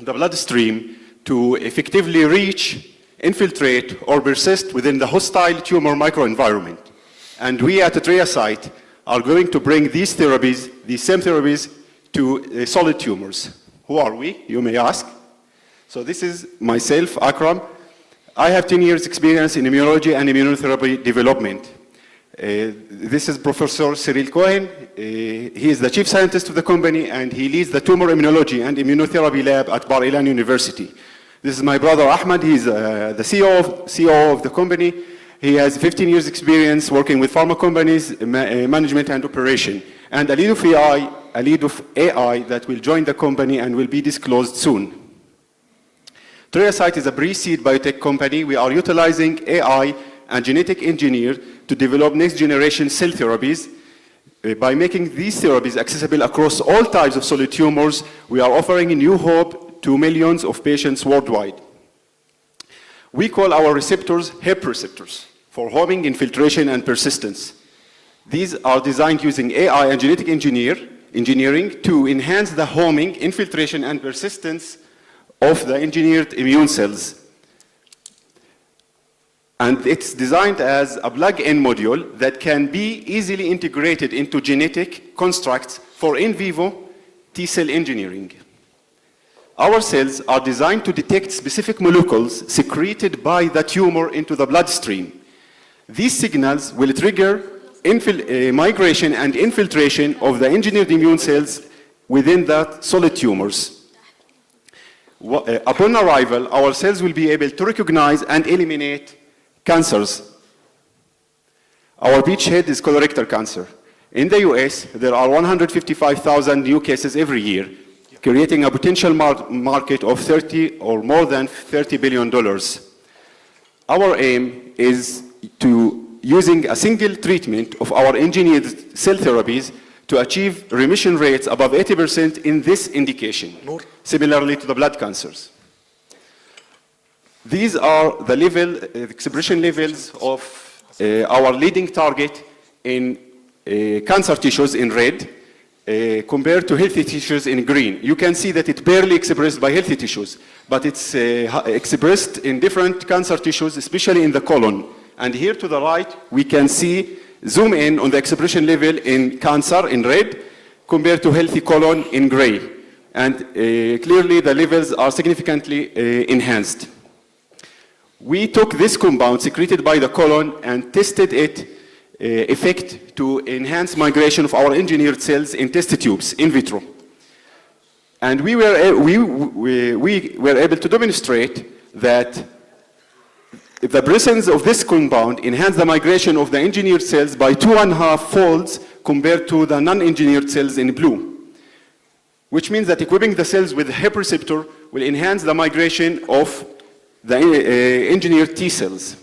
the bloodstream to effectively reach, infiltrate, or persist within the hostile tumor microenvironment. And we at Triasite are going to bring these therapies, these same therapies, to solid tumors. Who are we, you may ask? So this is myself, Akram. I have 10 years experience in immunology and immunotherapy development. This is Professor Cyril Cohen. He is the chief scientist of the company, and he leads the tumor immunology and immunotherapy lab at Bar Ilan University. This is my brother Ahmed. He's the CEO of the company. He has 15 years experience working with pharma companies, management and operation. And a lead of AI that will join the company and will be disclosed soon. Triasite is a pre-seed biotech company. We are utilizing AI and genetic engineer to develop next generation cell therapies. By making these therapies accessible across all types of solid tumors, we are offering a new hope to millions of patients worldwide. We call our receptors HEP receptors for homing, infiltration, and persistence. These are designed using AI and genetic engineering to enhance the homing, infiltration, and persistence of the engineered immune cells. And it's designed as a plug-in module that can be easily integrated into genetic constructs for in vivo T-cell engineering. Our cells are designed to detect specific molecules secreted by the tumor into the bloodstream. These signals will trigger migration and infiltration of the engineered immune cells within the solid tumors. Upon arrival, our cells will be able to recognize and eliminate cancers. Our beachhead is colorectal cancer. In the US, there are 155,000 new cases every year, creating a potential market of 30 or more than $30 billion. Our aim is to using a single treatment of our engineered cell therapies to achieve remission rates above 80% in this indication, similarly to the blood cancers. These are the expression levels of our leading target in cancer tissues in red compared to healthy tissues in green. You can see that it's barely expressed by healthy tissues, but it's expressed in different cancer tissues, especially in the colon. And here to the right, we can see, zoom in on the expression level in cancer in red compared to healthy colon in gray. And clearly the levels are significantly enhanced. We took this compound secreted by the colon and tested its effect to enhance migration of our engineered cells in test tubes in vitro. And we were able to demonstrate that the presence of this compound enhanced the migration of the engineered cells by 2.5 folds compared to the non-engineered cells in blue, which means that equipping the cells with HEP receptor will enhance the migration of the engineered T cells.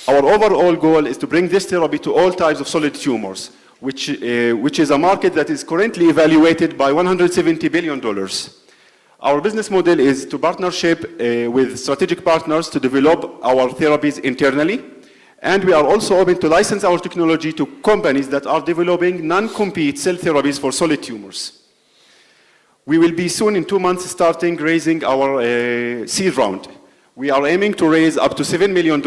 Our overall goal is to bring this therapy to all types of solid tumors, which is a market that is currently evaluated by $170 billion. Our business model is to partnership with strategic partners to develop our therapies internally, and we are also open to license our technology to companies that are developing non-compete cell therapies for solid tumors. We will be soon, in 2 months, starting raising our seed round. We are aiming to raise up to $7 million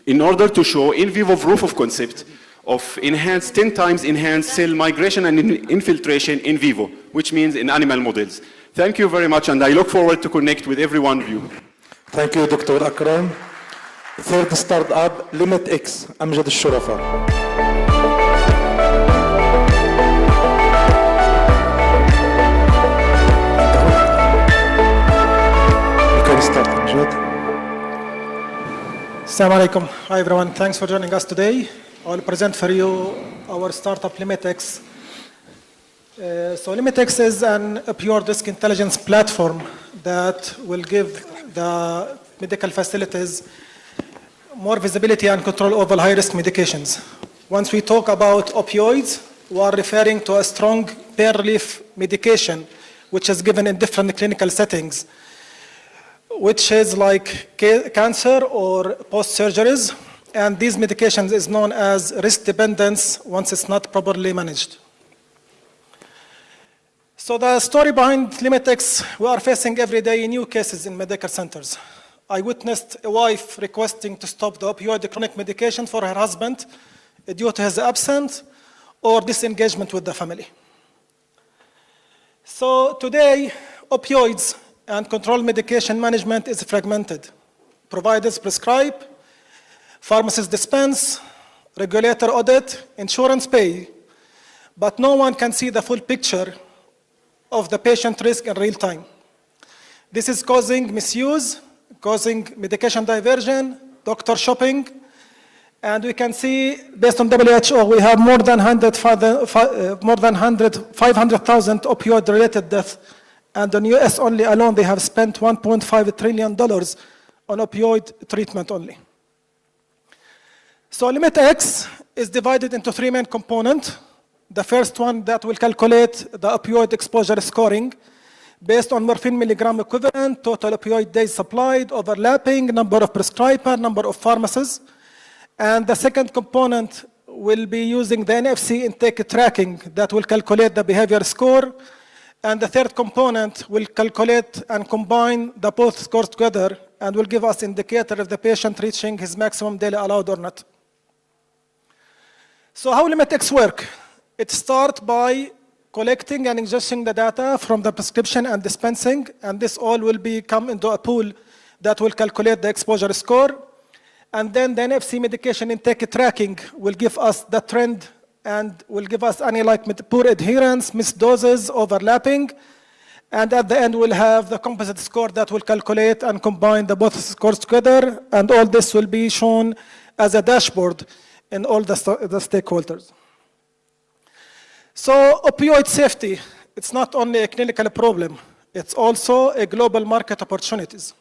in order to show in vivo proof of concept of 10 times enhanced cell migration and infiltration in vivo, which means in animal models. Thank you very much, and I look forward to connect with every one of you. Thank you, Dr. Akram. Third startup, LimitX, أمجد الشرفاء. Assalamu alaikum. Hi everyone, thanks for joining us today. I will present for you our startup LimitX. So LimitX is a pure disk intelligence platform that will give the medical facilities more visibility and control over high-risk medications. Once we talk about opioids, we are referring to a strong pain relief medication which is given in different clinical settings, which is like cancer or post-surgeries, and these medications is known as risk dependence once it's not properly managed. So the story behind LimitX, we are facing every day new cases in medical centers. I witnessed a wife requesting to stop the opioid chronic medication for her husband due to his absence or disengagement with the family. So today, opioids and controlled medication management is fragmented. Providers prescribe, pharmacists dispense, regulator audit, insurance pay, but no one can see the full picture of the patient risk in real time. This is causing misuse, causing medication diversion, doctor shopping, and we can see, based on WHO, we have more than 500,000 opioid-related deaths, and in US only alone, they have spent $1.5 trillion on opioid treatment only. So LimitX is divided into three main components. The first one that will calculate the opioid exposure scoring based on morphine milligram equivalent, total opioid days supplied, overlapping, number of prescribers, number of pharmacies. And the second component will be using the NFC intake tracking that will calculate the behavior score. And the third component will calculate and combine the both scores together and will give us indicator if the patient reaching his maximum daily allowed or not. So how LimitX work? It starts by collecting and ingesting the data from the prescription and dispensing, and this all will come into a pool that will calculate the exposure score. And then the NFC medication intake tracking will give us the trend and will give us any like poor adherence, missed doses, overlapping. And at the end, we'll have the composite score that will calculate and combine the both scores together. And all this will be shown as a dashboard in all the stakeholders. So opioid safety, it's not only a clinical problem, it's also a global market opportunities.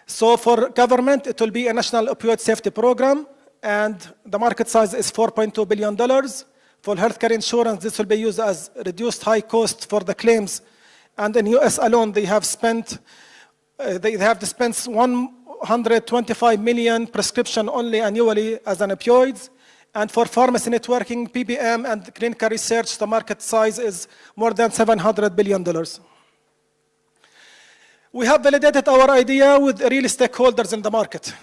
So for government, it will be a national opioid safety program, and the market size is $4.2 billion. For healthcare insurance, this will be used as reduced high cost for the claims. And in US alone, they have dispensed 125 million prescription only annually as an opioids. And for pharmacy networking, PBM, and clinical research, the market size is more than $700 billion. We have validated our idea with real stakeholders in the market.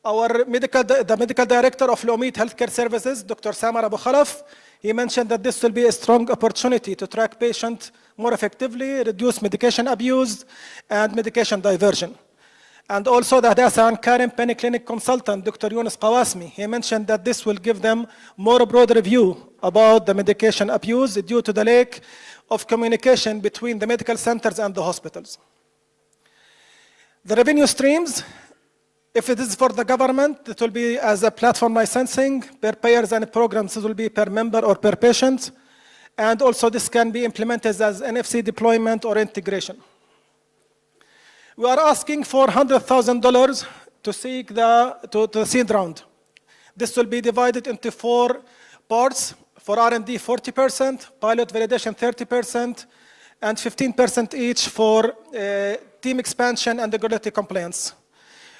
The medical director of Lomit Healthcare Services, Dr. Samar Abu Khalaf, he mentioned that this will be a strong opportunity to track patients more effectively, reduce medication abuse, and medication diversion. And also the Hadassah and Karim Penny Clinic consultant, Dr. Yunus Qawasmi, he mentioned that this will give them more broad review about the medication abuse due to the lack of communication between the medical centers and the hospitals. The revenue streams, if it is for the government, it will be as a platform licensing, per payers and programs, it will be per member or per patient. And also this can be implemented as NFC deployment or integration. We are asking for $100,000 to seek the seed round. This will be divided into 4 parts. For R&D, 40%, pilot validation, 30%, and 15% each for team expansion and regulatory compliance.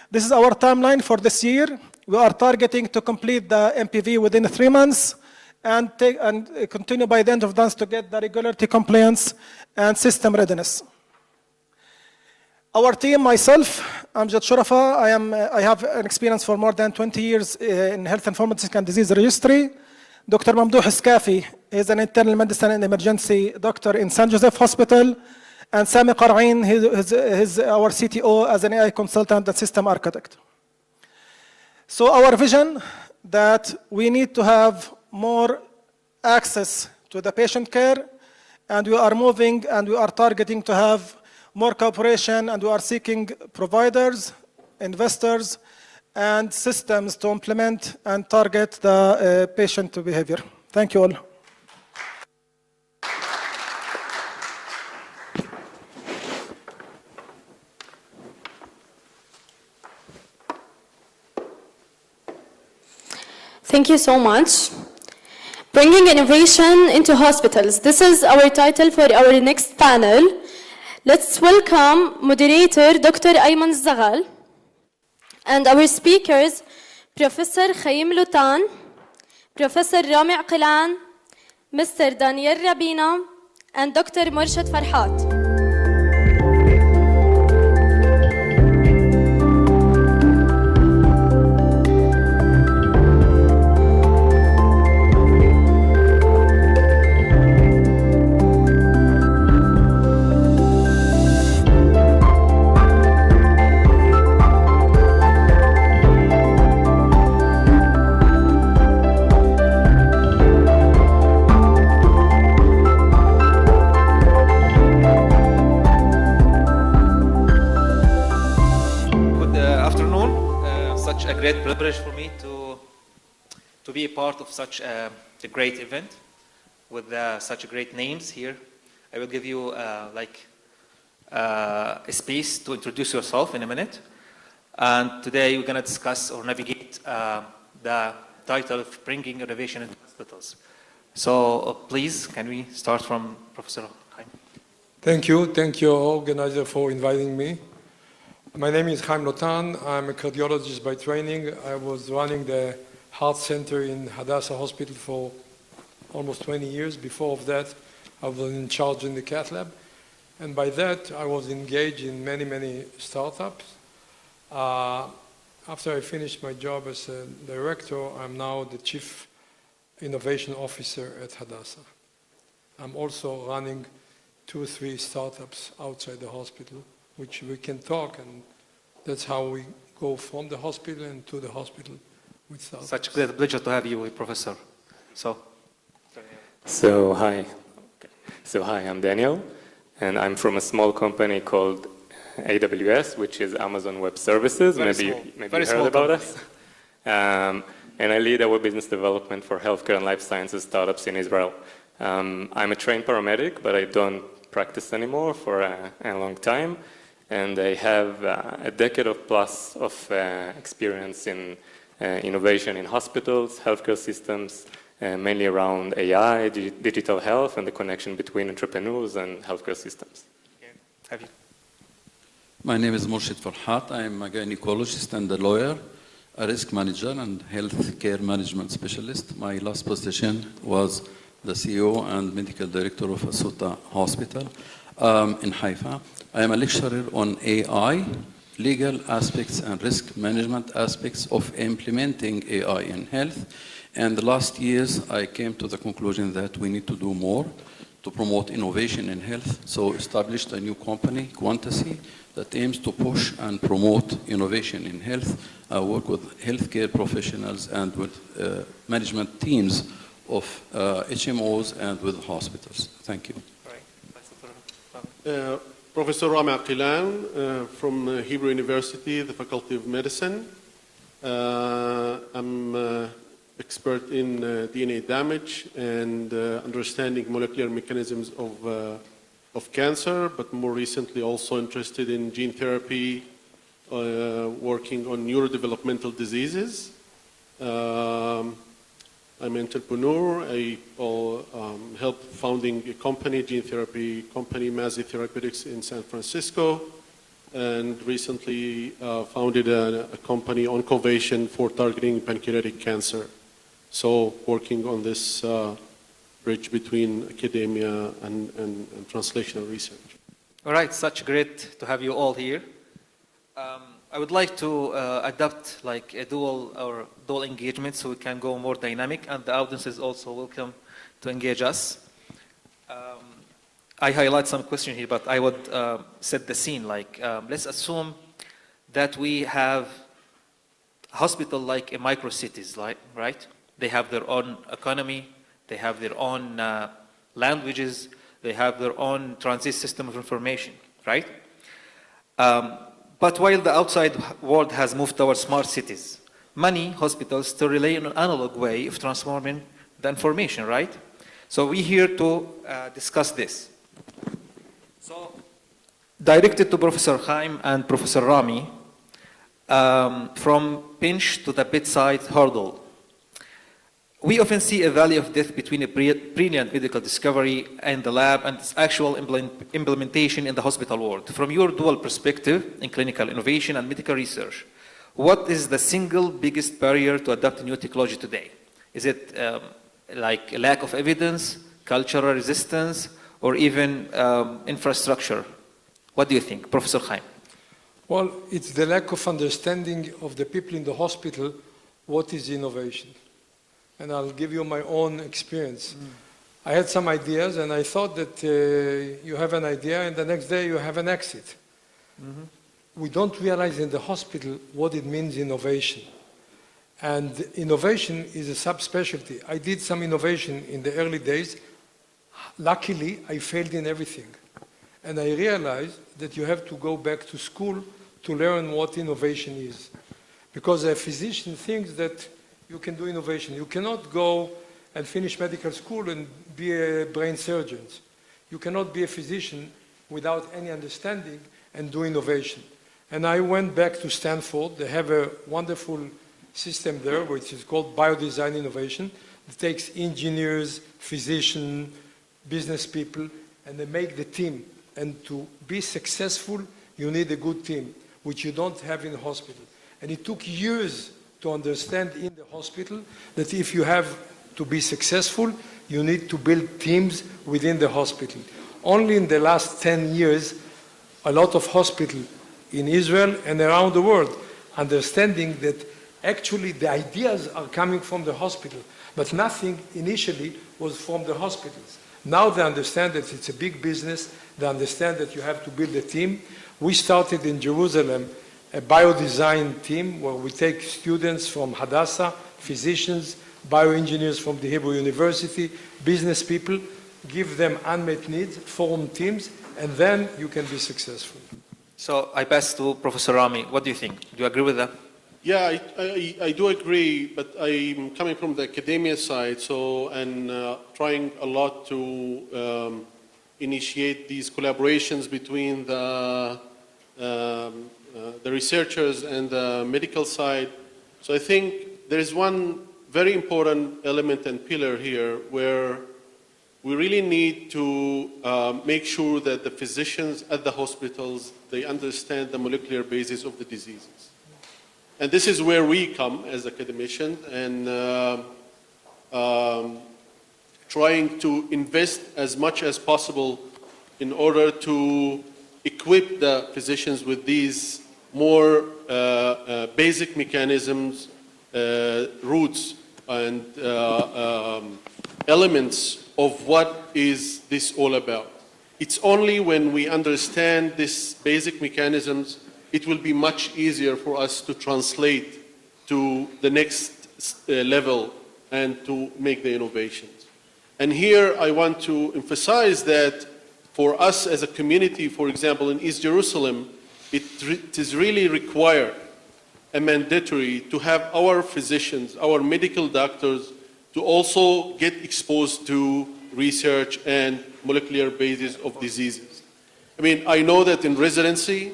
This is our timeline for this year. We are targeting to complete the MPV within 3 months and continue by the end of the month to get the regulatory compliance and system readiness. Our team, myself, Amjad Shurafa, I have an experience for more than 20 years in health informatics and disease registry. Dr. Mamdouh Iskafi is an internal medicine and emergency doctor in San Joseph Hospital. And Sami Qar'in, he's our CTO as an AI consultant and system architect. So our vision that we need to have more access to the patient care, and we are moving and we are targeting to have more cooperation, and we are seeking providers, investors, and systems to implement and target the patient behavior. Thank you all. Thank you so much. Bringing innovation into hospitals. This is our title for our next panel. Let's welcome moderator Dr. Ayman Zaghal and our speakers, Professor Khaim Lutan, Professor Rami Qilan, Mr. Daniel Rabina, and Dr. Murshid Farhat. such a great privilege for me to be a part of such a great event with such great names here. I will give you a space to introduce yourself in a minute. And today we're going to discuss or navigate the title of Bringing Innovation into Hospitals. So please, can we start from Professor Chaim? Thank you, organizer, for inviting me. My name is Chaim Lotan. I'm a cardiologist by training. I was running the heart center in Hadassah Hospital for almost 20 years. Before of that, I was in charge in the cath lab. And by that, I was engaged in many startups. After I finished my job as a director, I'm now the Chief Innovation Officer at Hadassah. I'm also running 2 or 3 startups outside the hospital, which we can talk, and that's how we go from the hospital and to the hospital with startups. Such a great pleasure to have you, Professor. Hi, I'm Daniel, and I'm from a small company called AWS, which is Amazon Web Services. Maybe you heard about us. And I lead our business development for healthcare and life sciences startups in Israel. I'm a trained paramedic, but I don't practice anymore for a long time. And I have a decade plus of experience in innovation in hospitals, healthcare systems, mainly around AI, digital health, and the connection between entrepreneurs and healthcare systems. Have you? My name is Murshid Farhat. I'm a gynecologist and a lawyer, a risk manager and health care management specialist. My last position was the CEO and medical director of Asuta Hospital in Haifa. I am a lecturer on AI, legal aspects and risk management aspects of implementing AI in health. And the last years, I came to the conclusion that we need to do more to promote innovation in health. So established a new company, Quantasy, that aims to push and promote innovation in health. I work with healthcare professionals and with management teams of HMOs and with hospitals. Thank you. Professor Rami Aqilan from Hebrew University, the Faculty of Medicine. I'm expert in DNA damage and understanding molecular mechanisms of cancer, but more recently also interested in gene therapy, working on neurodevelopmental diseases. I'm an entrepreneur. I helped founding a company, gene therapy company, Mazi Therapeutics in San Francisco, and recently founded a company, Oncovation, for targeting pancreatic cancer. So working on this bridge between academia and translational research. All right, such great to have you all here. I would like to adopt like a dual engagement so we can go more dynamic, and the audience is also welcome to engage us. I highlight some questions here, but I would set the scene. Like, let's assume that we have a hospital like a micro cities, right? They have their own economy, they have their own languages, they have their own transit system of information, right? But while the outside world has moved towards smart cities, many hospitals still rely on an analog way of transforming the information, right? So we're here to discuss this. So, directed to Professor Chaim and Professor Rami, from pinch to the bedside hurdle. We often see a valley of death between a brilliant medical discovery and the lab and its actual implementation in the hospital world. From your dual perspective in clinical innovation and medical research, what is the single biggest barrier to adopt new technology today? Is it like a lack of evidence, cultural resistance, or even infrastructure? What do you think, Professor Chaim? Well, it's the lack of understanding of the people in the hospital what is innovation. And I'll give you my own experience. I had some ideas, and I thought that you have an idea, and the next day you have an exit. We don't realize in the hospital what it means innovation. And innovation is a subspecialty. I did some innovation in the early days. Luckily, I failed in everything. And I realized that you have to go back to school to learn what innovation is. Because a physician thinks that you can do innovation. You cannot go and finish medical school and be a brain surgeon. You cannot be a physician without any understanding and do innovation. And I went back to Stanford. They have a wonderful system there, which is called Biodesign Innovation. It takes engineers, physicians, business people, and they make the team. And to be successful, you need a good team, which you don't have in the hospital. And it took years to understand in the hospital that if you have to be successful, you need to build teams within the hospital. Only in the last 10 years, a lot of hospitals in Israel and around the world understanding that actually the ideas are coming from the hospital, but nothing initially was from the hospitals. Now they understand that it's a big business. They understand that you have to build a team. We started in Jerusalem a biodesign team where we take students from Hadassah, physicians, bioengineers from the Hebrew University, business people, give them unmet needs, form teams, and then you can be successful. So I pass to Professor Rami. What do you think? Do you agree with that? Yeah, I do agree, but I'm coming from the academia side, and trying a lot to initiate these collaborations between the researchers and the medical side. So I think there is one very important element and pillar here where we really need to make sure that the physicians at the hospitals, they understand the molecular basis of the diseases. And this is where we come as academicians and trying to invest as much as possible in order to equip the physicians with these more basic mechanisms, roots, and elements of what is this all about. It's only when we understand these basic mechanisms, it will be much easier for us to translate to the next level and to make the innovations. And here I want to emphasize that for us as a community, for example, in East Jerusalem, it is really required and mandatory to have our physicians, our medical doctors, to also get exposed to research and molecular basis of diseases. I mean, I know that in residency,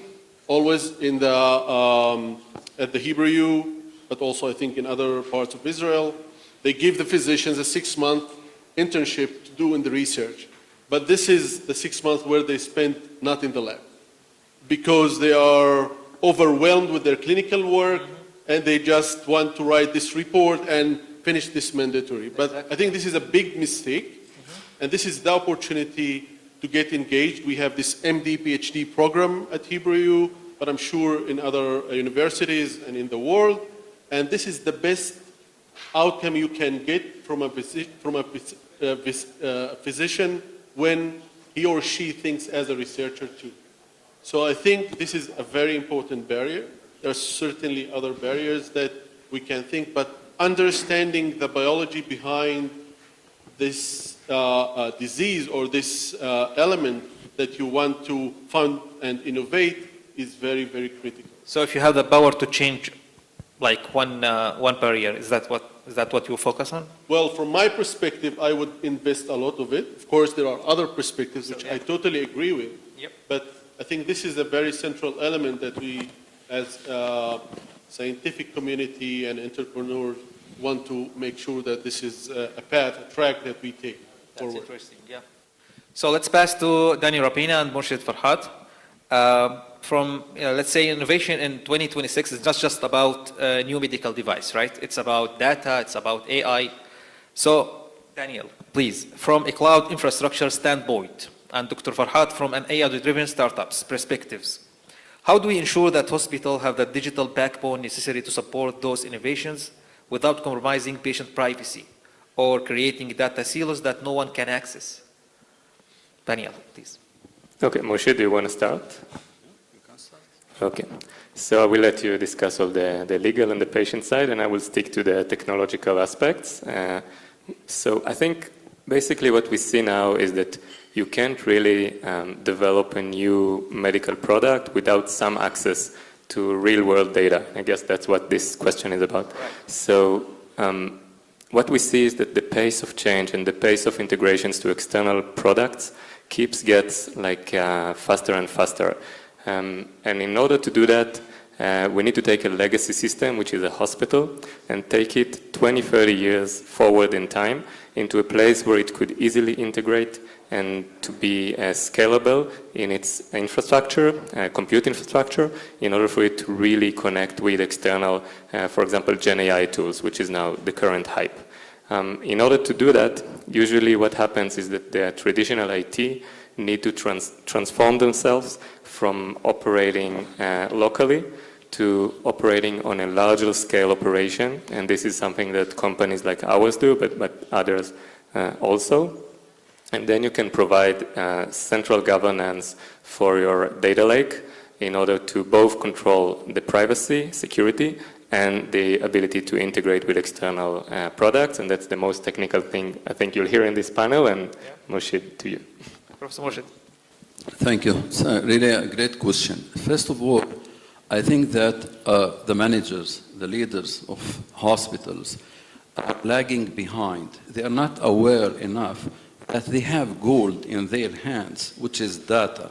always in the, at the Hebrew U, but also I think in other parts of Israel, they give the physicians a 6-month internship to do in the research. But this is the 6 months where they spend not in the lab, because they are overwhelmed with their clinical work and they just want to write this report and finish this mandatory. But I think this is a big mistake, and this is the opportunity to get engaged. We have this MD, PhD program at Hebrew U, but I'm sure in other universities and in the world. And this is the best outcome you can get from a physician when he or she thinks as a researcher too. So I think this is a very important barrier. There are certainly other barriers that we can think, but understanding the biology behind this disease or this element that you want to fund and innovate is very, very critical. So if you have the power to change like one barrier, is that what you focus on? Well, from my perspective, I would invest a lot of it. Of course, there are other perspectives which I totally agree with. Yep. But I think this is a very central element that we, as a scientific community and entrepreneurs, want to make sure that this is a path, a track that we take forward. That's interesting, yeah. So let's pass to Danny Rapina and Murshid Farhat. From, let's say, innovation in 2026 is not just about a new medical device, right? It's about data, it's about AI. So, Daniel, please, from a cloud infrastructure standpoint, and Dr. Farhat from an AI-driven startup's perspectives, how do we ensure that hospitals have the digital backbone necessary to support those innovations without compromising patient privacy or creating data silos that no one can access? Daniel, please. Okay, Moshe, do you want to start? Okay, so I will let you discuss all the legal and the patient side, and I will stick to the technological aspects. So I think basically what we see now is that you can't really develop a new medical product without some access to real-world data. I guess that's what this question is about. Right. So what we see is that the pace of change and the pace of integrations to external products gets like faster and faster. And in order to do that, we need to take a legacy system, which is a hospital, and take it 20, 30 years forward in time into a place where it could easily integrate and to be scalable in its infrastructure, compute infrastructure, in order for it to really connect with external, for example, Gen AI tools, which is now the current hype. In order to do that, usually what happens is that the traditional IT need to transform themselves from operating locally to operating on a larger scale operation, and this is something that companies like ours do, but others also. And then you can provide central governance for your data lake in order to both control the privacy, security, and the ability to integrate with external products, and that's the most technical thing I think you'll hear in this panel, and Moshid, to you. Professor Moshid. Thank you. It's really a great question. First of all, I think that the managers, the leaders of hospitals are lagging behind. They are not aware enough that they have gold in their hands, which is data.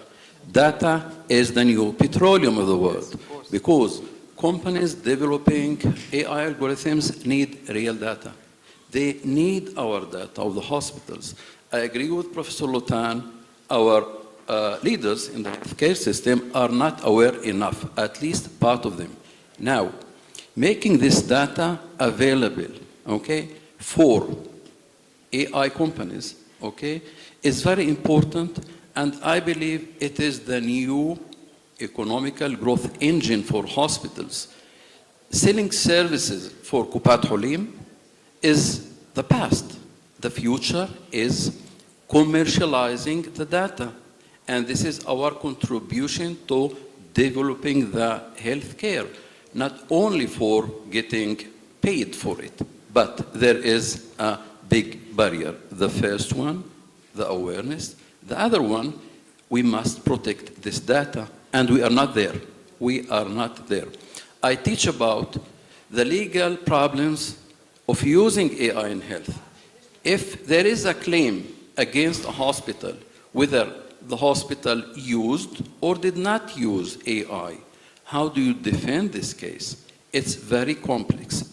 Data is the new petroleum of the world, because companies developing AI algorithms need real data. They need our data of the hospitals. I agree with Professor Lutan. Our leaders in the healthcare system are not aware enough, at least part of them. Now, making this data available, okay, for AI companies, okay, is very important, and I believe it is the new economical growth engine for hospitals. Selling services for Kupat Hulim is the past. The future is commercializing the data. And this is our contribution to developing the healthcare, not only for getting paid for it, but there is a big barrier. The first one, the awareness. The other one, we must protect this data, and we are not there. We are not there. I teach about the legal problems of using AI in health. If there is a claim against a hospital, whether the hospital used or did not use AI, how do you defend this case? It's very complex,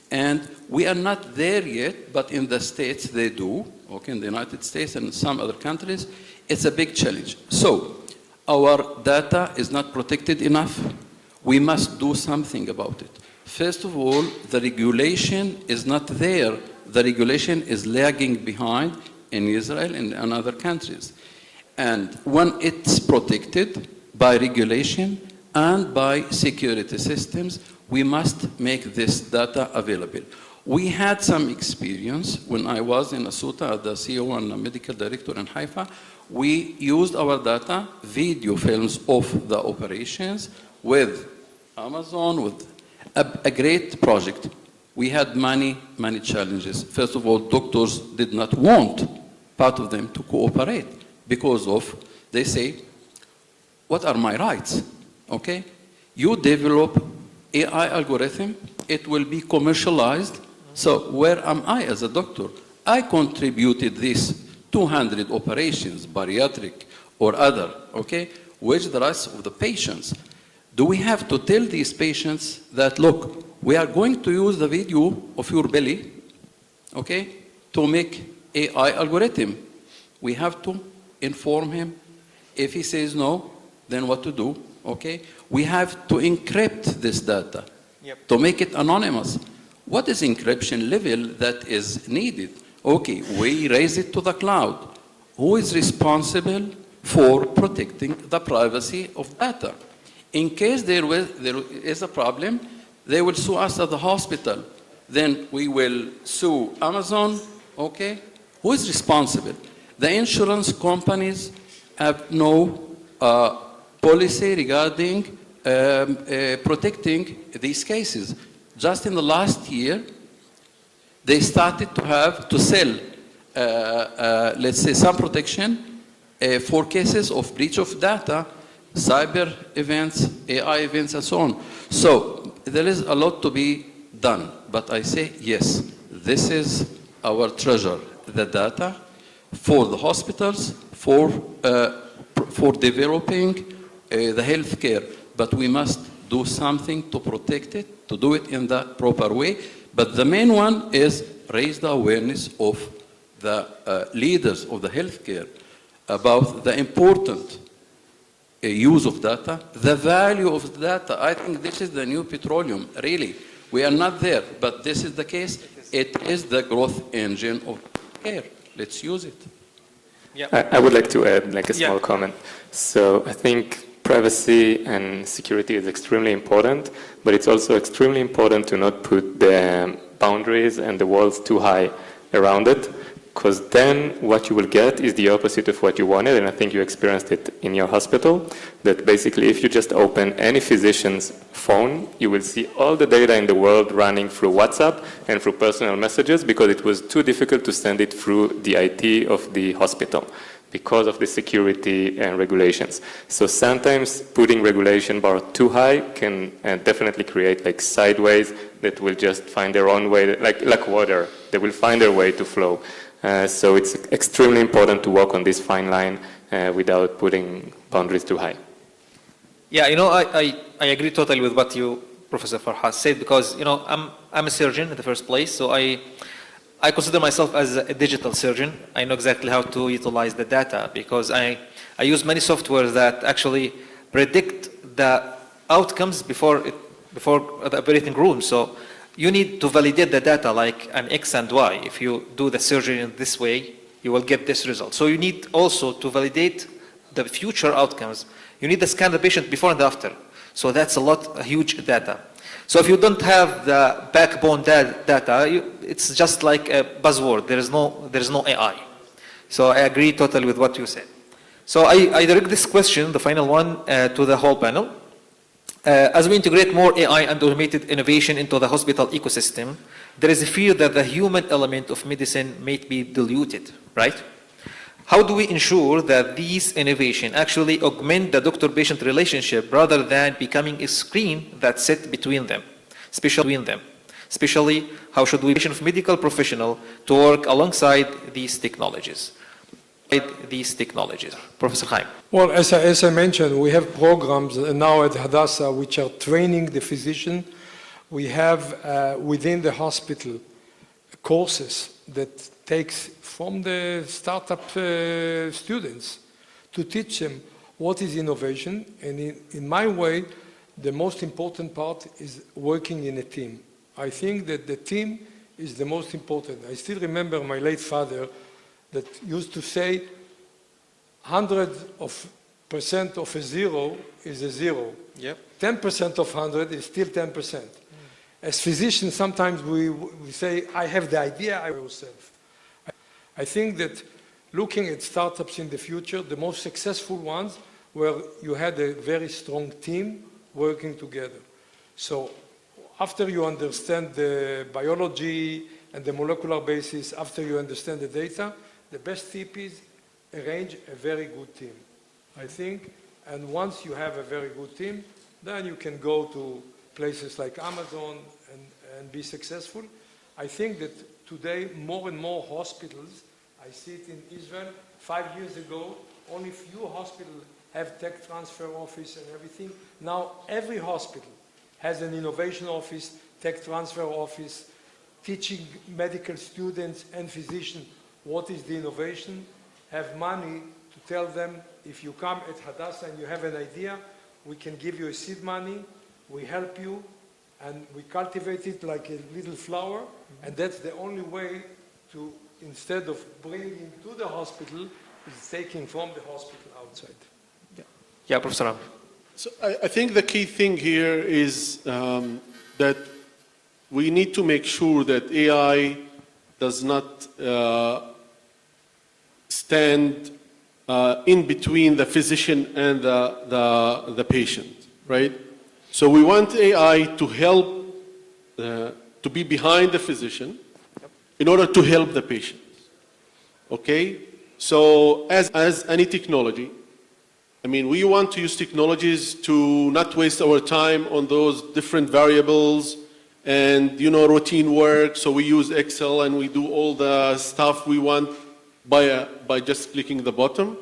and we are not there yet, but in the States they do, okay, in the United States and some other countries, it's a big challenge. So, our data is not protected enough. We must do something about it. First of all, the regulation is not there. The regulation is lagging behind in Israel and in other countries. And when it's protected by regulation and by security systems, we must make this data available. We had some experience when I was in Asuta, the CEO and medical director in Haifa. We used our data, video films of the operations with Amazon, with a great project. We had many challenges. First of all, doctors did not want part of them to cooperate because of, they say, what are my rights? Okay? You develop AI algorithm, it will be commercialized, so where am I as a doctor? I contributed these 200 operations, bariatric or other, okay? Which the rest of the patients? Do we have to tell these patients that, look, we are going to use the video of your belly, okay, to make AI algorithm? We have to inform him. If he says no, then what to do, okay? We have to encrypt this data to make it anonymous. What is encryption level that is needed? Okay, we raise it to the cloud. Who is responsible for protecting the privacy of data? In case there is a problem, they will sue us at the hospital. Then we will sue Amazon, okay? Who is responsible? The insurance companies have no policy regarding protecting these cases. Just in the last year, they started to have to sell, let's say, some protection for cases of breach of data cyber events, AI events, and so on. So there is a lot to be done, but I say yes, this is our treasure, the data for the hospitals, for developing the healthcare, but we must do something to protect it, to do it in the proper way. But the main one is raise the awareness of the leaders of the healthcare about the important use of data, the value of data. I think this is the new petroleum, really. We are not there, but this is the case. It is the growth engine of care. Let's use it. I would like to add like a small comment. So I think privacy and security is extremely important, but it's also extremely important to not put the boundaries and the walls too high around it, because then what you will get is the opposite of what you wanted, and I think you experienced it in your hospital, that basically if you just open any physician's phone, you will see all the data in the world running through WhatsApp and through personal messages, because it was too difficult to send it through the IT of the hospital because of the security and regulations. So sometimes putting regulation bar too high can definitely create like sideways that will just find their own way, like water, they will find their way to flow. So it's extremely important to walk on this fine line without putting boundaries too high. Yeah, I agree totally with what you, Professor Farhat, said, because, I'm a surgeon in the first place, so I consider myself as a digital surgeon. I know exactly how to utilize the data, because I use many softwares that actually predict the outcomes before the operating room. So you need to validate the data like an X and Y. If you do the surgery in this way, you will get this result. So you need also to validate the future outcomes. You need to scan the patient before and after. So that's a huge data. So if you don't have the backbone data, it's just like a buzzword. There is no AI. So I agree totally with what you said. So I direct this question, the final one, to the whole panel. As we integrate more AI and automated innovation into the hospital ecosystem, there is a fear that the human element of medicine may be diluted, right? How do we ensure that these innovations actually augment the doctor-patient relationship rather than becoming a screen that sits between them? Especially, how should we of medical professional to work alongside these technologies? Professor Chaim. Well, as I mentioned, we have programs now at Hadassah which are training the physician. We have within the hospital courses that takes from the startup students to teach them what is innovation. And in my way, the most important part is working in a team. I think that the team is the most important. I still remember my late father that used to say 100% of a zero is a zero. Yep. 10% of 100 is still 10%. As physicians, sometimes we say, I have the idea, I will self. I think that looking at startups in the future, the most successful ones where you had a very strong team working together. So after you understand the biology and the molecular basis, after you understand the data, the best tip is arrange a very good team, I think. And once you have a very good team, then you can go to places like Amazon and be successful. I think that today more and more hospitals, I see it in Israel, 5 years ago, only few hospitals have tech transfer office and everything. Now every hospital has an innovation office, tech transfer office, teaching medical students and physicians what is the innovation, have money to tell them, if you come at Hadassah and you have an idea, we can give you a seed money, we help you, and we cultivate it like a little flower, and that's the only way to, instead of bringing to the hospital, is taking from the hospital outside. Yeah, Professor Ram. So I think the key thing here is that we need to make sure that AI does not stand in between the physician and the patient, right? So we want AI to help, to be behind the physician in order to help the patient, okay? So as any technology, I mean, we want to use technologies to not waste our time on those different variables and, routine work. So we use Excel and we do all the stuff we want by just clicking the button,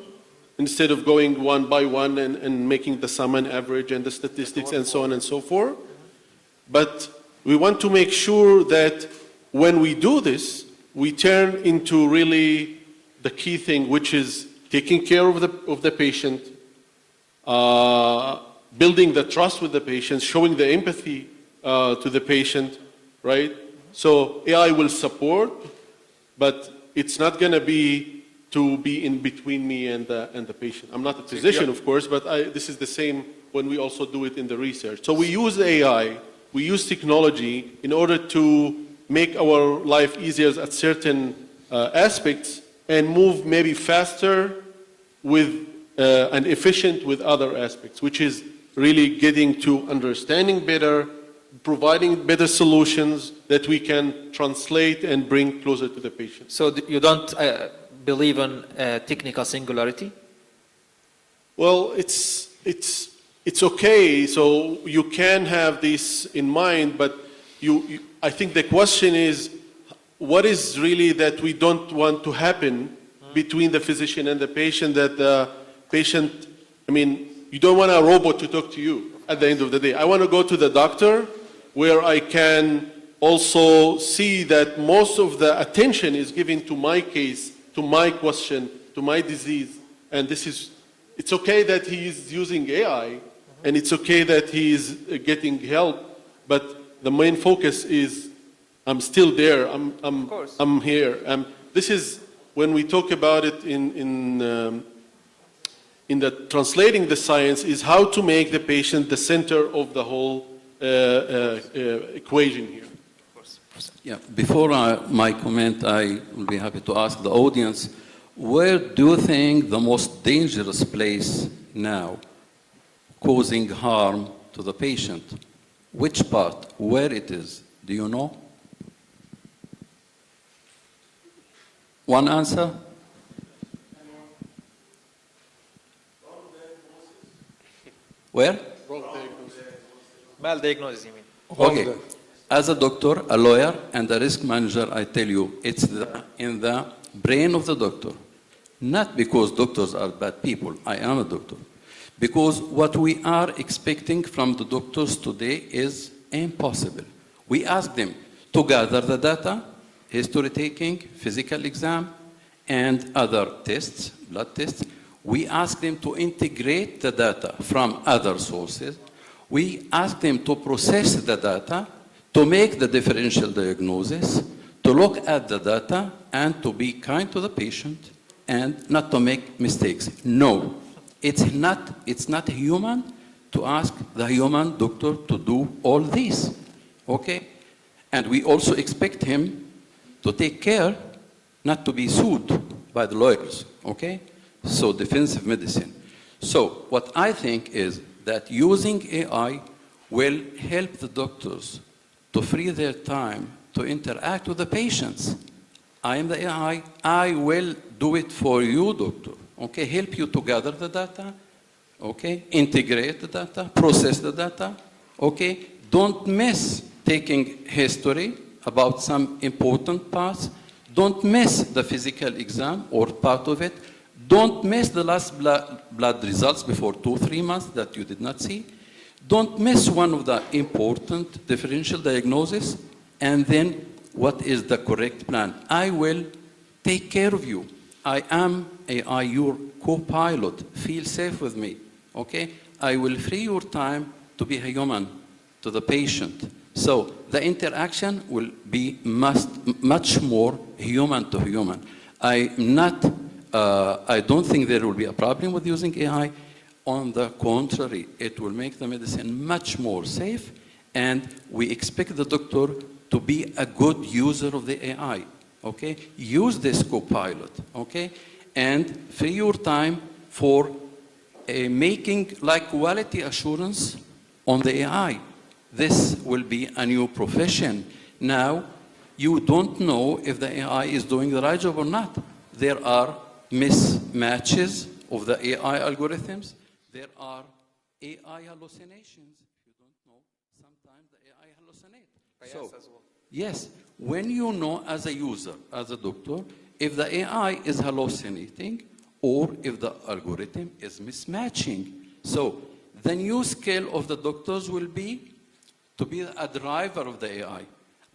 instead of going one by one and making the sum and average and the statistics and so on and so forth. But we want to make sure that when we do this, we turn into really the key thing, which is taking care of the patient, building the trust with the patient, showing the empathy to the patient, right? So AI will support, but it's not going to be in between me and the patient. I'm not a physician, of course, but this is the same when we also do it in the research. So we use AI, we use technology in order to make our life easier at certain aspects and move maybe faster with and efficient with other aspects, which is really getting to understanding better, providing better solutions that we can translate and bring closer to the patient. So you don't believe in technical singularity? Well, it's okay. So you can have this in mind, but I think the question is, what is really that we don't want to happen between the physician and the patient, that the patient, you don't want a robot to talk to you at the end of the day. I want to go to the doctor where I can also see that most of the attention is given to my case, to my question, to my disease. And it's okay that he is using AI, and it's okay that he is getting help, but the main focus is I'm still there, I'm here. This is when we talk about it in the translating the science, is how to make the patient the center of the whole equation here. Yeah, before my comment, I will be happy to ask the audience, where do you think the most dangerous place now causing harm to the patient? Which part, where it is, do you know? One answer? Where? Wrong diagnosis. Maldiagnosis, you mean? Okay. As a doctor, a lawyer, and a risk manager, I tell you, it's in the brain of the doctor. Not because doctors are bad people. I am a doctor. Because what we are expecting from the doctors today is impossible. We ask them to gather the data, history taking, physical exam, and other tests, blood tests. We ask them to integrate the data from other sources. We ask them to process the data, to make the differential diagnosis, to look at the data, and to be kind to the patient, and not to make mistakes. No, it's not human to ask the human doctor to do all this, okay? And we also expect him to take care not to be sued by the lawyers, okay? So defensive medicine. So what I think is that using AI will help the doctors to free their time to interact with the patients. I am the AI, I will do it for you, doctor, okay? Help you to gather the data, okay? Integrate the data, process the data, okay? Don't miss taking history about some important parts. Don't miss the physical exam or part of it. Don't miss the last blood results before 2-3 months that you did not see. Don't miss one of the important differential diagnosis. And then what is the correct plan? I will take care of you. I am AI, your co-pilot. Feel safe with me, okay? I will free your time to be a human to the patient. So the interaction will be much more human to human. I don't think there will be a problem with using AI. On the contrary, it will make the medicine much more safe, and we expect the doctor to be a good user of the AI, okay? Use this co-pilot, okay? And free your time for making like quality assurance on the AI. This will be a new profession. Now, you don't know if the AI is doing the right job or not. There are mismatches of the AI algorithms. there are AI hallucinations. If you don't know, sometimes the AI hallucinate. Bias as well. Yes, when you know as a user, as a doctor, if the AI is hallucinating or if the algorithm is mismatching. So the new skill of the doctors will be to be a driver of the AI,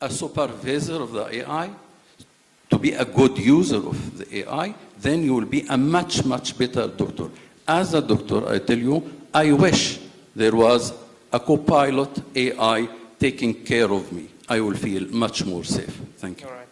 a supervisor of the AI, to be a good user of the AI, then you will be a much, much better doctor. As a doctor, I tell you, I wish there was a co-pilot AI taking care of me. I will feel much more safe. Thank you. All right.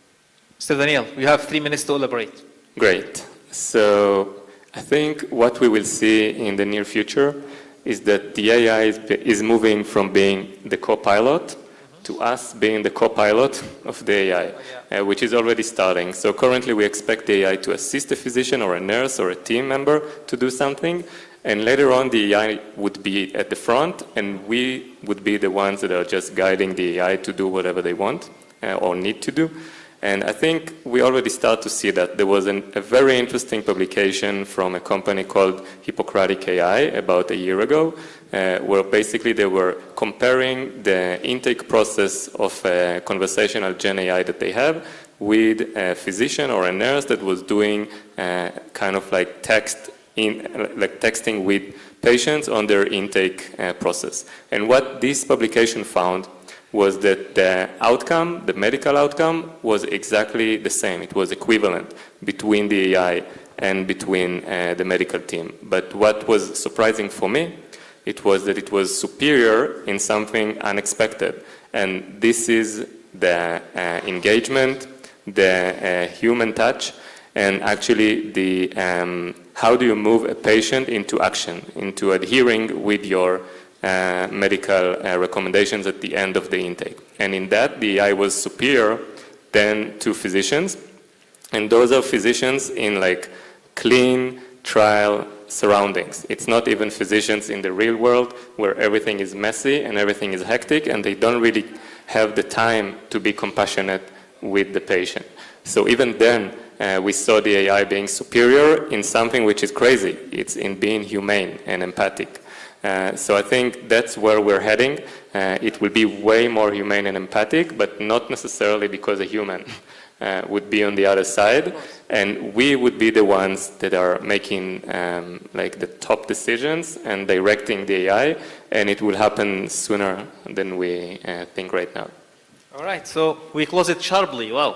Mr. Daniel, you have 3 minutes to elaborate. Great. So I think what we will see in the near future is that the AI is moving from being the co-pilot to us being the co-pilot of the AI, which is already starting. So currently we expect the AI to assist a physician or a nurse or a team member to do something, and later on the AI would be at the front and we would be the ones that are just guiding the AI to do whatever they want or need to do. And I think we already start to see that. There was a very interesting publication from a company called Hippocratic AI about a year ago, where basically they were comparing the intake process of a conversational Gen AI that they have with a physician or a nurse that was doing kind of like texting with patients on their intake process. And what this publication found was that the outcome, the medical outcome, was exactly the same. It was equivalent between the AI and between the medical team. But what was surprising for me, it was that it was superior in something unexpected. And this is the engagement, the human touch, and actually the how do you move a patient into action, into adhering with your medical recommendations at the end of the intake. And in that, the AI was superior then to physicians. And those are physicians in like clean trial surroundings. It's not even physicians in the real world where everything is messy and everything is hectic and they don't really have the time to be compassionate with the patient. So even then, we saw the AI being superior in something which is crazy. It's in being humane and empathic. So I think that's where we're heading. It will be way more humane and empathic, but not necessarily because a human would be on the other side. And we would be the ones that are making like the top decisions and directing the AI, and it will happen sooner than we think right now. All right, so we close it sharply. Wow.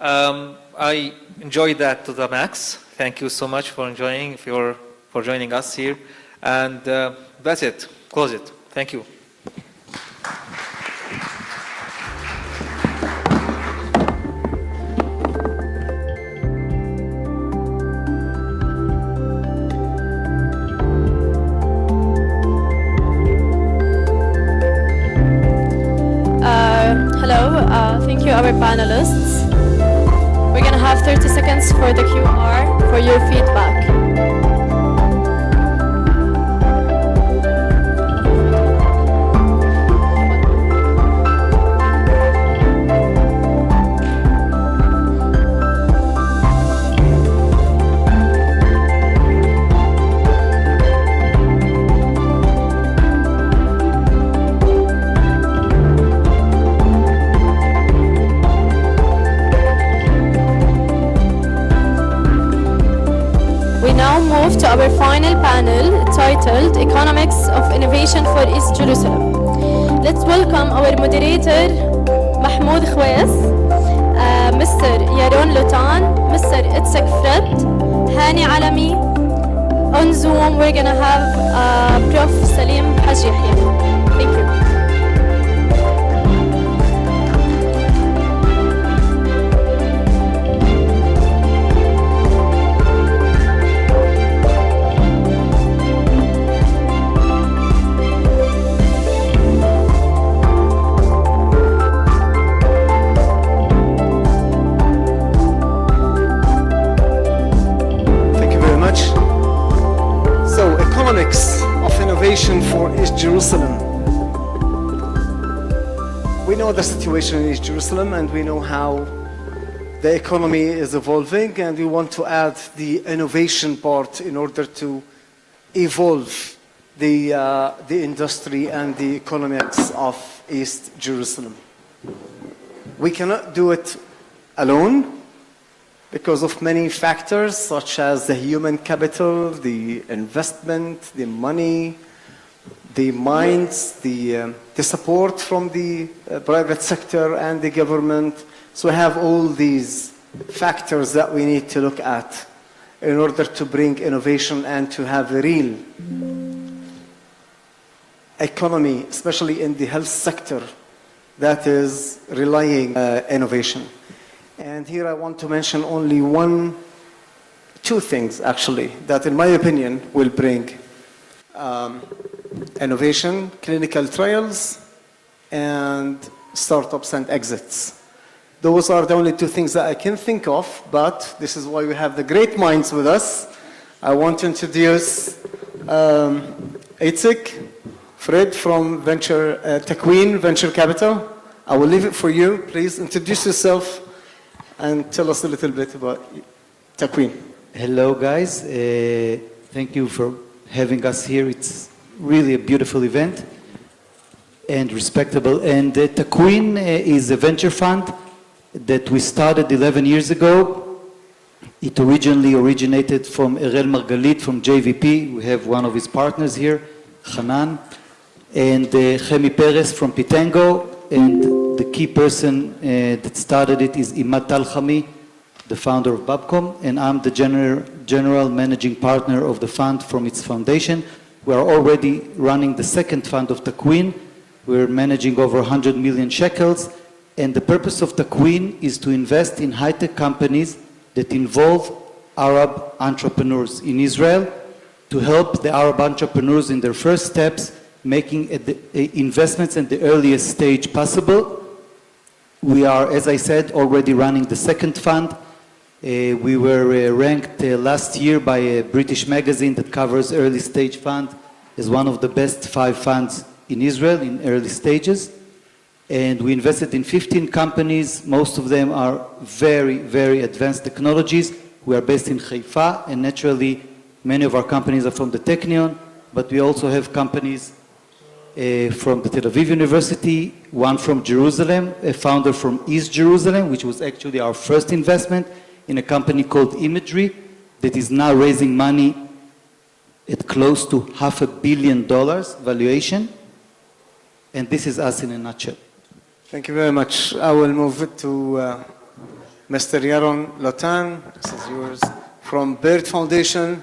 I enjoyed that to the max. Thank you so much for joining us here. And that's it. Close it. Thank you. Hello. Thank you, our panelists. We're going to have 30 seconds for the QR for your feedback. To our final panel titled Economics of Innovation for East Jerusalem. Let's welcome our moderator Mahmoud Khwais, Mr. Yaron Lutan, Mr. Itzek Fred, Hani Alami. On Zoom we're gonna have Prof. Salim Haji Yahya. Thank you. Of innovation for East Jerusalem. We know the situation in East Jerusalem and we know how the economy is evolving, and we want to add the innovation part in order to evolve the industry and the economics of East Jerusalem. We cannot do it alone because of many factors such as the human capital, the investment, the money, the minds, the support from the private sector and the government. So we have all these factors that we need to look at in order to bring innovation and to have a real economy, especially in the health sector, that is relying innovation. And here I want to mention only two things actually, that in my opinion will bring innovation, clinical trials, and startups and exits. Those are the only two things that I can think of, but this is why we have the great minds with us. I want to introduce Itzik, Fred from Takwin Venture Capital. I will leave it for you. Please introduce yourself and tell us a little bit about Takwin. Hello, guys. Thank you for having us here. It's really a beautiful event and respectable. And Takwin is a venture fund that we started 11 years ago. It originally originated from Erel Margalit from JVP. We have one of his partners here, Hanan, and Chemi Perez from Pitengo. And the key person that started it is Imad Talchami, the founder of Babcom, and I'm the general managing partner of the fund from its foundation. We are already running the second fund of Takwin. We're managing over 100 million shekels. And the purpose of Takwin is to invest in high-tech companies that involve Arab entrepreneurs in Israel to help the Arab entrepreneurs in their first steps, making investments at the earliest stage possible. We are, as I said, already running the second fund. We were ranked last year by a British magazine that covers early stage fund as one of the best 5 funds in Israel in early stages. And we invested in 15 companies. Most of them are very, very advanced technologies. We are based in Haifa, and naturally, many of our companies are from the Technion, but we also have companies from the Tel Aviv University, one from Jerusalem, a founder from East Jerusalem, which was actually our first investment in a company called Imagery that is now raising money at close to $500 million valuation. And this is us in a nutshell. Thank you very much. I will move it to Mr. Yaron Lotan. This is yours. From Bird Foundation,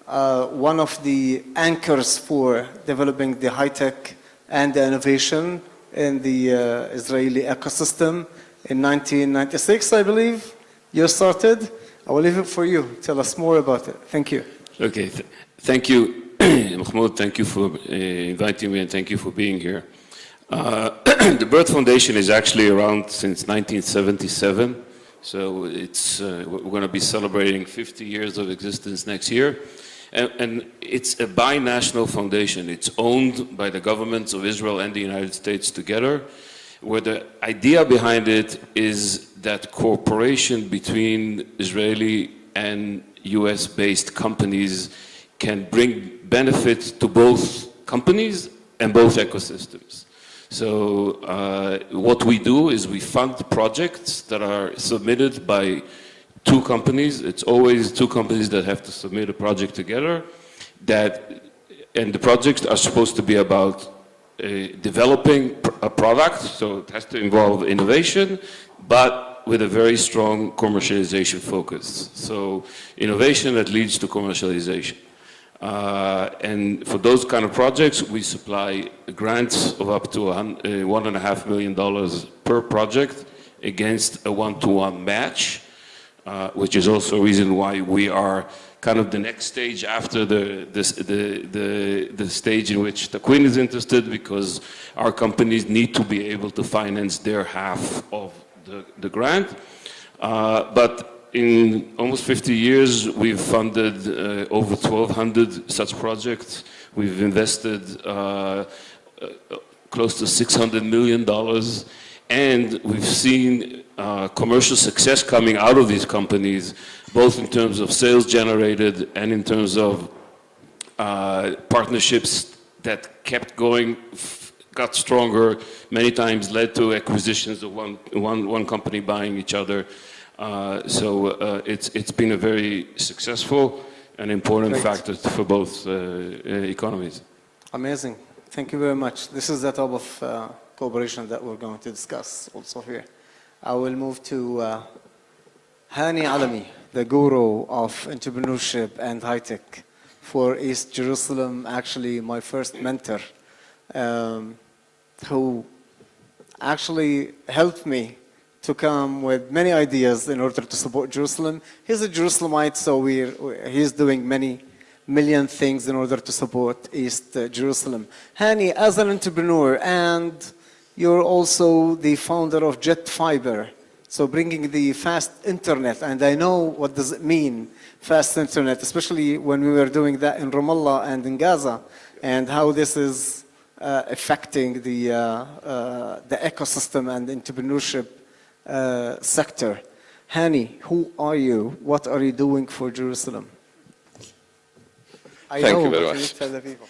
one of the anchors for developing the high-tech and the innovation in the Israeli ecosystem. In 1996, I believe, you started. I will leave it for you. Tell us more about it. Thank you. Okay. Thank you, Mahmoud. Thank you for inviting me, and thank you for being here. The Bird Foundation is actually around since 1977, so it's we're going to be celebrating 50 years of existence next year. And it's a binational foundation. It's owned by the governments of Israel and the United States together, where the idea behind it is that cooperation between Israeli and US-based companies can bring benefit to both companies and both ecosystems. So what we do is we fund projects that are submitted by 2 companies. It's always 2 companies that have to submit a project together, and the projects are supposed to be about developing a product, so it has to involve innovation, but with a very strong commercialization focus. So innovation that leads to commercialization. And for those kind of projects, we supply grants of up to $1.5 million per project against a 1-to-1 match. Which is also a reason why we are kind of the next stage after the stage in which Takwin is interested, because our companies need to be able to finance their half of the grant. But in almost 50 years, we've funded over 1,200 such projects. We've invested close to $600 million. And we've seen commercial success coming out of these companies, both in terms of sales generated and in terms of partnerships that kept going, got stronger, many times led to acquisitions of one company buying each other. It's been a very successful and important factor for both economies. Amazing. Thank you very much. This is the type of cooperation that we're going to discuss also here. I will move to Hani Alami, the guru of entrepreneurship and high tech for East Jerusalem, actually my first mentor, who actually helped me to come with many ideas in order to support Jerusalem. He's a Jerusalemite, so he's doing many million things in order to support East Jerusalem. Hani, as an entrepreneur, and you're also the founder of Jet Fiber, so bringing the fast internet, and I know what does it mean, fast internet, especially when we were doing that in Ramallah and in Gaza, and how this is affecting the ecosystem and entrepreneurship sector. Hani, who are you? What are you doing for Jerusalem? Thank you very much. Tell the people.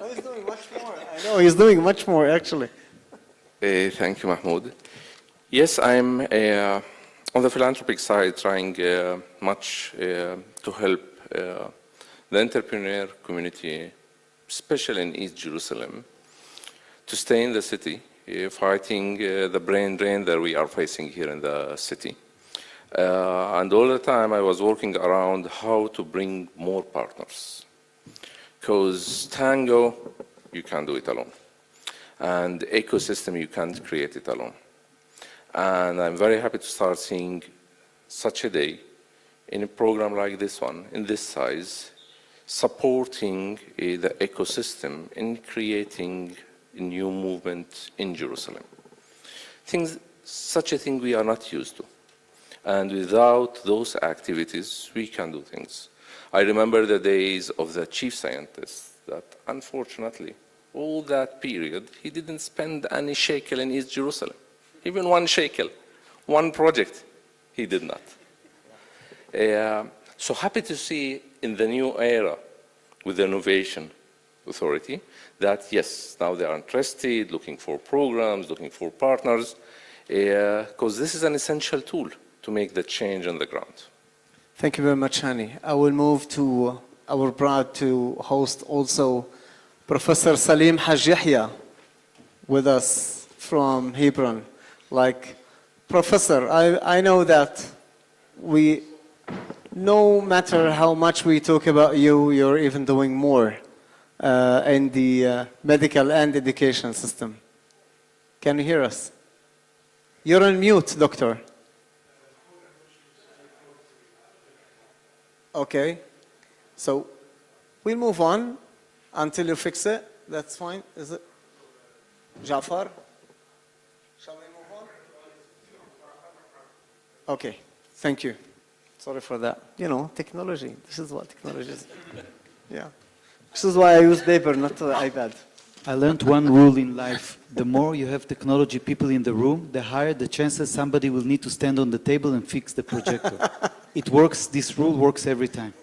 He's doing much more. I know he's doing much more actually. Thank you, Mahmoud. Yes, I'm on the philanthropic side trying much to help the entrepreneur community, especially in East Jerusalem, to stay in the city, fighting the brain drain that we are facing here in the city. And all the time I was working around how to bring more partners. Because tango, you can't do it alone. And ecosystem, you can't create it alone. And I'm very happy to start seeing such a day in a program like this one, in this size, supporting the ecosystem in creating a new movement in Jerusalem. Such a thing we are not used to. And without those activities, we can do things. I remember the days of the chief scientist that, unfortunately, all that period, he didn't spend any shekel in East Jerusalem. Even one shekel, one project, he did not. So happy to see in the new era with the Innovation Authority that, yes, now they are interested, looking for programs, looking for partners, because this is an essential tool to make the change on the ground. Thank you very much, Hani. I will move to our proud to host also Professor Salim Haj Yahya with us from Hebron. Like, Professor, I know that no matter how much we talk about you, you're even doing more in the medical and education system. Can you hear us? You're on mute, doctor. Okay, so we'll move on until you fix it. That's fine. Is it? Jafar? Shall we move on? Okay, thank you. Sorry for that. You know, technology. This is what technology is. Yeah. This is why I use paper, not the iPad. I learned one rule in life. The more you have technology people in the room, the higher the chances somebody will need to stand on the table and fix the projector. It works, this rule works every time.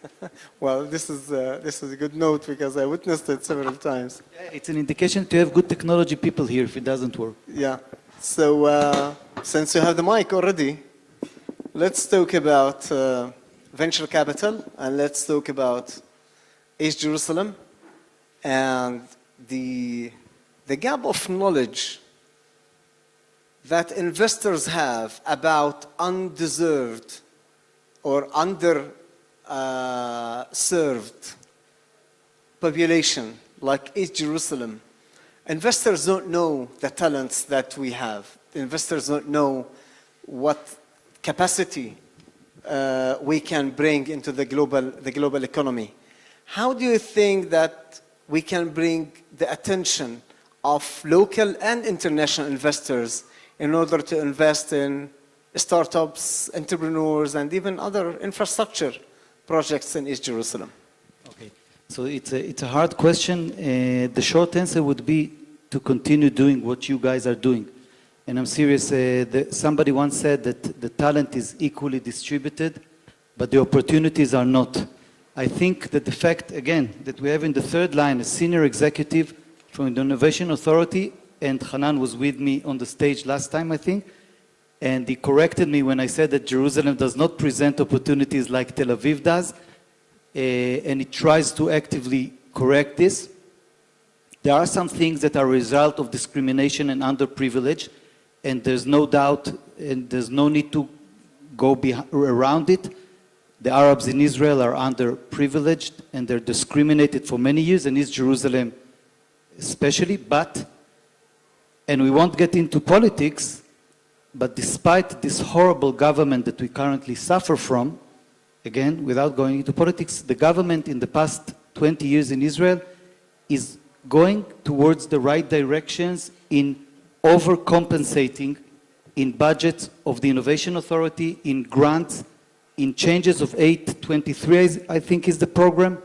Well, this is a good note because I witnessed it several times. It's an indication to have good technology people here if it doesn't work. Yeah. So since you have the mic already, let's talk about venture capital and let's talk about East Jerusalem and the gap of knowledge that investors have about undeserved or underserved population like East Jerusalem. Investors don't know the talents that we have. Investors don't know what capacity we can bring into the global economy. How do you think that we can bring the attention of local and international investors in order to invest in startups, entrepreneurs, and even other infrastructure projects in East Jerusalem? Okay, so it's a hard question. The short answer would be to continue doing what you guys are doing. And I'm serious, somebody once said that the talent is equally distributed, but the opportunities are not. I think that the fact, again, that we have in the third line a senior executive from the Innovation Authority, and Hanan was with me on the stage last time, I think, and he corrected me when I said that Jerusalem does not present opportunities like Tel Aviv does, and it tries to actively correct this. There are some things that are a result of discrimination and underprivilege, and there's no doubt, and there's no need to go around it. The Arabs in Israel are underprivileged, and they're discriminated for many years, and East Jerusalem especially, and we won't get into politics, but despite this horrible government that we currently suffer from, again, without going into politics, the government in the past 20 years in Israel is going towards the right directions in overcompensating in budgets of the Innovation Authority, in grants, in changes of 823, I think is the program,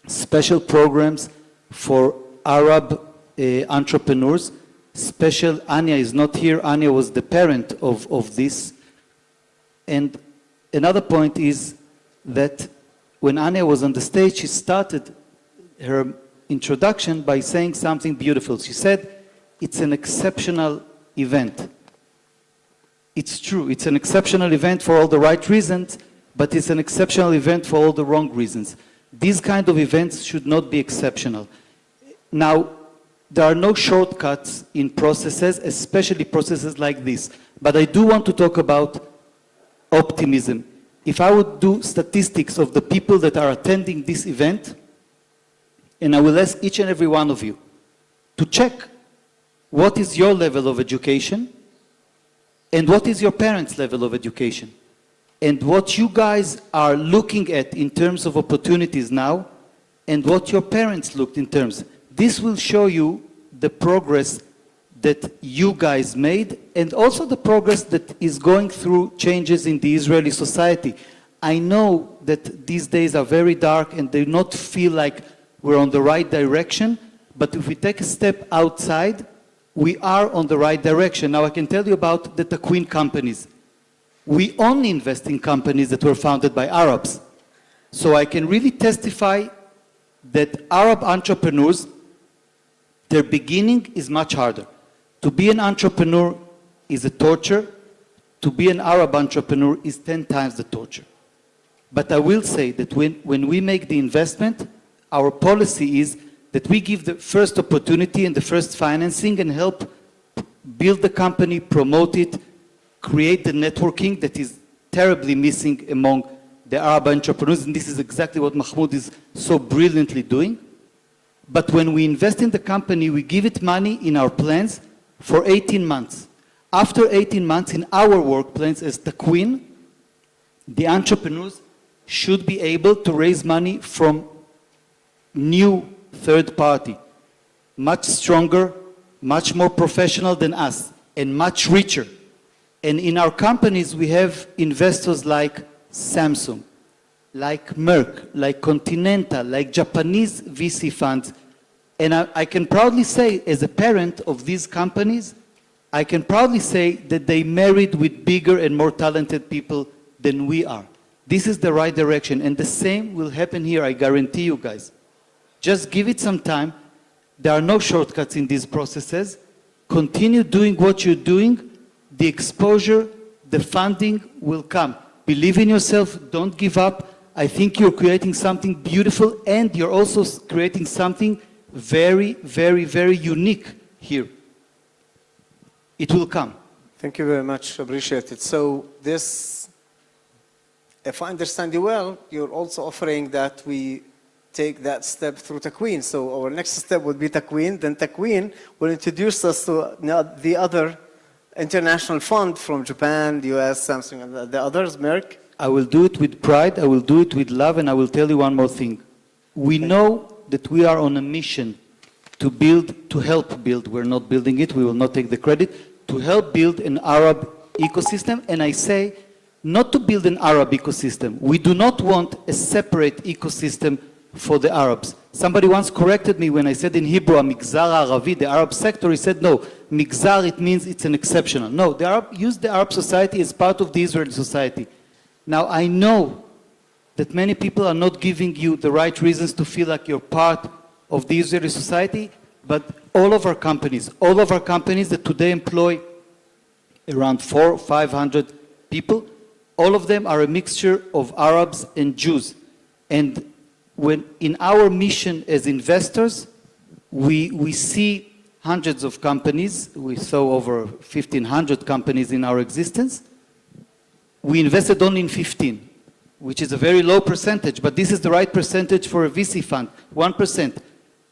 special programs for Arab entrepreneurs. Special, Anya is not here, Anya was the parent of this. And another point is that when Anya was on the stage, she started her introduction by saying something beautiful. She said, it's an exceptional event. It's true, it's an exceptional event for all the right reasons, but it's an exceptional event for all the wrong reasons. These kind of events should not be exceptional. Now, there are no shortcuts in processes, especially processes like this. But I do want to talk about optimism. If I would do statistics of the people that are attending this event, and I will ask each and every one of you to check what is your level of education and what is your parents' level of education, and what you guys are looking at in terms of opportunities now, and what your parents looked in terms. This will show you the progress that you guys made, and also the progress that is going through changes in the Israeli society. I know that these days are very dark and they not feel like we're on the right direction, but if we take a step outside, we are on the right direction. Now I can tell you about the Takwin companies. We only invest in companies that were founded by Arabs. So I can really testify that Arab entrepreneurs, their beginning is much harder. To be an entrepreneur is a torture. To be an Arab entrepreneur is 10 times the torture. But I will say that when we make the investment, our policy is that we give the first opportunity and the first financing and help build the company, promote it, create the networking that is terribly missing among the Arab entrepreneurs. And this is exactly what Mahmoud is so brilliantly doing. But when we invest in the company, we give it money in our plans for 18 months. After 18 months in our work plans as Takwin, the entrepreneurs should be able to raise money from new third party, much stronger, much more professional than us, and much richer. And in our companies, we have investors like Samsung, like Merck, like Continental, like Japanese VC funds. And I can proudly say, as a parent of these companies, I can proudly say that they married with bigger and more talented people than we are. This is the right direction, and the same will happen here, I guarantee you guys. Just give it some time. There are no shortcuts in these processes. Continue doing what you're doing. The exposure, the funding will come. Believe in yourself, don't give up. I think you're creating something beautiful, and you're also creating something very, very, very unique here. It will come. Thank you very much. Appreciate it. So this, if I understand you well, you're also offering that we take that step through Takwin. So our next step would be Takwin. Then Takwin will introduce us to the other international fund from Japan, the US, Samsung, and the others, Merck. I will do it with pride. I will do it with love. And I will tell you one more thing. We know that we are on a mission to build, to help build. We're not building it. We will not take the credit. To help build an Arab ecosystem. And I say, not to build an Arab ecosystem. We do not want a separate ecosystem for the Arabs. Somebody once corrected me when I said in Hebrew, Migzar Aravi, the Arab sector. He said, no, Migzar, it means it's an exceptional. No, use the Arab society as part of the Israeli society. Now, I know that many people are not giving you the right reasons to feel like you're part of the Israeli society, but all of our companies that today employ around 400 or 500 people, all of them are a mixture of Arabs and Jews. And when in our mission as investors, we see hundreds of companies. We saw over 1,500 companies in our existence. We invested only in 15, which is a very low percentage, but this is the right percentage for a VC fund, 1%.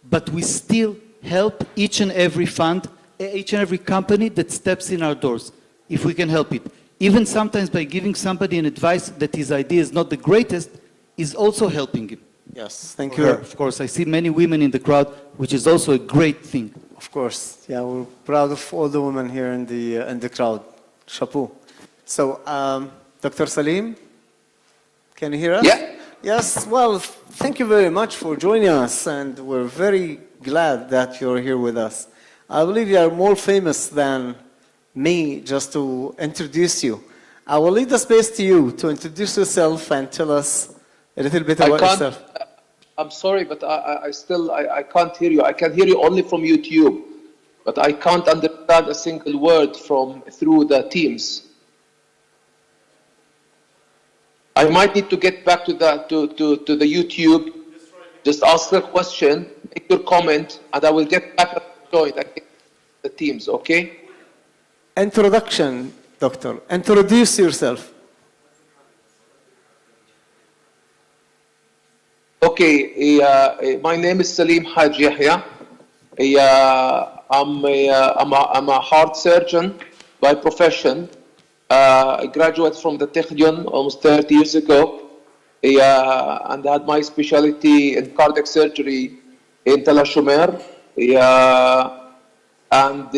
But we still help each and every fund, each and every company that steps in our doors, if we can help it. Even sometimes by giving somebody an advice that his idea is not the greatest, is also helping him. Yes, thank you. Of course, I see many women in the crowd, which is also a great thing. Of course, yeah, we're proud of all the women here in the crowd. Chapeau. So, Dr. Salim, can you hear us? Yeah. Yes, well, thank you very much for joining us, and we're very glad that you're here with us. I believe you are more famous than me just to introduce you. I will leave the space to you to introduce yourself and tell us a little bit about yourself. I'm sorry, but I can't hear you. I can hear you only from YouTube, but I can't understand a single word through the Teams. I might need to get back to the YouTube. Just ask the question, make your comment, and I will get back to join the Teams. Okay? Introduction, Doctor. Introduce yourself. Okay, my name is Salim Haj Yahya. I'm a heart surgeon by profession. I graduated from the Technion almost 30 years ago, and I had my specialty in cardiac surgery in Tel HaShomer. And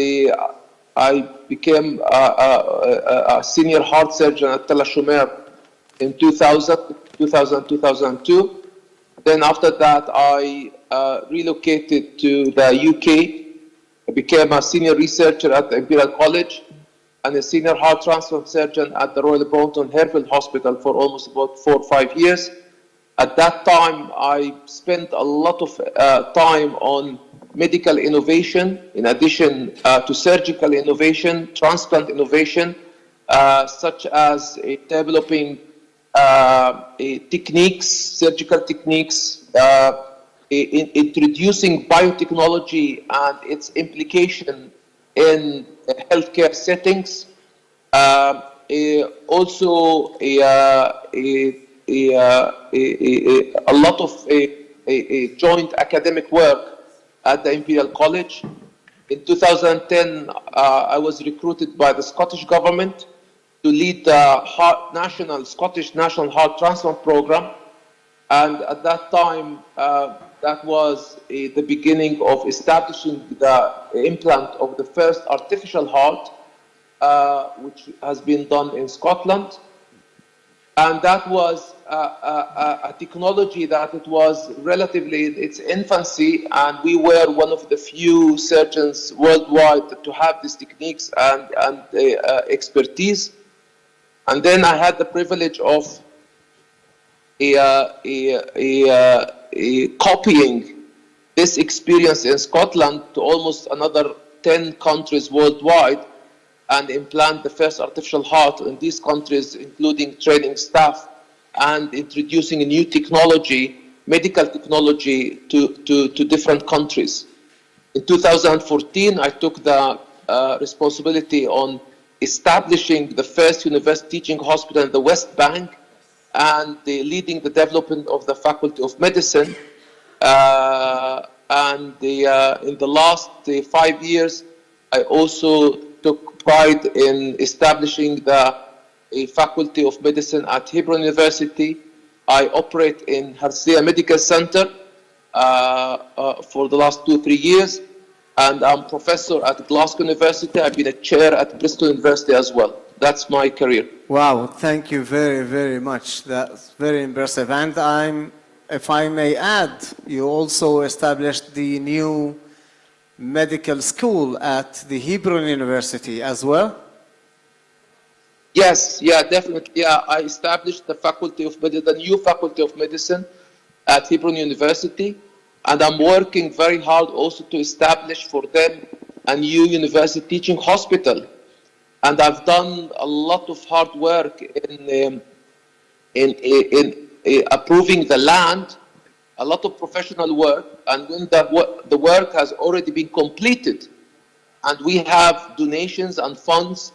I became a senior heart surgeon at Tel HaShomer in 2002. Then after that, I relocated to the UK. I became a senior researcher at the Imperial College and a senior heart transplant surgeon at the Royal Brompton Harefield Hospital for almost about 4 or 5 years. At that time, I spent a lot of time on medical innovation, in addition to surgical innovation, transplant innovation, such as developing techniques, surgical techniques, introducing biotechnology and its implication in healthcare settings. Also, a lot of joint academic work at the Imperial College. In 2010, I was recruited by the Scottish government to lead the Scottish National Heart Transplant Program. And at that time, that was the beginning of establishing the implant of the first artificial heart, which has been done in Scotland. And that was a technology that it was relatively in its infancy, and we were one of the few surgeons worldwide to have these techniques and expertise. And then I had the privilege of copying this experience in Scotland to almost another 10 countries worldwide and implant the first artificial heart in these countries, including training staff and introducing a new technology, medical technology, to different countries. In 2014, I took the responsibility on establishing the first university teaching hospital in the West Bank and leading the development of the Faculty of Medicine. In the last 5 years, I also took pride in establishing the Faculty of Medicine at Hebron University. I operate in Herzliya Medical Center for the last 2 or 3 years, and I'm professor at Glasgow University. I've been a chair at Bristol University as well. That's my career. Wow, thank you very, very much. That's very impressive. And if I may add, you also established the new medical school at the Hebron University as well? Yes, yeah, definitely. Yeah, I established the the new faculty of medicine at Hebron University, and I'm working very hard also to establish for them a new university teaching hospital. And I've done a lot of hard work in approving the land, a lot of professional work, and when the work has already been completed, and we have donations and funds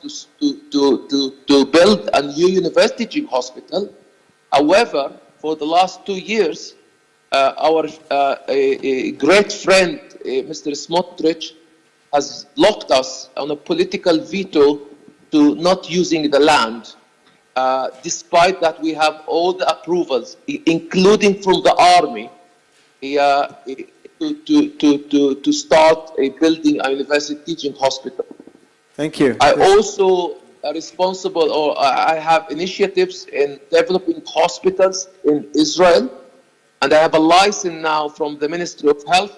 to build a new university teaching hospital. However, for the last 2 years, our a great friend, Mr. Smotrich, has blocked us on a political veto to not using the land, despite that we have all the approvals, including from the army, to start building a university teaching hospital. Thank you. I also are responsible, or I have initiatives in developing hospitals in Israel, and I have a license now from the Ministry of Health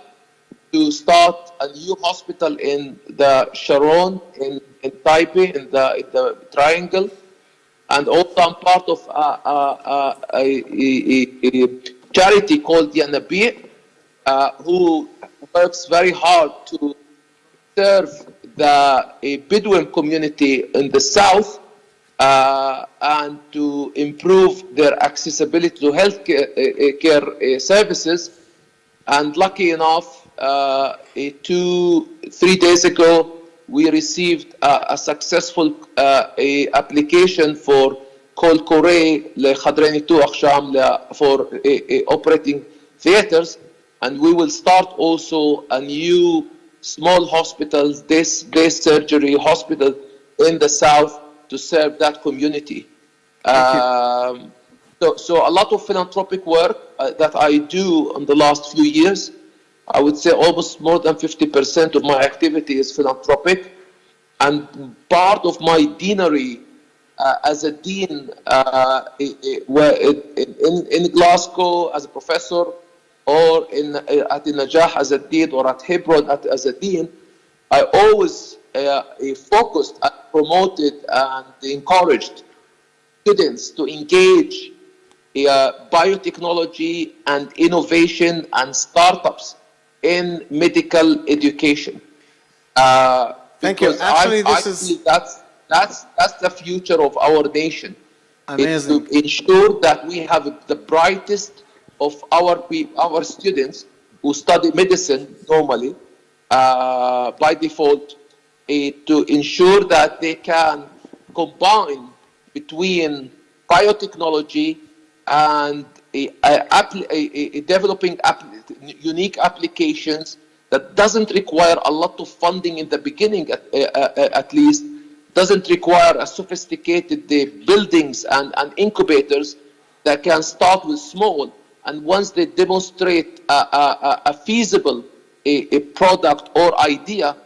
to start a new hospital in the Sharon, in Taipei, in the Triangle, and also I'm part of a charity called Yanabi, who works very hard to serve the Bedouin community in the south and to improve their accessibility to health care services. And lucky enough, 3 days ago, we received a successful application for called Korei لخضرين تو أخشام for operating theaters, and we will start also a new small hospital, day surgery hospital in the south to serve that community. So a lot of philanthropic work that I do in the last few years. I would say almost more than 50% of my activity is philanthropic, and part of my deanery as a dean in Glasgow as a professor, or at Najah as a dean, or at Hebron as a dean, I always focused and promoted and encouraged students to engage biotechnology and innovation and startups in medical education. Thank you. Actually, I feel that's the future of our nation. Amazing. To ensure that we have the brightest of our students who study medicine normally by default, to ensure that they can combine between biotechnology and developing unique applications that doesn't require a lot of funding in the beginning, at least, doesn't require a sophisticated buildings and incubators, that can start with small, and once they demonstrate a feasible a product or idea,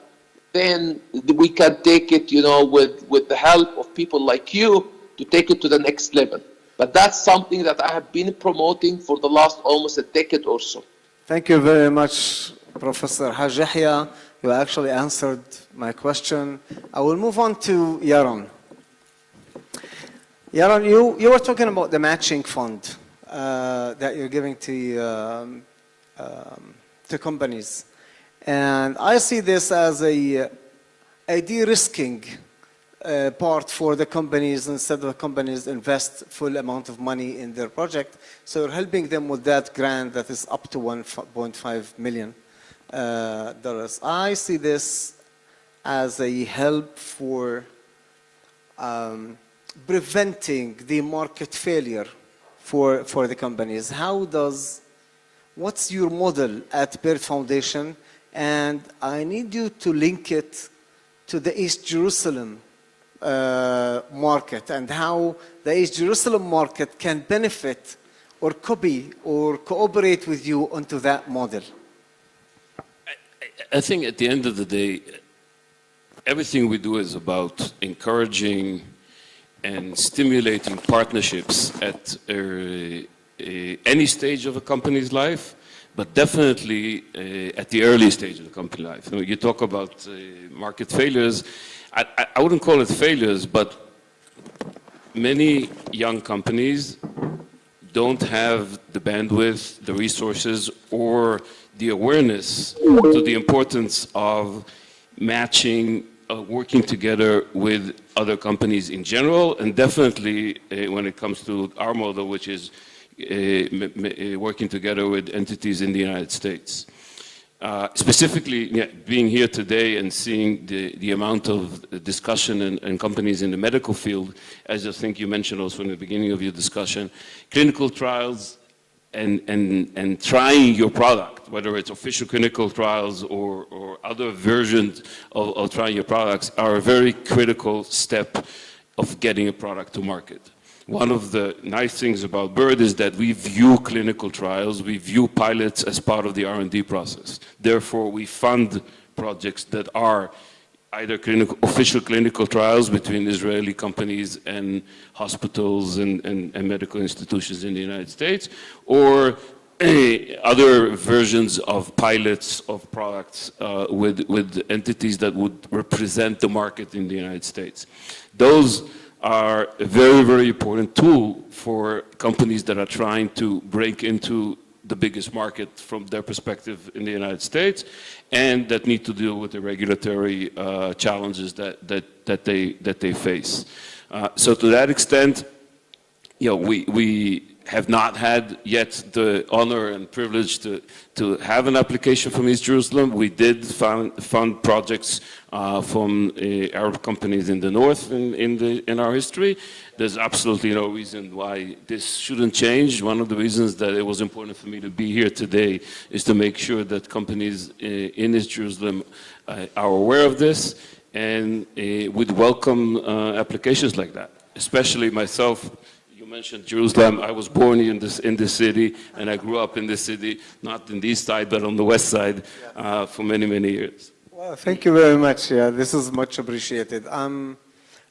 then we can take it, with the help of people like you, to take it to the next level. But that's something that I have been promoting for the last almost a decade or so. Thank you very much, Professor Haj Yahya. You actually answered my question. I will move on to Yaron. Yaron, you were talking about the matching fund that you're giving to companies. And I see this as a de-risking part for the companies, instead of the companies invest full amount of money in their project. So you're helping them with that grant that is up to $1.5 million. I see this as a help for preventing the market failure for the companies. What's your model at Bird Foundation? And I need you to link it to the East Jerusalem market, and how the East Jerusalem market can benefit or copy or cooperate with you onto that model. I think at the end of the day, everything we do is about encouraging and stimulating partnerships at any stage of a company's life, but definitely at the early stage of the company life. You talk about market failures. I wouldn't call it failures, but many young companies don't have the bandwidth, the resources, or the awareness to the importance of matching, working together with other companies in general, and definitely when it comes to our model, which is working together with entities in the United States. Specifically, being here today and seeing the amount of discussion and companies in the medical field, as I think you mentioned also in the beginning of your discussion, clinical trials and trying your product, whether it's official clinical trials or other versions of trying your products, are a very critical step of getting a product to market. One of the nice things about BIRD is that we view clinical trials, we view pilots as part of the R&D process. Therefore, we fund projects that are either official clinical trials between Israeli companies and hospitals and medical institutions in the United States, or other versions of pilots of products with entities that would represent the market in the United States. Those are a very, very important tool for companies that are trying to break into the biggest market from their perspective in the United States, and that need to deal with the regulatory challenges that they face. So to that extent, we have not had yet the honor and privilege to have an application from East Jerusalem. We did fund projects from Arab companies in the north in our history. There's absolutely no reason why this shouldn't change. One of the reasons that it was important for me to be here today is to make sure that companies in East Jerusalem are aware of this and would welcome applications like that, especially myself. You mentioned Jerusalem. I was born in this city, and I grew up in this city, not in the east side, but on the west side for many, many years. Well, thank you very much. Yeah, this is much appreciated.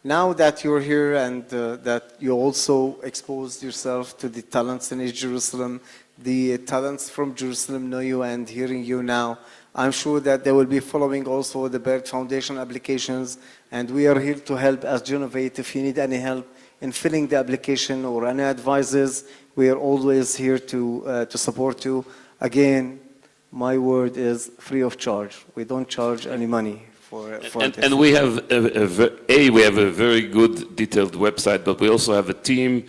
Now that you're here and that you also exposed yourself to the talents in East Jerusalem, the talents from Jerusalem know you and hearing you now, I'm sure that they will be following also the BIRD Foundation applications, and we are here to help as Genovate. If you need any help in filling the application or any advices, we are always here to support you. Again, my word is free of charge. We don't charge any money for this. And we have we have a very good detailed website, but we also have a team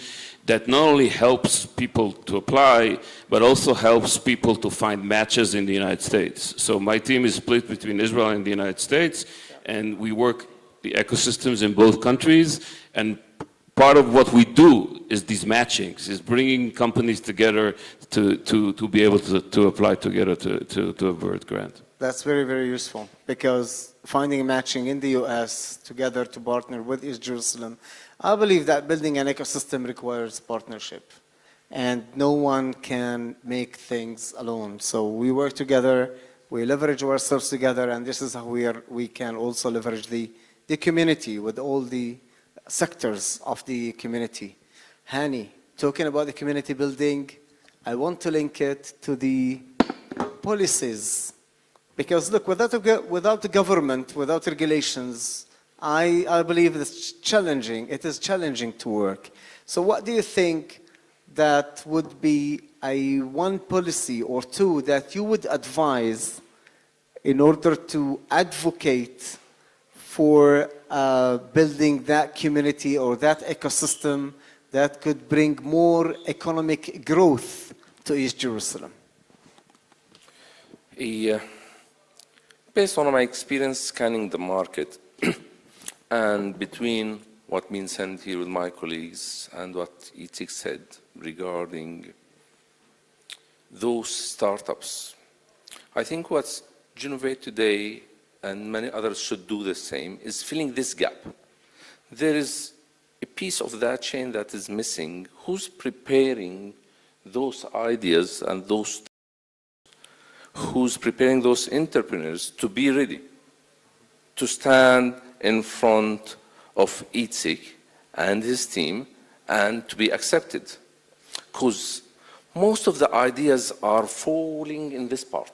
that not only helps people to apply, but also helps people to find matches in the United States. So my team is split between Israel and the United States, and we work the ecosystems in both countries, and part of what we do is these matchings, is bringing companies together to be able to apply together to a BIRD grant. That's very, very useful, because finding a matching in the US together to partner with East Jerusalem, I believe that building an ecosystem requires partnership, and no one can make things alone. So we work together, we leverage ourselves together, and this is how we can also leverage the community with all the sectors of the community. Hani, talking about the community building, I want to link it to the policies. Because look, without the government, without regulations, I believe it's challenging. It is challenging to work. So what do you think that would be one policy or two that you would advise in order to advocate for building that community or that ecosystem that could bring more economic growth to East Jerusalem? Based on my experience scanning the market and between what been said here with my colleagues and what Itik said regarding those startups, I think what's Genovate today and many others should do the same is filling this gap. There is a piece of that chain that is missing. Who's preparing those ideas and those, who's preparing those entrepreneurs to be ready to stand in front of Itzik and his team and to be accepted? Because most of the ideas are falling in this part.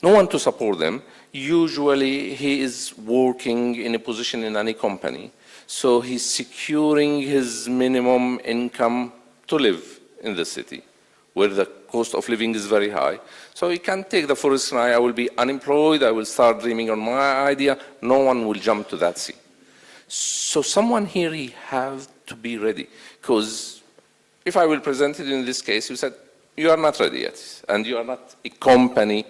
No one to support them. Usually he is working in a position in any company. So he's securing his minimum income to live in the city, where the cost of living is very high. So he can take the forest and I will be unemployed, I will start dreaming on my idea, no one will jump to that sea. So someone here, he have to be ready, because if I will present it in this case, you said, you are not ready yet, and you are not a company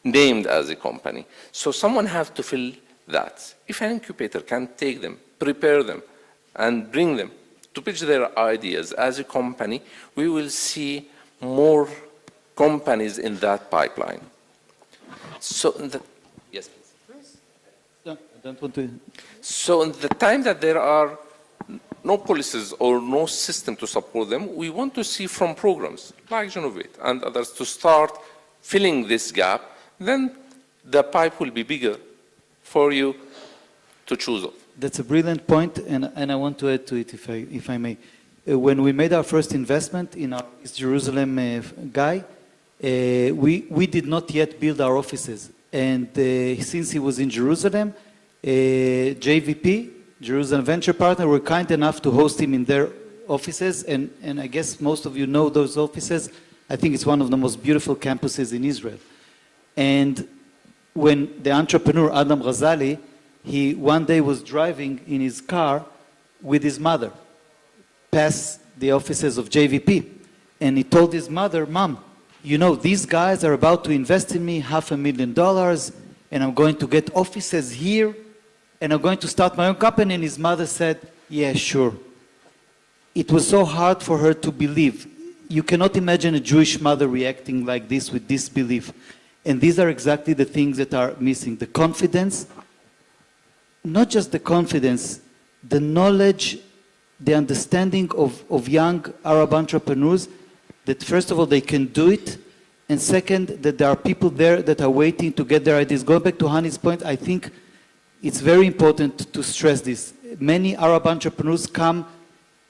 named as a company. So someone have to fill that. If an incubator can take them, prepare them, and bring them to pitch their ideas as a company, we will see more companies in that pipeline. So, yes, please. No, I don't want to. So in the time that there are no policies or no system to support them, we want to see from programs like Genovate and others to start filling this gap, then the pipe will be bigger for you to choose of. That's a brilliant point, and I want to add to it, if I may. When we made our first investment in our East Jerusalem guy, we did not yet build our offices. And since he was in Jerusalem, JVP, Jerusalem Venture Partner, were kind enough to host him in their offices. And I guess most of you know those offices. I think it's one of the most beautiful campuses in Israel. And when the entrepreneur, Adam Ghazali, he one day was driving in his car with his mother past the offices of JVP. And he told his mother, Mom, you know, these guys are about to invest in me $500,000, and I'm going to get offices here, and I'm going to start my own company. And his mother said, yeah, sure. It was so hard for her to believe. You cannot imagine a Jewish mother reacting like this with disbelief. And these are exactly the things that are missing. The confidence, not just the confidence, the knowledge, the understanding of young Arab entrepreneurs that first of all they can do it, and second that there are people there that are waiting to get their ideas. Going back to Hani's point, I think it's very important to stress this. Many Arab entrepreneurs come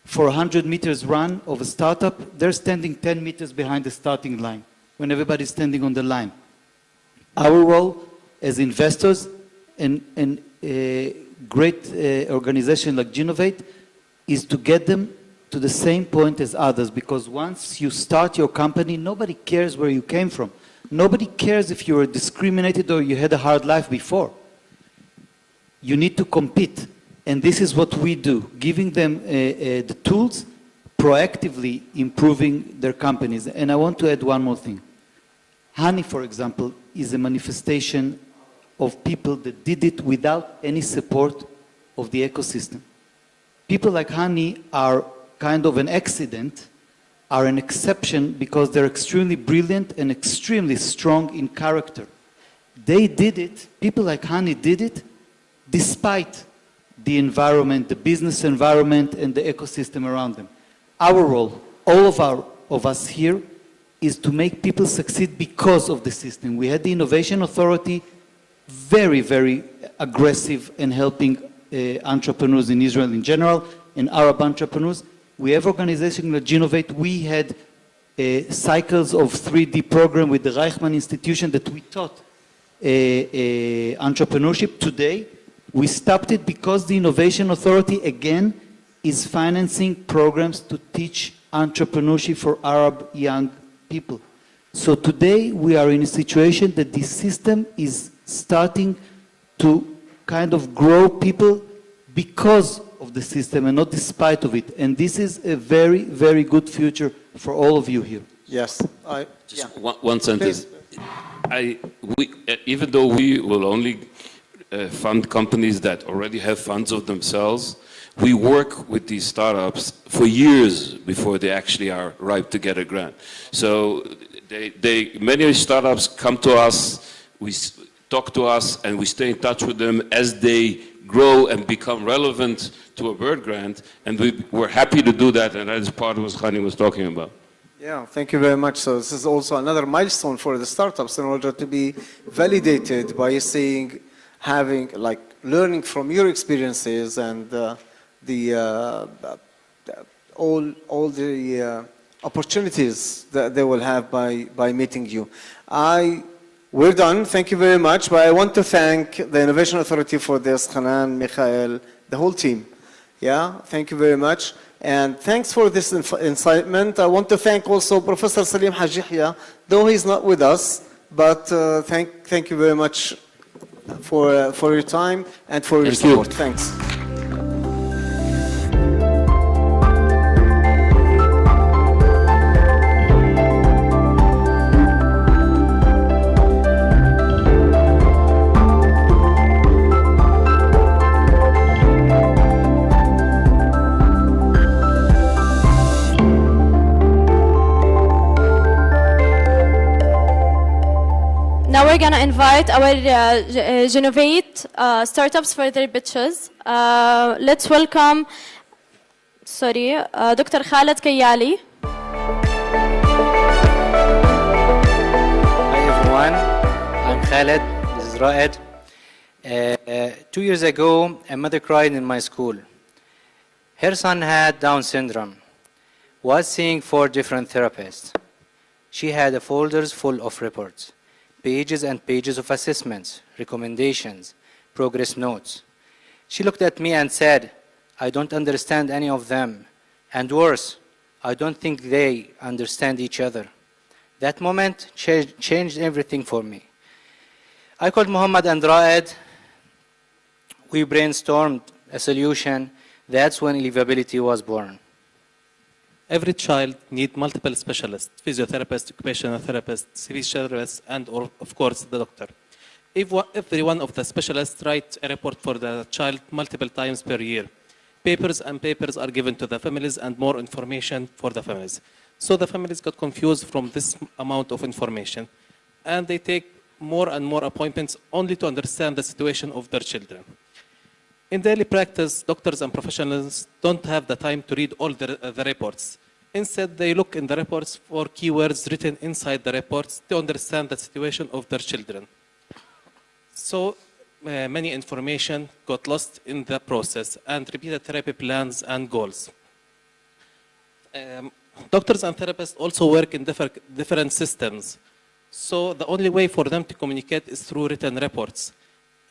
for a 100 meters run of a startup, they're standing 10 meters behind the starting line when everybody's standing on the line. Our role as investors and a great organization like Genovate is to get them to the same point as others, because once you start your company, nobody cares where you came from. Nobody cares if you were discriminated or you had a hard life before. You need to compete, and this is what we do, giving them the tools, proactively improving their companies. And I want to add one more thing. Hani, for example, is a manifestation of people that did it without any support of the ecosystem. People like Hani are kind of an accident, are an exception because they're extremely brilliant and extremely strong in character. They did it, people like Hani did it, despite the environment, the business environment, and the ecosystem around them. Our role, all of us here, is to make people succeed because of the system. We had the Innovation Authority, very, very aggressive in helping entrepreneurs in Israel in general, and Arab entrepreneurs. We have organizations like Genovate. We had cycles of 3D program with the Reichman Institution that we taught entrepreneurship. Today, we stopped it because the Innovation Authority, again, is financing programs to teach entrepreneurship for Arab young people. So today, we are in a situation that this system is starting to kind of grow people because of the system and not despite of it. And this is a very, very good future for all of you here. Yes. One sentence. Even though we will only fund companies that already have funds of themselves, we work with these startups for years before they actually are ripe to get a grant. So many startups come to us, we talk to us, and we stay in touch with them as they grow and become relevant to a bird grant, and we're happy to do that, and that is part of what Hani was talking about. Yeah, thank you very much. So this is also another milestone for the startups in order to be validated by saying, having, like, learning from your experiences and all the opportunities that they will have by meeting you. We're done. Thank you very much. But I want to thank the Innovation Authority for this, Hanan, Michael, the whole team. Yeah, thank you very much. And thanks for this incitement. I want to thank also Professor Salim Hajihya, though he's not with us, but thank you very much for your time and for your support. Thanks. Now we're gonna invite our Genovate startups for their pitches. Let's welcome, Dr. Khaled Kayali. Hi everyone, I'm Khaled, this is Raed. 2 years ago, a mother cried in my school. Her son had Down syndrome, was seeing 4 different therapists. She had folders full of reports, pages and pages of assessments, recommendations, progress notes. She looked at me and said, I don't understand any of them. And worse, I don't think they understand each other. That moment changed everything for me. I called Muhammad and Raed. We brainstormed a solution. That's when livability was born. Every child needs multiple specialists, physiotherapist, occupational therapist, speech therapist, and of course the doctor. If every one of the specialists writes a report for the child multiple times per year, papers are given to the families and more information for the families. So the families got confused from this amount of information, and they take more and more appointments only to understand the situation of their children. In daily practice, doctors and professionals don't have the time to read all the reports. Instead, they look in the reports for keywords written inside the reports to understand the situation of their children. So many information got lost in the process and repeated therapy plans and goals. Doctors and therapists also work in different systems. So the only way for them to communicate is through written reports.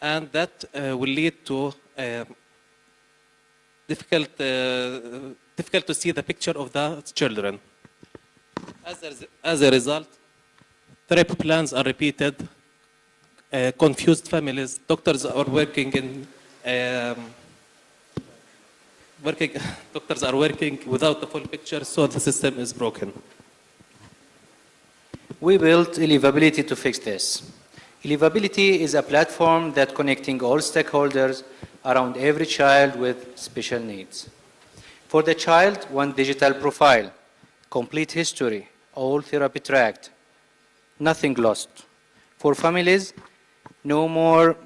And that will lead to difficult to see the picture of the children. As a result, therapy plans are repeated, confused families, doctors are working without the full picture, so the system is broken. We built Livability to fix this. Livability is a platform that connecting all stakeholders around every child with special needs. For the child, one digital profile, complete history, all therapy tracked, nothing lost. For families, no more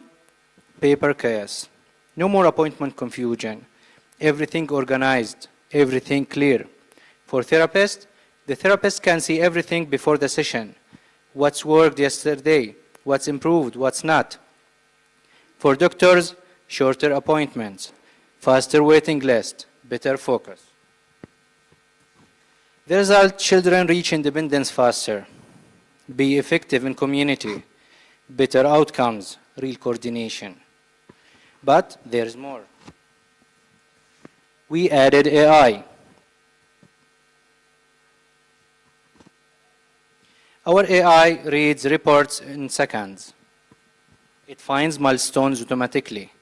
paper chaos, no more appointment confusion, everything organized, everything clear. For therapists, the therapist can see everything before the session, what's worked yesterday, what's improved, what's not. For doctors, shorter appointments, faster waiting list, better focus. The result, children reach independence faster, be effective in community, better outcomes, real coordination. But there's more. We added AI. Our AI reads reports in seconds. It finds milestones automatically.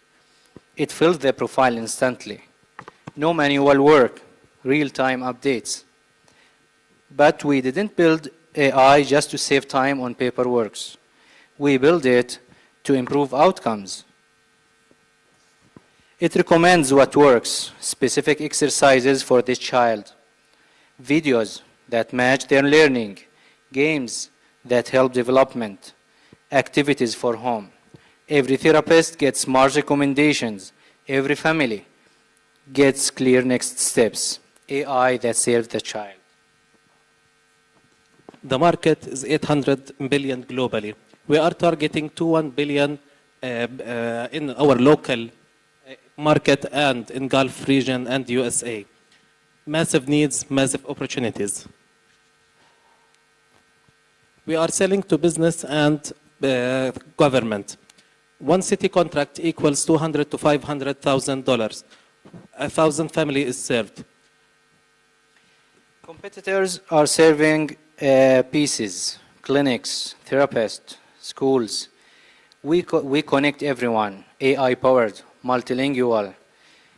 It fills the profile instantly. No manual work, real-time updates. But we didn't build AI just to save time on paperwork. We built it to improve outcomes. It recommends what works, specific exercises for this child, videos that match their learning, games that help development, activities for home. Every therapist gets smart recommendations. Every family gets clear next steps. AI that serves the child. The market is 800 billion globally. We are targeting to 1 billion in our local market and in Gulf region and USA. Massive needs, massive opportunities. We are selling to business and government. One city contract equals $200,000 to $500,000. 1,000 family is served. Competitors are serving pieces, clinics, therapists, schools. We connect everyone, AI-powered, multilingual,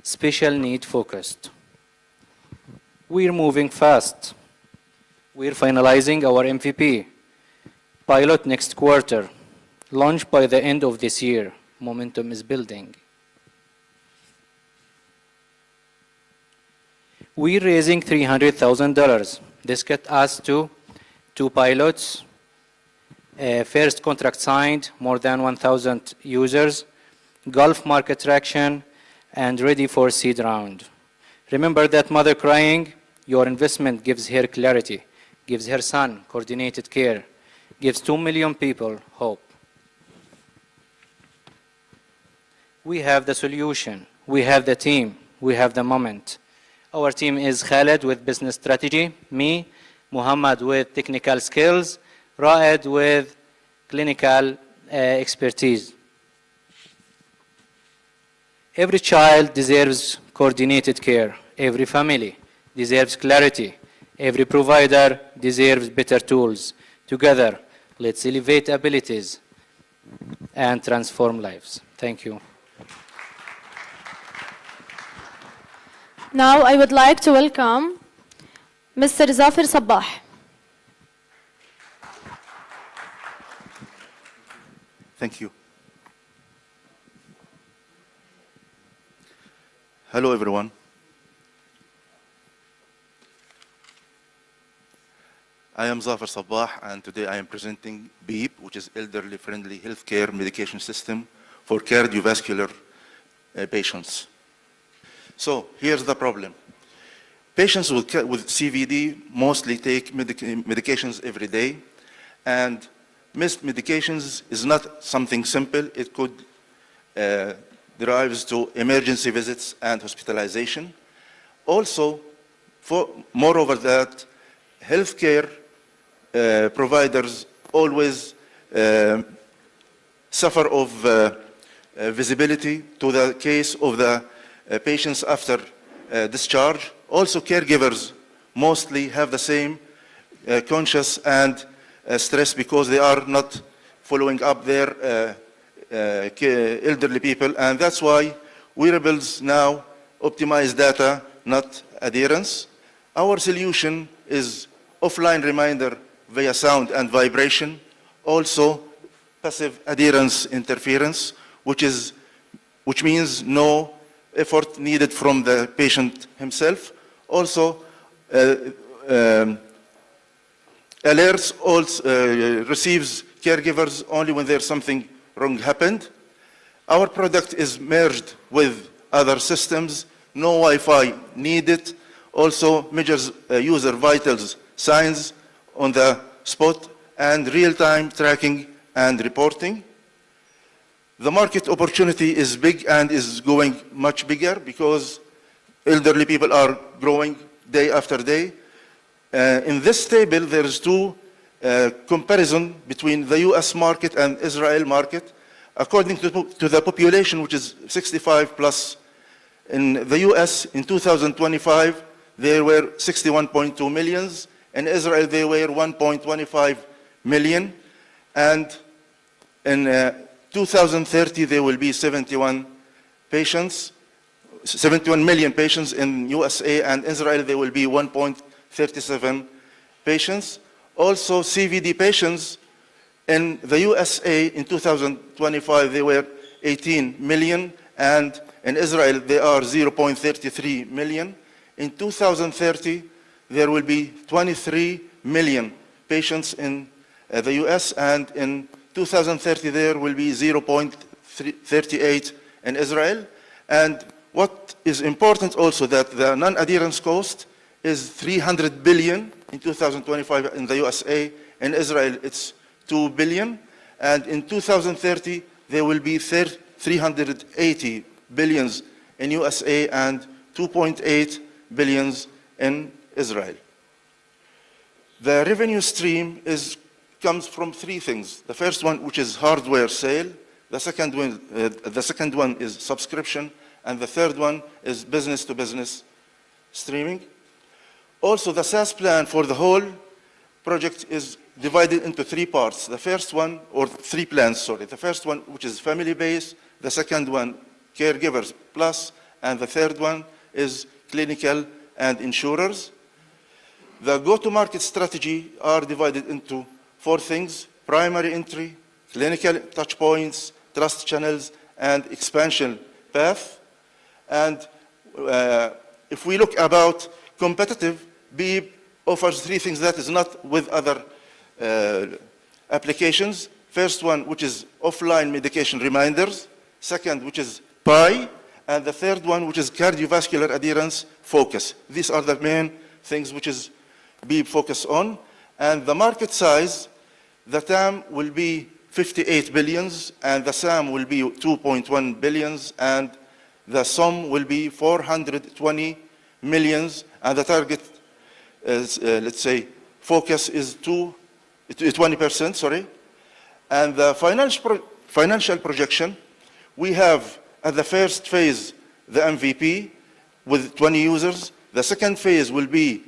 special need focused. We're moving fast. We're finalizing our MVP. Pilot next quarter. Launch by the end of this year. Momentum is building. We're raising $300,000. This gets us to 2 pilots. First contract signed, more than 1,000 users. Gulf market traction, and ready for seed round. Remember that mother crying? Your investment gives her clarity, gives her son coordinated care, gives 2 million people hope. We have the solution, we have the team, we have the moment. Our team is Khaled with business strategy, me, Muhammad with technical skills, Raed with clinical expertise. Every child deserves coordinated care. Every family deserves clarity. Every provider deserves better tools. Together, let's elevate abilities and transform lives. Thank you. Now I would like to welcome Mr. Zafir Sabah. Thank you. Hello, everyone. I am Zafir Sabah, and today I am presenting BEEP, which is Elderly Friendly Healthcare Medication System for cardiovascular patients. So here's the problem. Patients with CVD mostly take medications every day, and missed medications is not something simple. It could derives to emergency visits and hospitalization. Also, moreover that, healthcare providers always suffer of visibility to the case of the patients after discharge. Also, caregivers mostly have the same conscious and stress because they are not following up their elderly people, and that's why wearables now optimize data, not adherence. Our solution is offline reminder via sound and vibration, also passive adherence interference, which means no effort needed from the patient himself. Also, alerts also receives caregivers only when there's something wrong happened. Our product is merged with other systems, no Wi-Fi needed, also measures user vitals signs on the spot, and real-time tracking and reporting. The market opportunity is big and is going much bigger because elderly people are growing day after day. In this table, there's two comparison between the US market and Israel market. According to the population, which is 65 plus, in the US in 2025, there were 61.2 millions. In Israel, they were 1.25 million. And in 2030, there will be 71 million patients in USA, and Israel, there will be 1.37 patients. Also, CVD patients in the USA in 2025, they were 18 million, and in Israel, they are 0.33 million. In 2030, there will be 23 million patients in the US, and in 2030, there will be 0.38 in Israel. And what is important also that the non-adherence cost is 300 billion in 2025 in the USA. In Israel, it's 2 billion. And in 2030, there will be 380 billions in USA and 2.8 billions in Israel. The revenue stream comes from three things. The first one, which is hardware sale. The second one is subscription, and the third one is business-to-business streaming. Also, the SaaS plan for the whole project is divided into three parts. The first one, or three plans, sorry. The first one, which is family-based. The second one, caregivers plus. And the third one is clinical and insurers. The go-to-market strategy are divided into four things: primary entry, clinical touchpoints, trust channels, and expansion path. And if we look about competitive, Beep offers three things that is not with other applications. First one, which is offline medication reminders. Second, which is PI. And the third one, which is cardiovascular adherence focus. These are the main things which is Beep focus on. And the market size, the TAM will be 58 billions, and the SAM will be 2.1 billions, and the sum will be 420 millions, and the target is, let's say, focus is 20%, sorry. And the financial projection, we have at the first phase the MVP with 20 users. The second phase will be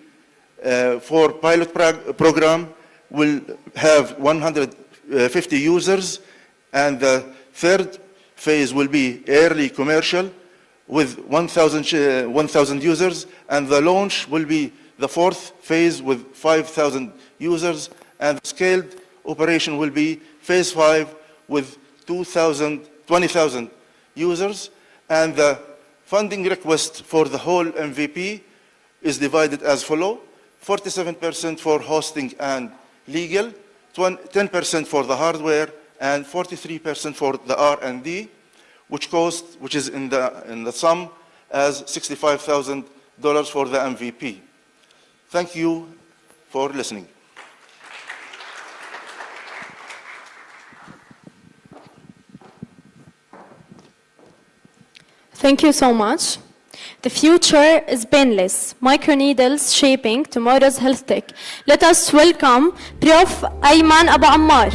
for pilot program, will have 150 users, and the third phase will be early commercial with 1,000 users, and the launch will be the fourth phase with 5,000 users, and the scaled operation will be phase 5 with 20,000 users, and the funding request for the whole MVP is divided as follow: 47% for hosting and legal, 10% for the hardware, and 43% for the R&D, which is in the sum as $65,000 for the MVP. Thank you for listening. Thank you so much. The future is painless. Microneedles shaping tomorrow's health tech. Let us welcome Prof. Ayman Abu Ammar.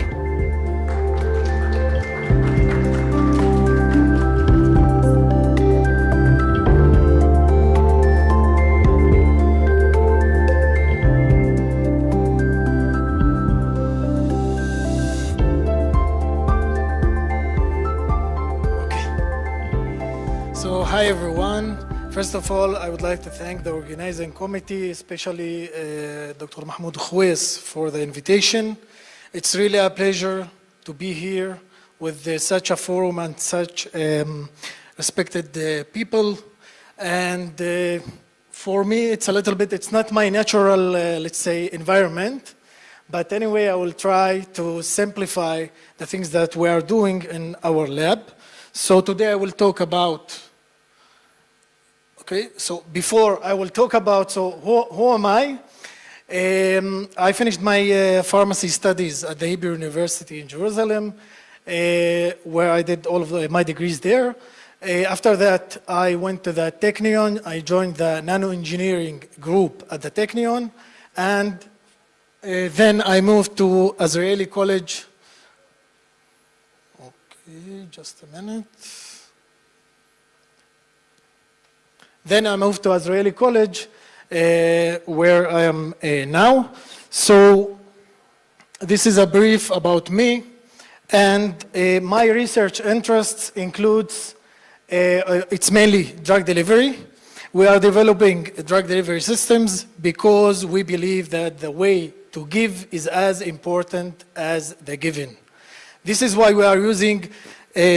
So, hi everyone. First of all, I would like to thank the organizing committee, especially Dr. Mahmoud Khoues, for the invitation. It's really a pleasure to be here with such a forum and such respected people. And for me, it's a little bit, it's not my natural, let's say, environment. But anyway, I will try to simplify the things that we are doing in our lab. So today I will talk about, okay, so before I will talk about, so who am I? I finished my pharmacy studies at the Hebrew University in Jerusalem, where I did all of my degrees there. After that, I went to the Technion. I joined the nanoengineering group at the Technion, and then I moved to Azrieli College. Okay, just a minute. Then I moved to Azrieli College, where I am now. So this is a brief about me, and my research interests includes, it's mainly drug delivery. We are developing drug delivery systems because we believe that the way to give is as important as the given. This is why we are using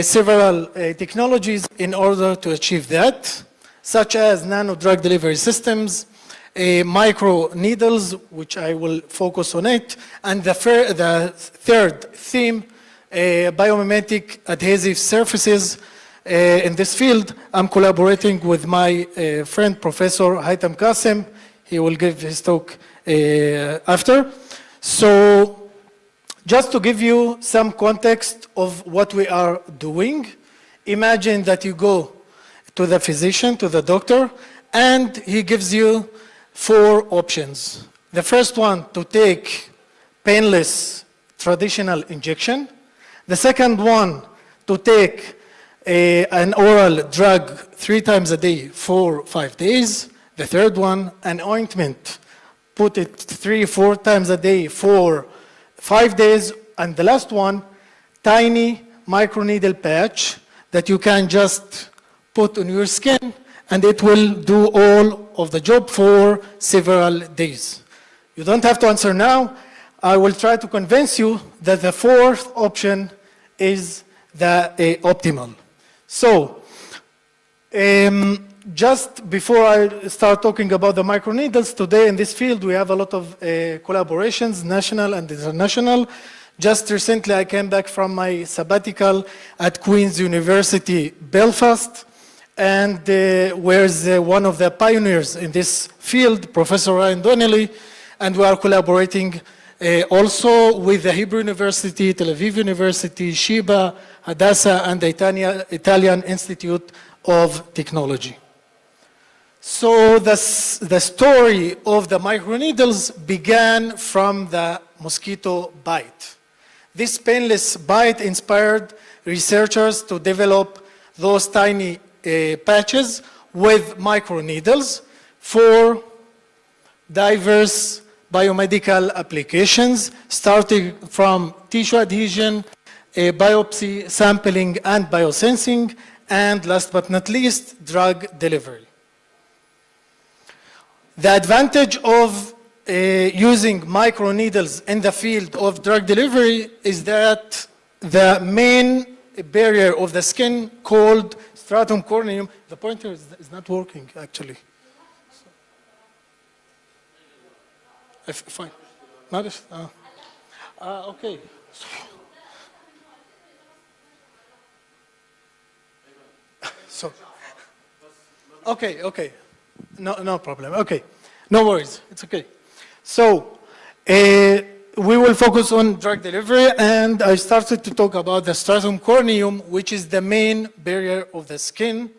several technologies in order to achieve that, such as nano drug delivery systems, micro needles, which I will focus on it, and the third theme, biomimetic adhesive surfaces. In this field, I'm collaborating with my friend, Professor Haitham Qasim. He will give his talk after. So, just to give you some context of what we are doing, imagine that you go to the physician, to the doctor, and he gives you 4 options. The first one, to take painless traditional injection. The second one, to take an oral drug 3 times a day for 5 days. The third one, an ointment, put it 3-4 times a day for 5 days. And the last one, tiny microneedle patch that you can just put on your skin, and it will do all of the job for several days. You don't have to answer now. I will try to convince you that the fourth option is the optimal. So, just before I start talking about the microneedles, today in this field we have a lot of collaborations, national and international. Just recently I came back from my sabbatical at Queen's University, Belfast, and where's one of the pioneers in this field, Professor Ryan Donnelly, and we are collaborating also with the Hebrew University, Tel Aviv University, Sheba, Hadassah, and the Italian Institute of Technology. So the story of the microneedles began from the mosquito bite. This painless bite inspired researchers to develop those tiny patches with microneedles for diverse biomedical applications, starting from tissue adhesion, biopsy sampling and biosensing, and last but not least, drug delivery. The advantage of using microneedles in the field of drug delivery is that the main barrier of the skin called stratum corneum, the pointer is not working actually. Fine. Okay. So, okay. No problem. Okay. No worries. It's okay. So, we will focus on drug delivery, and I started to talk about the stratum corneum, which is the main barrier of the skin,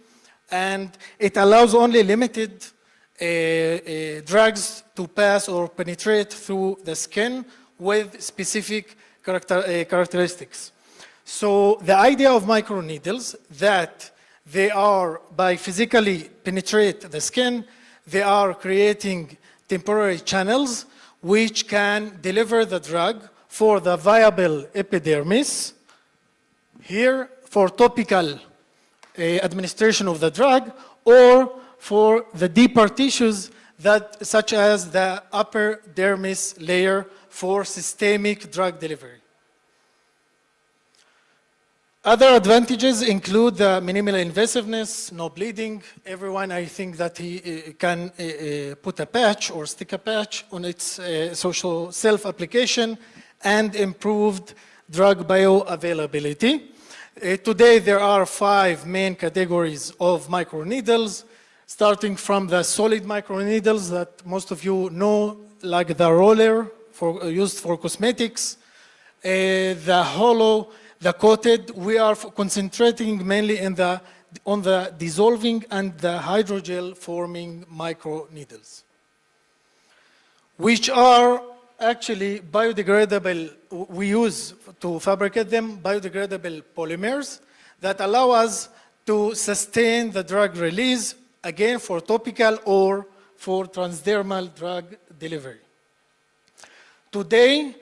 and it allows only limited drugs to pass or penetrate through the skin with specific characteristics. So the idea of microneedles that they are, by physically penetrate the skin, they are creating temporary channels which can deliver the drug for the viable epidermis, here for topical administration of the drug, or for the deeper tissues that, such as the upper dermis layer for systemic drug delivery. Other advantages include the minimal invasiveness, no bleeding. Everyone, I think that he can put a patch or stick a patch on its social self-application, and improved drug bioavailability. Today, there are 5 main categories of microneedles, starting from the solid microneedles that most of you know, like the roller used for cosmetics, the hollow, the coated. We are concentrating mainly on the dissolving and the hydrogel forming microneedles, which are actually biodegradable. We use to fabricate them biodegradable polymers that allow us to sustain the drug release, again for topical or for transdermal drug delivery. Today,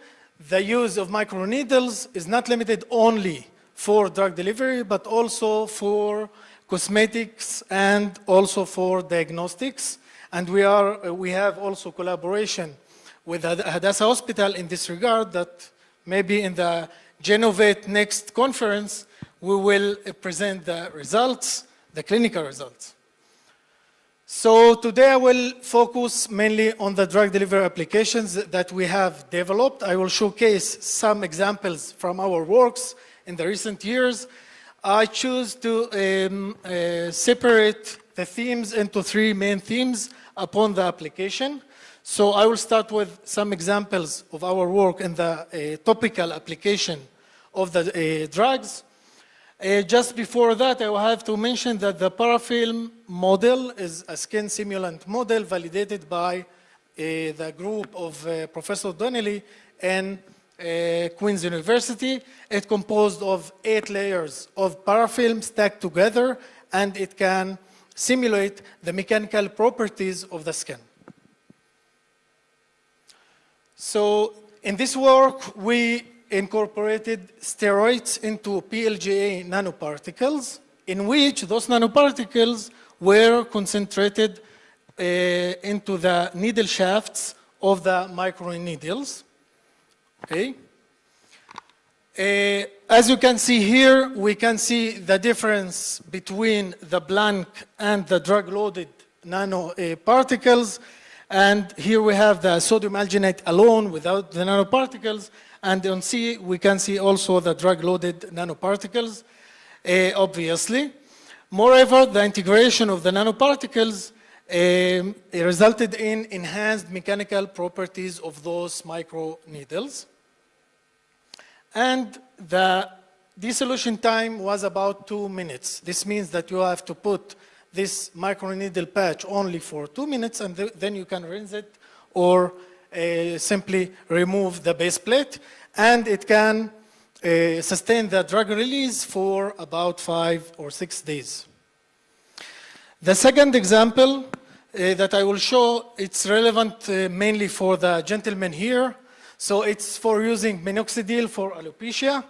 the use of microneedles is not limited only for drug delivery, but also for cosmetics and also for diagnostics. And we have also collaboration with Hadassah Hospital in this regard, that maybe in the Genovate next conference, we will present the results, the clinical results. So today I will focus mainly on the drug delivery applications that we have developed. I will showcase some examples from our works in the recent years. I choose to separate the themes into 3 main themes upon the application. So I will start with some examples of our work in the topical application of the drugs. Just before that, I will have to mention that the parafilm model is a skin simulant model validated by the group of Professor Donnelly in Queen's University. It's composed of 8 layers of parafilm stacked together, and it can simulate the mechanical properties of the skin. So in this work, we incorporated steroids into PLGA nanoparticles, in which those nanoparticles were concentrated into the needle shafts of the microneedles. Okay. As you can see here, we can see the difference between the blank and the drug-loaded nanoparticles. And here we have the sodium alginate alone without the nanoparticles. And on C, we can see also the drug-loaded nanoparticles, obviously. Moreover, the integration of the nanoparticles resulted in enhanced mechanical properties of those microneedles. And the dissolution time was about 2 minutes. This means that you have to put this microneedle patch only for 2 minutes, and then you can rinse it or simply remove the base plate, and it can sustain the drug release for about 5 or 6 days. The second example that I will show, it's relevant mainly for the gentleman here. So it's for using minoxidil for alopecia.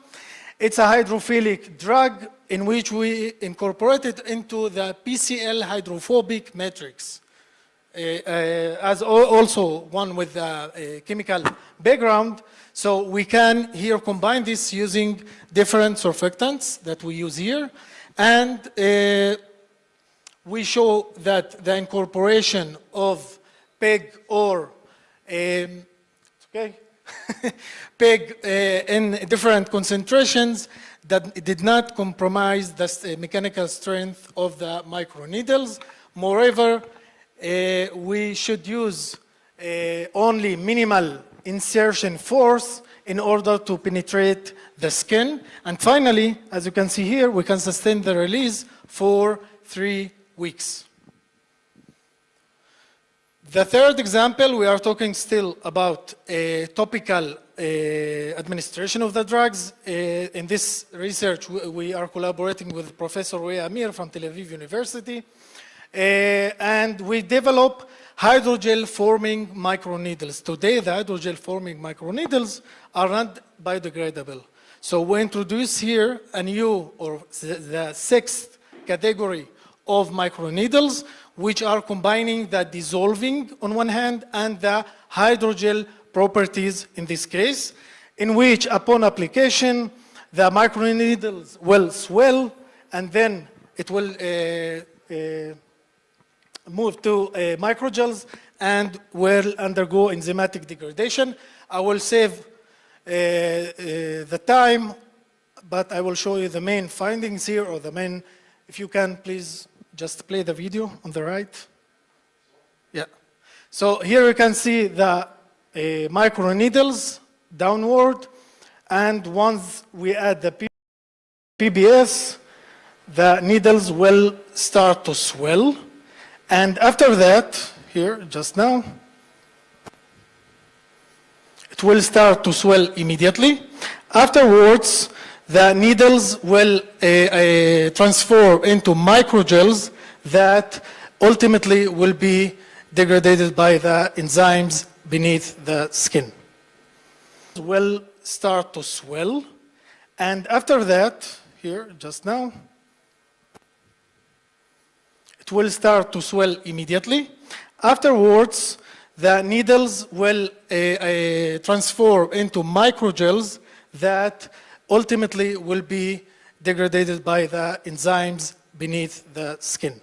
It's a hydrophilic drug in which we incorporated into the PCL hydrophobic matrix. As also one with a chemical background. So we can here combine this using different surfactants that we use here. And we show that the incorporation of PEG or PEG in different concentrations that did not compromise the mechanical strength of the microneedles. Moreover, we should use only minimal insertion force in order to penetrate the skin. And finally, as you can see here, we can sustain the release for 3 weeks. The third example, we are talking still about topical administration of the drugs. In this research, we are collaborating with Professor Wei Amir from Tel Aviv University. And we develop hydrogel forming microneedles. Today, the hydrogel forming microneedles are not biodegradable. So we introduce here a new, or the 6th category of microneedles, which are combining the dissolving on one hand and the hydrogel properties in this case, in which upon application, the microneedles will swell and then it will move to microgels and will undergo enzymatic degradation. I will save the time, but I will show you the main findings here, or the main, if you can please just play the video on the right. Yeah. So here you can see the microneedles downward, and once we add the PBS, the needles will start to swell. And after that, here, just now, it will start to swell immediately. Afterwards, the needles will transform into microgels that ultimately will be degraded by the enzymes beneath the skin. Will start to swell, and after that, here, just now, it will start to swell immediately. Afterwards, the needles will transform into microgels that ultimately will be degraded by the enzymes beneath the skin.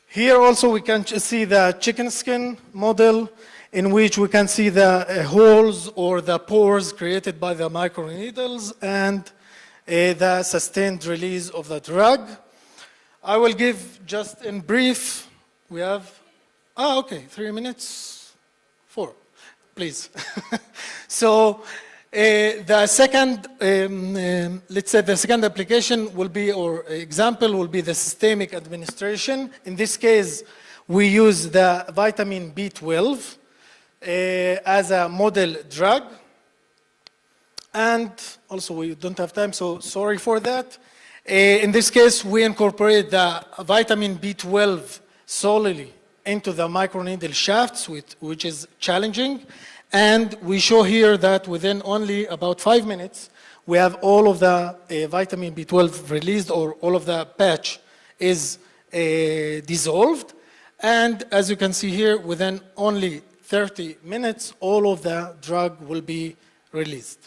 Here also we can see the chicken skin model, in which we can see the holes or the pores created by the microneedles and the sustained release of the drug. I will give just in brief, we have, 3 minutes, 4, please. So the second, let's say the second application will be, or example will be the systemic administration. In this case, we use the vitamin B12 as a model drug. And also we don't have time, so sorry for that. In this case, we incorporate the vitamin B12 solely into the microneedle shafts, which is challenging. And we show here that within only about 5 minutes, we have all of the vitamin B12 released, or all of the patch is dissolved. And as you can see here, within only 30 minutes, all of the drug will be released.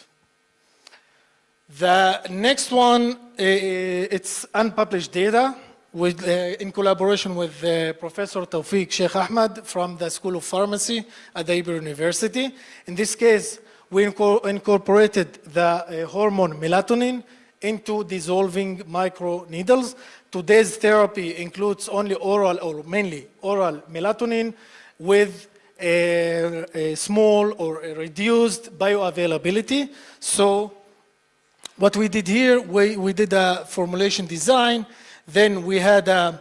The next one, it's unpublished data in collaboration with Professor Tawfiq Sheikh Ahmed from the School of Pharmacy at the Hebrew University. In this case, we incorporated the hormone melatonin into dissolving microneedles. Today's therapy includes only oral, or mainly oral melatonin with a small or a reduced bioavailability. So what we did here, we did a formulation design, then we had a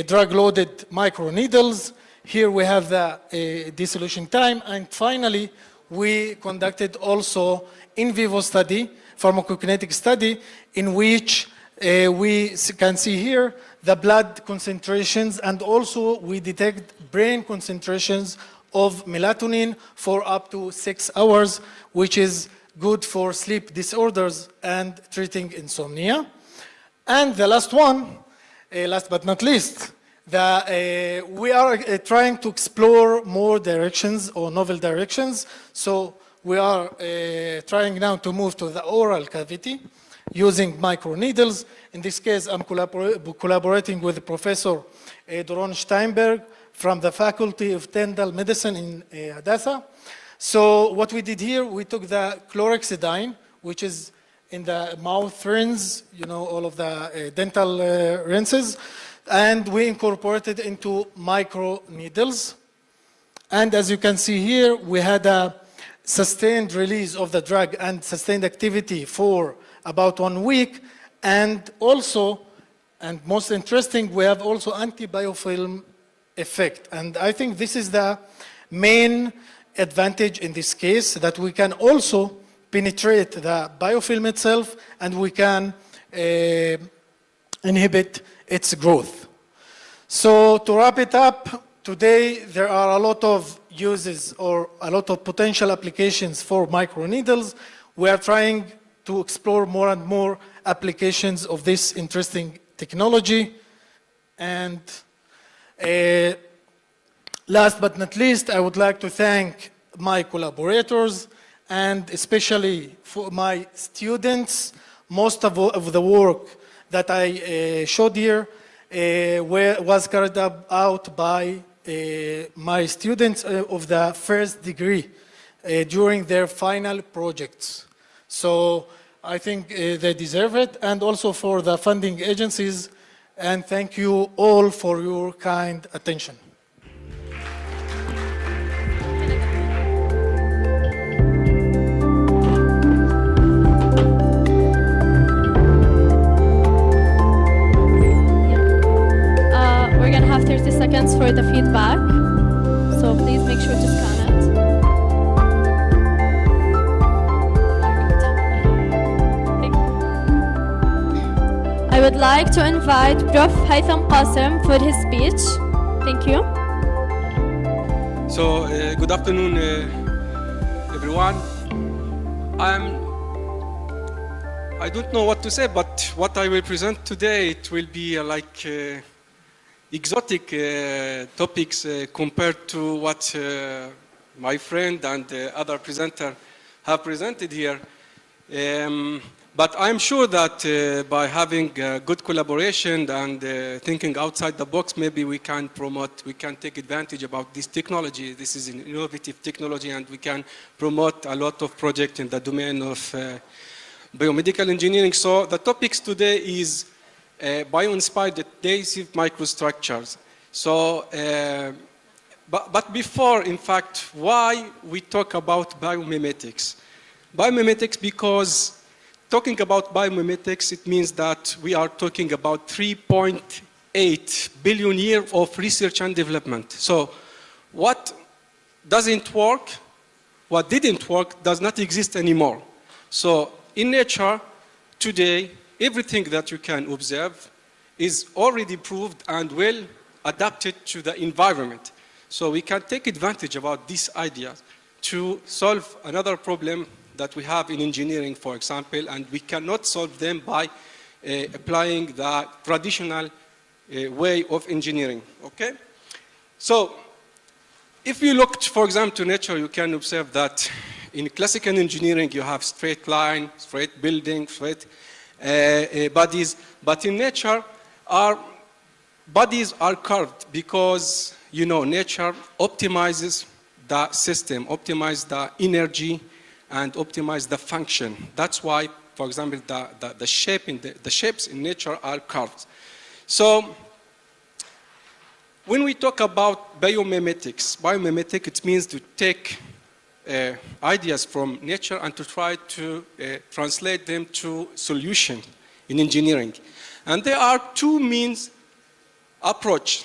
drug-loaded microneedles. Here we have the dissolution time, and finally we conducted also in vivo study, pharmacokinetic study, in which we can see here the blood concentrations, and also we detect brain concentrations of melatonin for up to 6 hours, which is good for sleep disorders and treating insomnia. And the last one, last but not least, we are trying to explore more directions or novel directions. So we are trying now to move to the oral cavity using microneedles. In this case, I'm collaborating with Professor Doron Steinberg from the Faculty of Dental Medicine in Hadassah. So what we did here, we took the chlorhexidine, which is in the mouth rinse, you know, all of the dental rinses, and we incorporated into microneedles. And as you can see here, we had a sustained release of the drug and sustained activity for about 1 week. And also, and most interesting, we have also anti-biofilm effect. And I think this is the main advantage in this case, that we can also penetrate the biofilm itself and we can inhibit its growth. So to wrap it up, today there are a lot of uses or a lot of potential applications for microneedles. We are trying to explore more and more applications of this interesting technology. And last but not least, I would like to thank my collaborators and especially for my students. Most of the work that I showed here was carried out by my students of the first degree during their final projects. So I think they deserve it, and also for the funding agencies. And thank you all for your kind attention. We're gonna have 30 seconds for the feedback, so please make sure to scan it. I would like to invite Prof. Haytham Qasim for his speech. Thank you. So, good afternoon, everyone. I don't know what to say, but what I will present today, it will be like exotic topics compared to what my friend and other presenter have presented here. But I'm sure that by having good collaboration and thinking outside the box, maybe we can take advantage about this technology. This is an innovative technology, and we can promote a lot of projects in the domain of biomedical engineering. So the topics today is bio-inspired adhesive microstructures. So, but before, in fact, why we talk about biomimetics? Biomimetics, because talking about biomimetics, it means that we are talking about 3.8 billion years of research and development. So what doesn't work, what didn't work, does not exist anymore. So in nature, today, everything that you can observe is already proved and well adapted to the environment. So we can take advantage about these ideas to solve another problem that we have in engineering, for example, and we cannot solve them by applying the traditional way of engineering, okay? So if you look, for example, to nature, you can observe that in classical engineering, you have straight line, straight building, straight bodies, but in nature, our bodies are curved because, you know, nature optimizes the system, optimizes the energy, and optimizes the function. That's why, for example, the shapes in nature are curved. So when we talk about biomimetics, it means to take ideas from nature and to try to translate them to solutions in engineering. And there are two means approach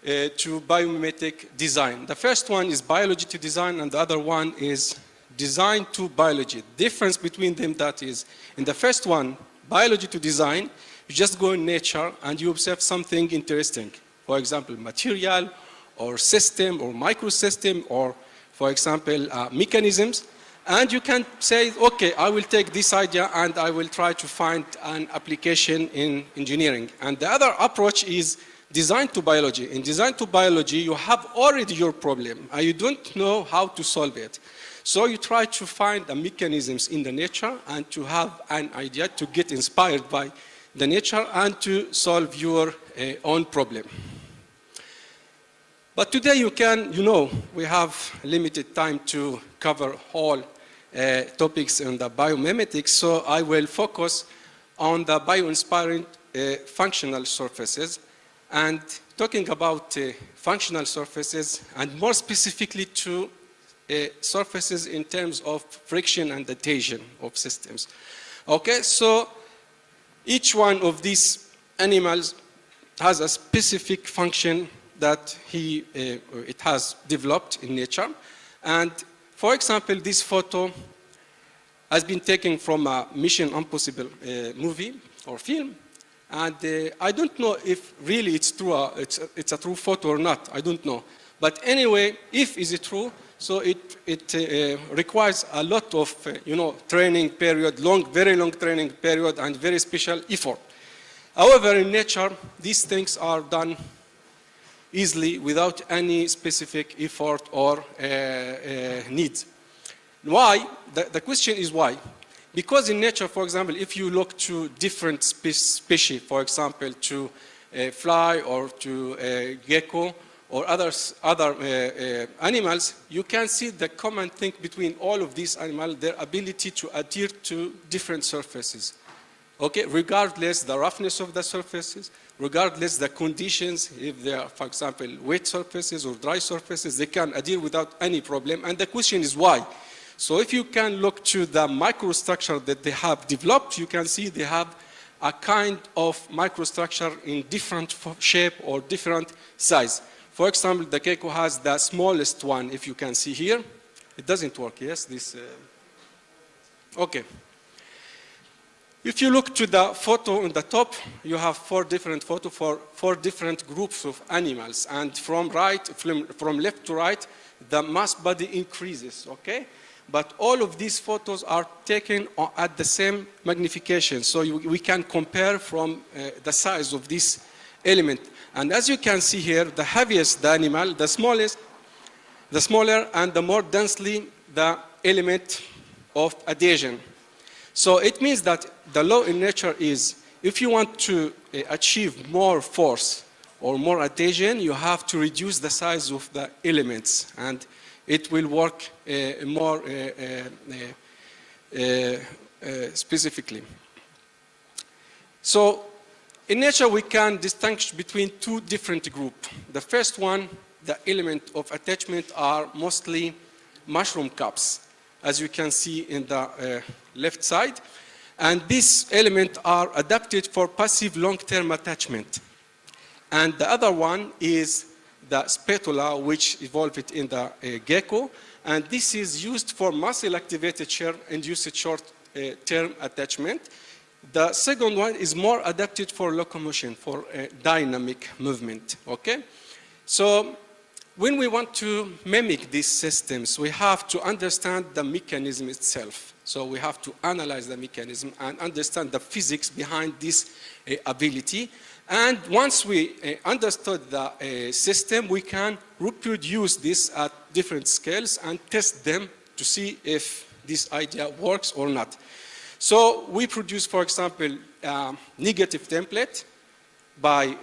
to biomimetic design. The first one is biology to design, and the other one is design to biology. The difference between them, that is, in the first one, biology to design, you just go in nature and you observe something interesting. For example, material or system or microsystem or, for example, mechanisms. And you can say, okay, I will take this idea and I will try to find an application in engineering. And the other approach is design to biology. In design to biology, you have already your problem and you don't know how to solve it. So you try to find the mechanisms in the nature and to have an idea to get inspired by the nature and to solve your own problem. But today we have limited time to cover all topics in the biomimetics, so I will focus on the bio-inspiring functional surfaces. And talking about functional surfaces, and more specifically to surfaces in terms of friction and adhesion of systems. Okay, so each one of these animals has a specific function that it has developed in nature. And for example, this photo has been taken from a Mission Impossible movie or film. And I don't know if really it's true, it's a true photo or not, I don't know. But anyway, if is it true, so it requires a lot of training period, very long training period and very special effort. However, in nature, these things are done easily without any specific effort or needs. Why? The question is why? Because in nature, for example, if you look to different species, for example, to fly or to gecko or other animals, you can see the common thing between all of these animals, their ability to adhere to different surfaces. Okay, regardless the roughness of the surfaces, regardless the conditions, if they are, for example, wet surfaces or dry surfaces, they can adhere without any problem. And the question is why? So if you can look to the microstructure that they have developed, you can see they have a kind of microstructure in different shape or different size. For example, the gecko has the smallest one, if you can see here. It doesn't work, yes? Okay. If you look to the photo on the top, you have four different photos for four different groups of animals. And from left to right, the mass body increases, okay? But all of these photos are taken at the same magnification. So we can compare from the size of this element. And as you can see here, the heaviest the animal, the smallest, the smaller and the more densely the element of adhesion. So it means that the law in nature is if you want to achieve more force or more adhesion, you have to reduce the size of the elements. And it will work more specifically. So in nature, we can distinguish between two different groups. The first one, the element of attachment are mostly mushroom cups, as you can see in the left side. And these elements are adapted for passive long-term attachment. And the other one is the spatula, which evolved in the gecko. And this is used for muscle-activated shear-induced short term attachment. The second one is more adapted for locomotion, for dynamic movement, okay? So when we want to mimic these systems, we have to understand the mechanism itself. So we have to analyze the mechanism and understand the physics behind this ability. And once we understood the system, we can reproduce this at different scales and test them to see if this idea works or not. So we produce, for example, a negative template by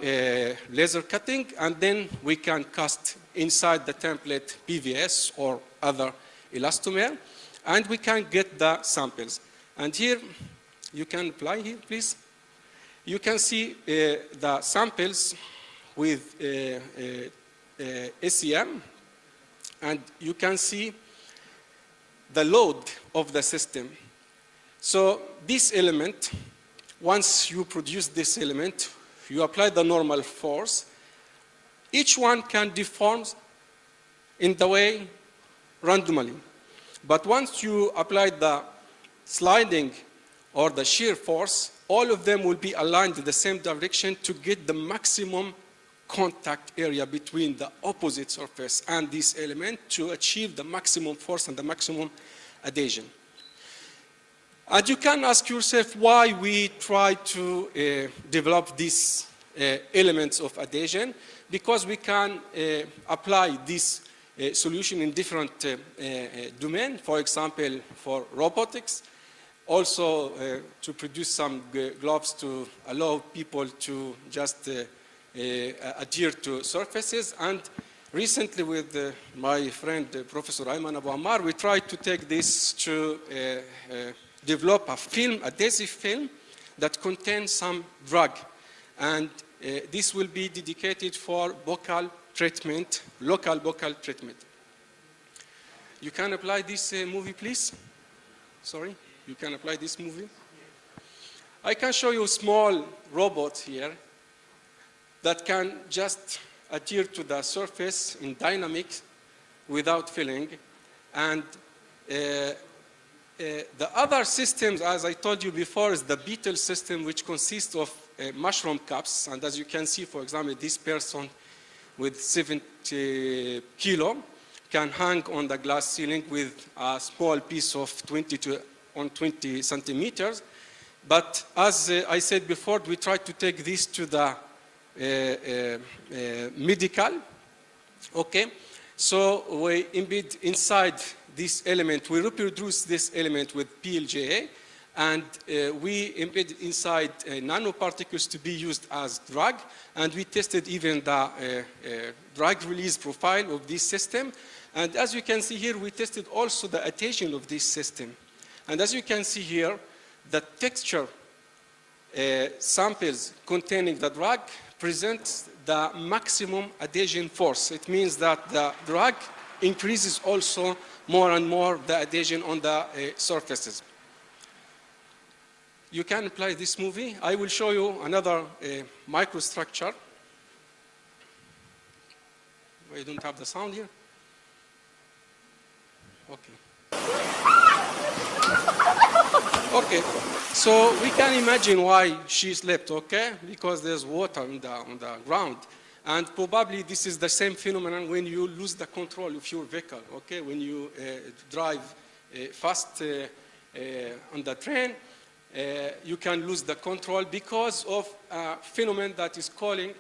laser cutting, and then we can cast inside the template PVS or other elastomer, and we can get the samples. And here, you can apply here, please. You can see the samples with SEM, and you can see the load of the system. So this element, once you produce this element, you apply the normal force. Each one can deform in the way randomly. But once you apply the sliding or the shear force, all of them will be aligned in the same direction to get the maximum contact area between the opposite surface and this element to achieve the maximum force and the maximum adhesion. And you can ask yourself why we try to develop these elements of adhesion, because we can apply this solution in different domains, for example, for robotics, also to produce some gloves to allow people to just adhere to surfaces. And recently with my friend Professor Ayman Abu Ammar, we tried to take this to develop a film, adhesive film, that contains some drug. And this will be dedicated for vocal treatment, local vocal treatment. You can apply this movie, please? Sorry, you can apply this movie? I can show you a small robot here that can just adhere to the surface in dynamics without filling. And the other systems, as I told you before, is the beetle system, which consists of mushroom cups. And as you can see, for example, this person with 70 kilo can hang on the glass ceiling with a small piece of 20 centimeters. But as I said before, we try to take this to the medical, okay? So we embed inside this element, we reproduce this element with PLJA, and we embed inside nanoparticles to be used as drug, and we tested even the drug release profile of this system. And as you can see here, we tested also the adhesion of this system. And as you can see here, the texture samples containing the drug presents the maximum adhesion force. It means that the drug increases also more and more the adhesion on the surfaces. You can apply this movie. I will show you another microstructure. We don't have the sound here. Okay. Okay, so we can imagine why she slept, okay? Because there's water on the ground. And probably this is the same phenomenon when you lose the control of your vehicle, okay? When you drive fast on the train, you can lose the control because of a phenomenon that is called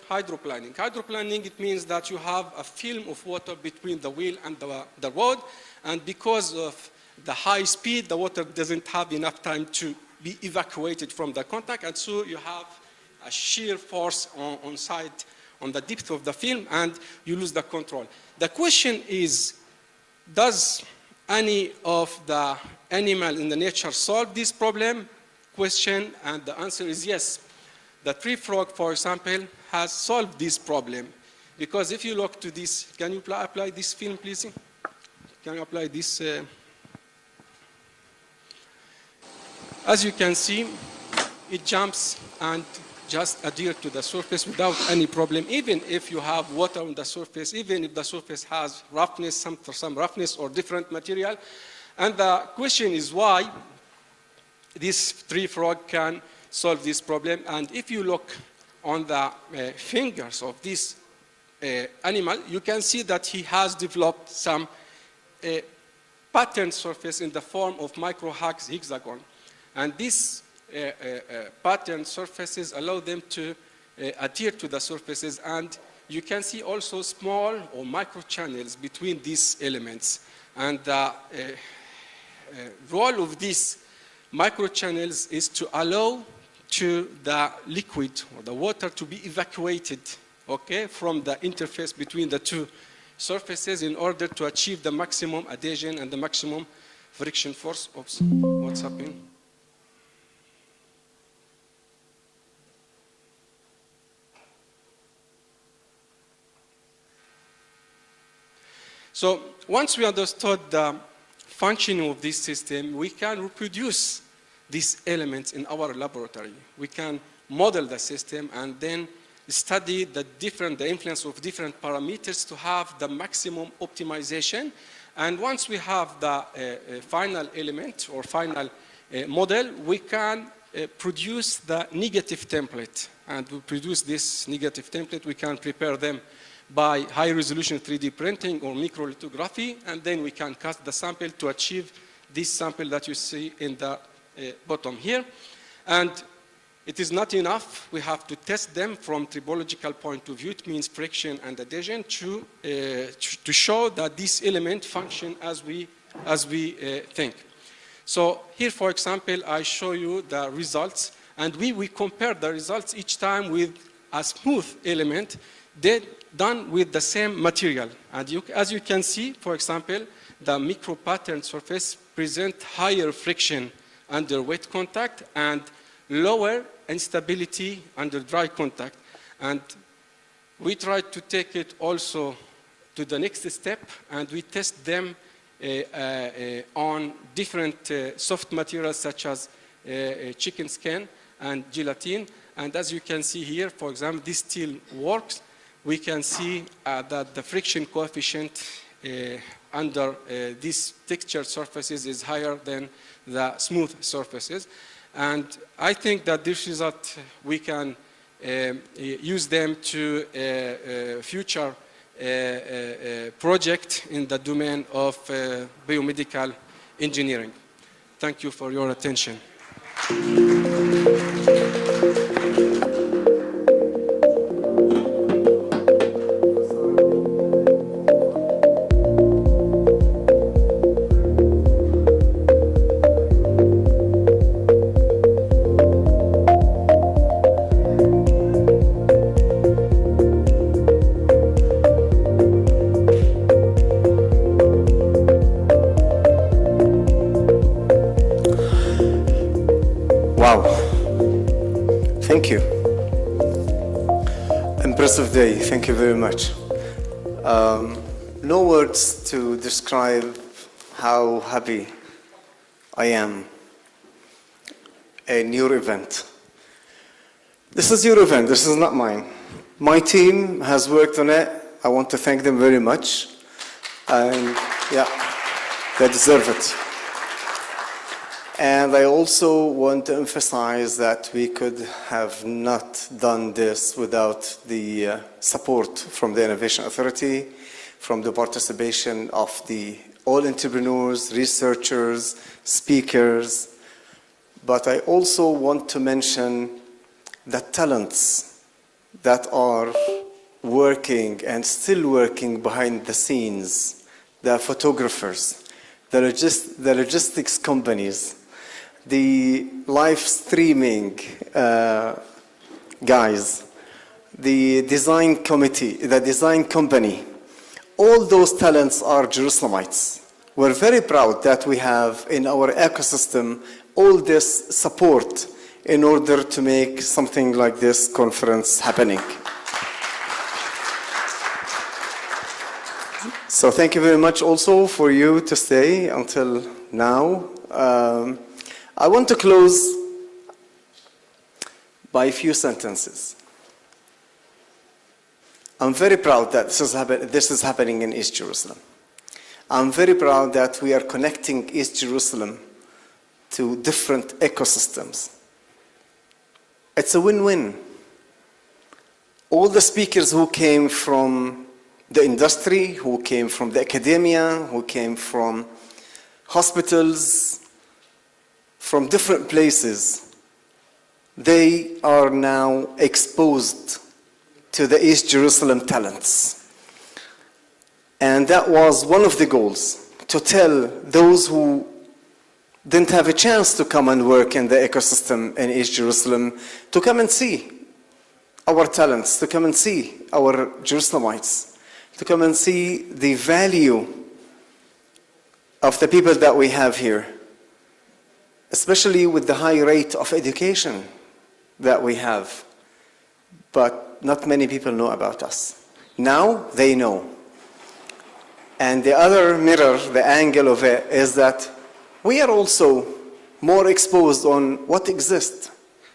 hydroplaning. Hydroplaning, it means that you have a film of water between the wheel and the road, and because of the high speed, the water doesn't have enough time to be evacuated from the contact, and so you have a shear force on the depth of the film, and you lose the control. The question is, does any of the animal in the nature solve this problem? Question, and the answer is yes. The tree frog, for example, has solved this problem. Because if you look to this, can you apply this film, please? Can you apply this? As you can see, it jumps and just adhere to the surface without any problem, even if you have water on the surface, even if the surface has roughness, some roughness or different material. And the question is why? this tree frog can solve this problem. And if you look on the fingers of this animal, you can see that he has developed some pattern surface in the form of micro-hexagon. And these pattern surfaces allow them to adhere to the surfaces, and you can see also small or micro channels between these elements. And the role of these micro channels is to allow to the liquid or the water to be evacuated, okay, from the interface between the two surfaces in order to achieve the maximum adhesion and the maximum friction force. Oops, what's happening? So once we understood the functioning of this system, we can reproduce these elements in our laboratory. We can model the system and then study the influence of different parameters to have the maximum optimization. And once we have the final element or final model, we can produce the negative template. And to produce this negative template, we can prepare them by high-resolution 3D printing or microlithography, and then we can cast the sample to achieve this sample that you see in the bottom here. And it is not enough. We have to test them from tribological point of view. It means friction and adhesion to show that this element function as we think. So here, for example, I show you the results, and we compare the results each time with a smooth element done with the same material. And as you can see, for example, the micro pattern surface present higher friction under wet contact and lower instability under dry contact. And we try to take it also to the next step, and we test them on different soft materials such as chicken skin and gelatin. And as you can see here, for example, this still works. We can see that the friction coefficient under these textured surfaces is higher than the smooth surfaces. And I think that this result, we can use them to future project in the domain of biomedical engineering. Thank you for your attention. Wow. Thank you. Impressive day. Thank you very much. No words to describe how happy I am in your event. This is your event. This is not mine. My team has worked on it. I want to thank them very much. And yeah, they deserve it. And I also want to emphasize that we could have not done this without the support from the Innovation Authority, from the participation of all entrepreneurs, researchers, speakers. But I also want to mention the talents that are working and still working behind the scenes, the photographers, the logistics companies, the live streaming guys, the design committee, the design company. All those talents are Jerusalemites. We're very proud that we have in our ecosystem all this support in order to make something like this conference happening. So thank you very much also for you to stay until now. I want to close by a few sentences. I'm very proud that this is happening in East Jerusalem. I'm very proud that we are connecting East Jerusalem to different ecosystems. It's a win-win. All the speakers who came from the industry, who came from the academia, who came from hospitals, from different places, they are now exposed to the East Jerusalem talents. And that was one of the goals, to tell those who didn't have a chance to come and work in the ecosystem in East Jerusalem to come and see our talents, to come and see our Jerusalemites, to come and see the value of the people that we have here, especially with the high rate of education that we have. But not many people know about us. Now they know. And the other mirror, the angle of it, is that we are also more exposed on what exists.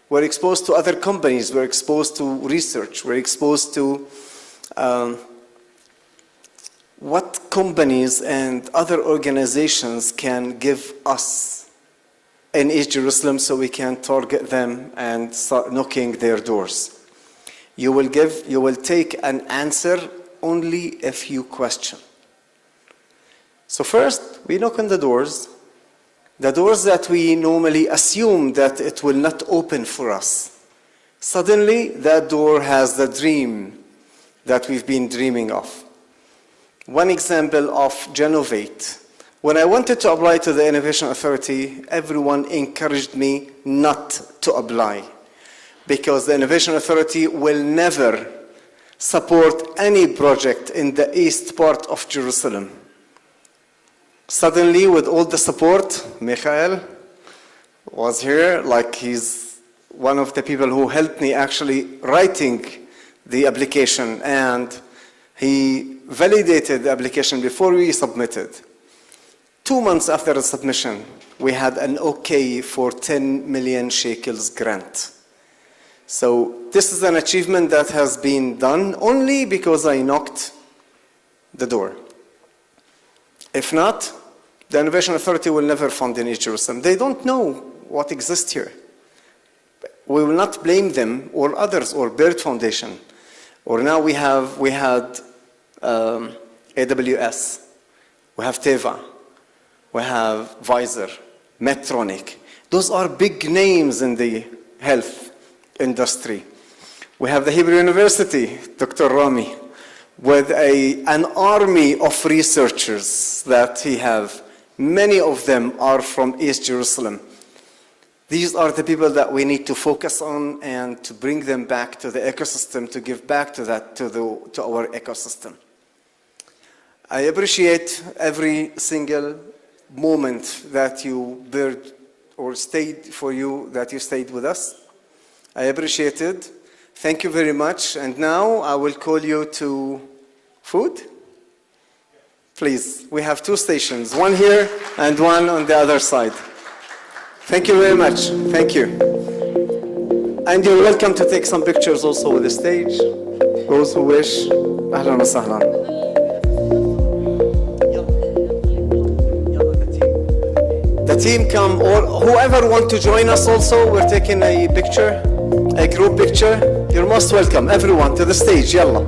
We're exposed to other companies, we're exposed to research, we're exposed to what companies and other organizations can give us in East Jerusalem so we can target them and start knocking their doors. You will take an answer only if you question. So first, we knock on the doors that we normally assume that it will not open for us. Suddenly, that door has the dream that we've been dreaming of. One example of Genovate. When I wanted to apply to the Innovation Authority, everyone encouraged me not to apply, because the Innovation Authority will never support any project in the east part of Jerusalem. Suddenly, with all the support, Michael was here, like he's one of the people who helped me actually writing the application, and he validated the application before we submitted. 2 months after the submission, we had an okay for 10 million shekels grant. So this is an achievement that has been done only because I knocked the door. If not, the Innovation Authority will never fund in East Jerusalem. They don't know what exists here. We will not blame them or others or Bird Foundation. Or now we had AWS, we have Teva, we have Visor, Medtronic. Those are big names in the health industry. We have the Hebrew University, Dr. Rami, with an army of researchers that he have. Many of them are from East Jerusalem. These are the people that we need to focus on and to bring them back to the ecosystem, to give back to that, to our ecosystem. I appreciate every single moment that you beared or stayed for you, that you stayed with us. I appreciate it. Thank you very much. And now I will call you to food. Please, we have 2 stations, one here and one on the other side. Thank you very much. Thank you. And you're welcome to take some pictures also with the stage. Those who wish. Ahlan wa sahlan. The team come, or whoever want to join us also, we're taking a picture, a group picture. You're most welcome, everyone, to the stage. Yalla.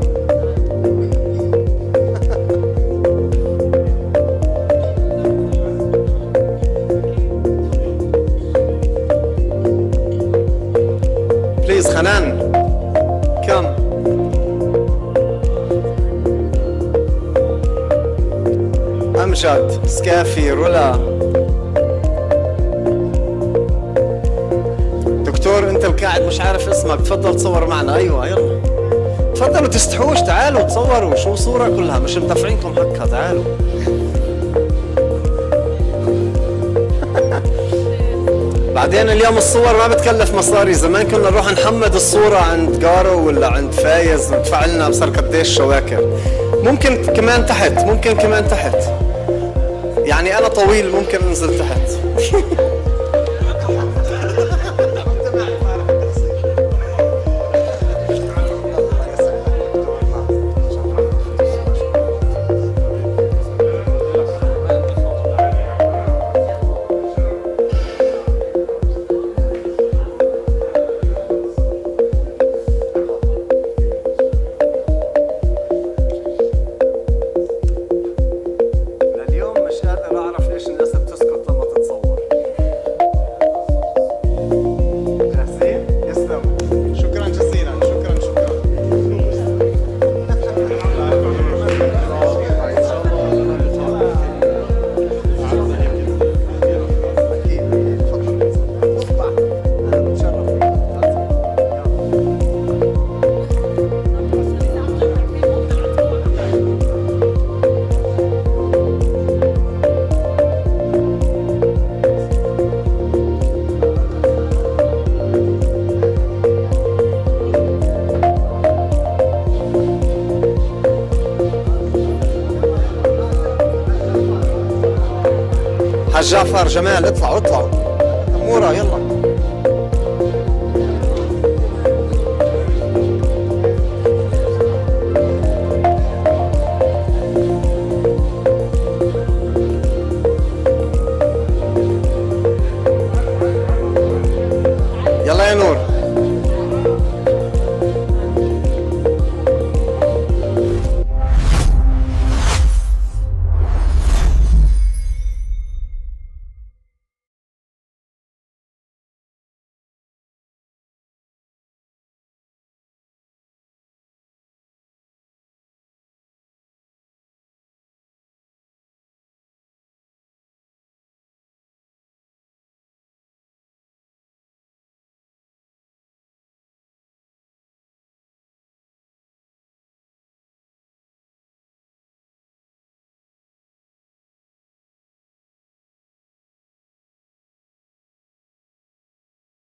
Please, Hanan, come. Amjad, Skafi, Rula. دكتور انت القاعد مش عارف اسمك، تفضل تصور معنا. ايوه يلا تفضلوا، تستحوش، تعالوا تصوروا. شو صورة كلها مش مدفعينكم حقها، تعالوا. بعدين اليوم الصور ما بتكلف مصاري. زمان كنا نروح نحمد الصورة عند جارو ولا عند فايز ندفع لنا بصير قديش شواكر. ممكن كمان تحت، ممكن كمان تحت. يعني انا طويل ممكن انزل تحت. جعفر جمال اطلعوا أمورة يلا.